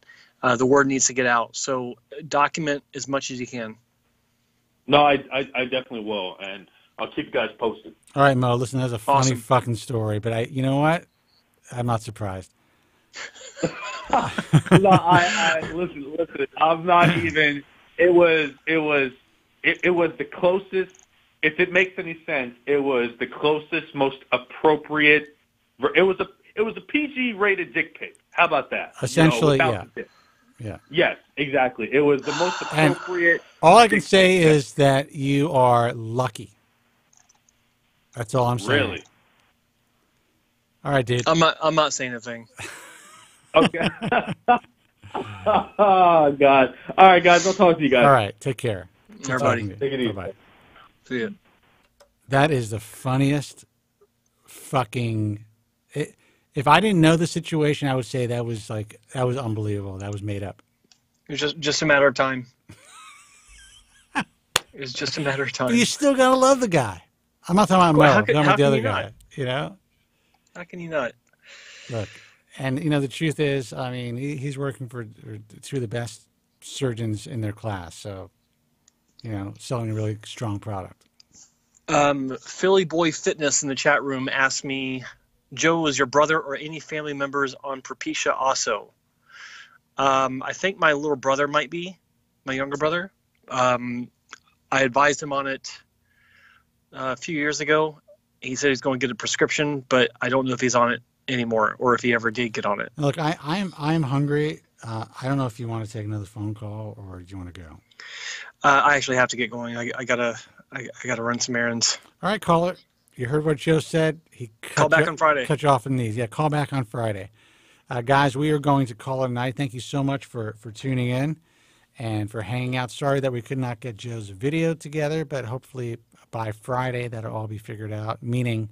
The word needs to get out. So document as much as you can. No, I definitely will, and I'll keep you guys posted. All right, Mo. Listen, that's a funny fucking story, but you know what? I'm not surprised. No, listen. I'm not even. It was the closest. If it makes any sense, it was the closest, most appropriate. It was a PG-rated dick pic. How about that? Essentially, yeah. Yes, exactly. It was the most appropriate. And all I can say is that you are lucky. That's all I'm saying. Really? All right, dude. I'm not saying a thing. Okay. Oh God. All right, guys. I'll talk to you guys. All right. Take care. Everybody. Take it easy. Bye-bye. See ya. That is the funniest fucking. If I didn't know the situation, I would say that was unbelievable. That was made up. It was just a matter of time. It's just a matter of time. But you still gotta love the guy. I'm not talking about Mo. I'm talking about the other guy. How can you not? Look, and the truth is, I mean, he's working for two of the best surgeons in their class. So, selling a really strong product. Philly Boy Fitness in the chat room asked me, Joe, was your brother or any family members on Propecia also? I think my little brother might be, my younger brother. I advised him on it a few years ago. He said he's going to get a prescription, but I don't know if he's on it anymore or if he ever did get on it. Look, I'm hungry. I don't know if you want to take another phone call or do you want to go? I actually have to get going. I gotta run some errands. All right, caller. You heard what Joe said. He call back on Friday. Cut you off in these. Yeah, call back on Friday. Guys, we are going to call it a night. Thank you so much for tuning in and for hanging out. Sorry that we could not get Joe's video together, but hopefully by Friday that'll all be figured out, meaning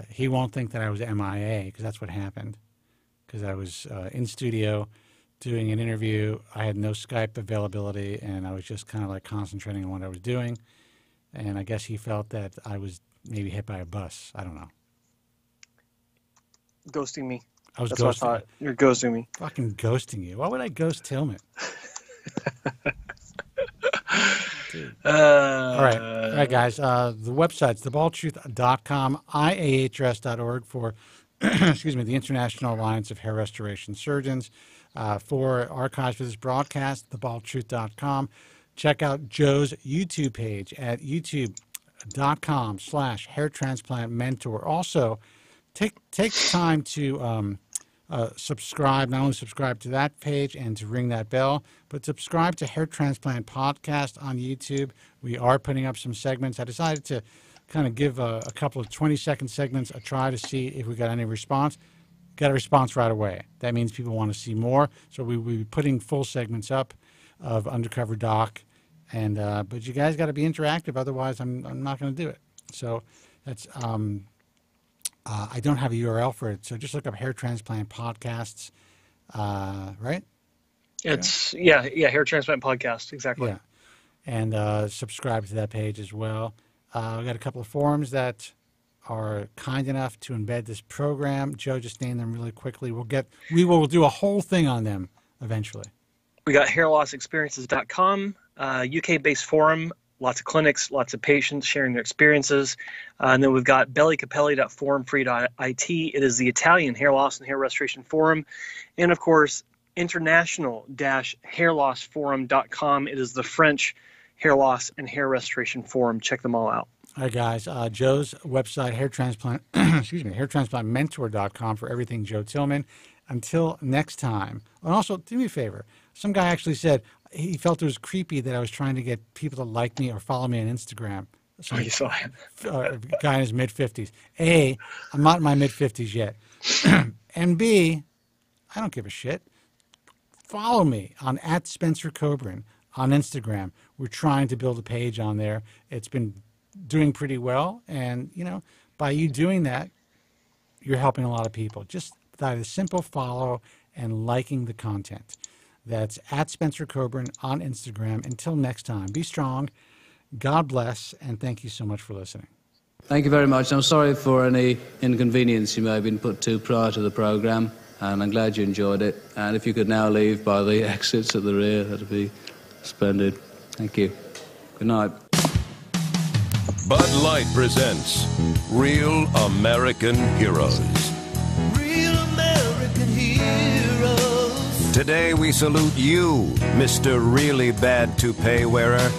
he won't think that I was MIA, because that's what happened. Because I was in studio doing an interview. I had no Skype availability, and I was just kind of like concentrating on what I was doing. And I guess he felt that I was maybe hit by a bus. I don't know. Ghosting me. I was That's ghosting. What I thought. You're ghosting me. Fucking ghosting you. Why would I ghost Tillman? All right, guys. The website's thebaldtruth.com, IAHRS.org for, excuse me, the International Alliance of Hair Restoration Surgeons. For archives for this broadcast, thebaldtruth.com. Check out Joe's YouTube page at youtube.com/hairtransplantmentor. Also, take time to subscribe, not only subscribe to that page and to ring that bell, but subscribe to Hair Transplant Podcast on YouTube. We are putting up some segments. I decided to kind of give a couple of 20-second segments a try to see if we got any response. Got a response right away. That means people want to see more. So we'll be putting full segments up of Undercover Doc. And but you guys got to be interactive. Otherwise, I'm not going to do it. So that's I don't have a URL for it. So just look up Hair Transplant Podcasts, right? It's Hair Transplant Podcast, exactly. Yeah, and subscribe to that page as well. We got a couple of forums that are kind enough to embed this program. Joe just named them really quickly. We will do a whole thing on them eventually. We got hairlossexperiences.com, UK-based forum, lots of clinics, lots of patients sharing their experiences. And then we've got bellycapelli.forumfree.it. It is the Italian hair loss and hair restoration forum. And of course, international-hairlossforum.com. It is the French hair loss and hair restoration forum. Check them all out. All right, guys. Joe's website, hair transplant, hairtransplantmentor.com for everything Joe Tillman. Until next time. And also, do me a favor. Some guy actually said he felt it was creepy that I was trying to get people to like me or follow me on Instagram. Oh, you saw him. A guy in his mid-50s. A, I'm not in my mid-50s yet. And B, I don't give a shit. Follow me on @SpencerKobren on Instagram. We're trying to build a page on there. It's been doing pretty well. And, you know, by you doing that, you're helping a lot of people. Just that a simple follow and liking the content. That's @SpencerKobren on Instagram. Until next time, be strong. God bless, and thank you so much for listening. Thank you very much. I'm sorry for any inconvenience you may have been put to prior to the program, and I'm glad you enjoyed it. And if you could now leave by the exits at the rear, that'd be splendid. Thank you. Good night. Bud Light presents Real American Heroes. Real American heroes. Today we salute you, Mr. Really Bad Toupee Wearer.